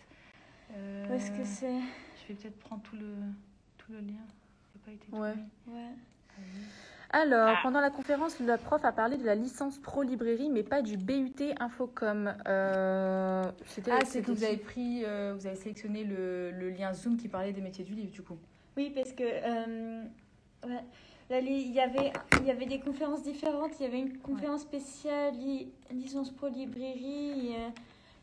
Où est-ce que c'est? Je vais peut-être prendre tout le lien. Il n'a pas été Ouais. tourné. Ouais. Alors, pendant la conférence, le prof a parlé de la licence pro librairie, mais pas du BUT Infocom. C'est que vous avez pris, vous avez sélectionné le lien Zoom qui parlait des métiers du livre, du coup. Oui, parce que ouais. Là, il y avait des conférences différentes. Il y avait une conférence spéciale licence pro librairie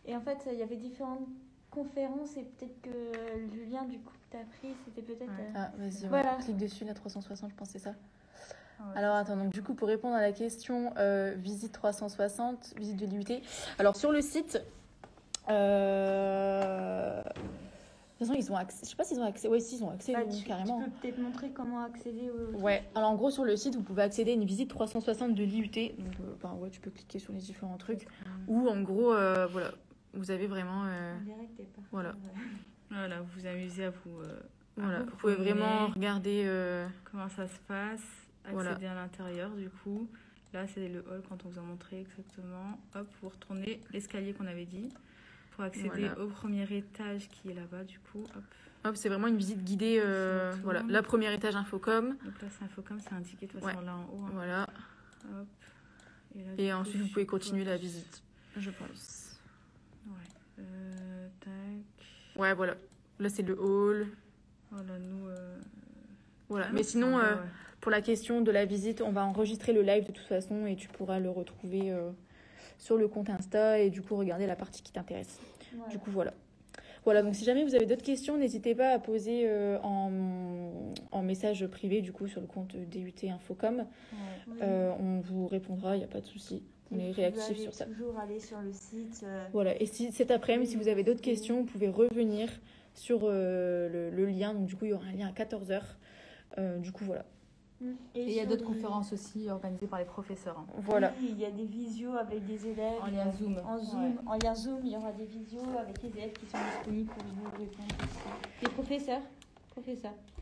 et en fait il y avait différentes conférences et peut-être que le lien du coup que tu as pris c'était peut-être... Ah, vas-y, Voilà. clique dessus, la 360, je pense que c'est ça. Ouais, Alors attends, donc du coup pour répondre à la question visite 360, visite de l'IUT. Alors sur le site, de toute façon ils ont accès, je sais pas s'ils ont accès, ouais si ils ont accès carrément. Tu peux peut-être montrer comment accéder au... Ouais, alors en gros sur le site vous pouvez accéder à une visite 360 de l'IUT, donc ouais, tu peux cliquer sur les différents trucs, ou en gros voilà, vous avez vraiment... En direct, t'es pas... Voilà. Voilà, vous vous amusez à vous... Voilà, vous pouvez vraiment regarder... comment ça se passe, accéder à l'intérieur du coup. Là, c'est le hall quand on vous a montré exactement. Hop, vous retournez l'escalier qu'on avait dit pour accéder au premier étage qui est là-bas du coup. Hop, c'est vraiment une visite guidée. Voilà, le premier étage Infocom. Donc là, c'est Infocom, c'est indiqué de toute façon là en haut. Hein. Voilà. Hop. Et ensuite, vous pouvez continuer la visite, je pense. Ouais. Tac. Ouais, voilà. Là, c'est le hall. Voilà, nous... Voilà, mais sinon, pour la question de la visite, on va enregistrer le live de toute façon et tu pourras le retrouver sur le compte Insta et du coup regarder la partie qui t'intéresse. Voilà. Du coup, voilà. Voilà, donc si jamais vous avez d'autres questions, n'hésitez pas à poser en message privé du coup sur le compte DUT Infocom. On vous répondra, il n'y a pas de souci. On est réactif sur ça. Toujours aller sur le site. Voilà, et si cet après-midi, si vous avez d'autres questions, vous pouvez revenir sur le lien. Donc du coup, il y aura un lien à 14h. Du coup, voilà. Et il y a d'autres conférences aussi organisées par les professeurs. Hein. Voilà. Oui, il y a des visios avec des élèves. En lien Zoom. En lien Zoom, il y aura des visios avec les élèves qui sont disponibles pour vous répondre aussi. Les professeurs.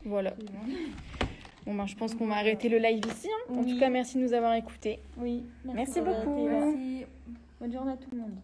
Voilà. Bon, ben, je pense qu'on va arrêter le live ici. Hein. En tout cas, merci de nous avoir écoutés. Oui. Merci d'avoir beaucoup. été là. Merci. Bonne journée à tout le monde.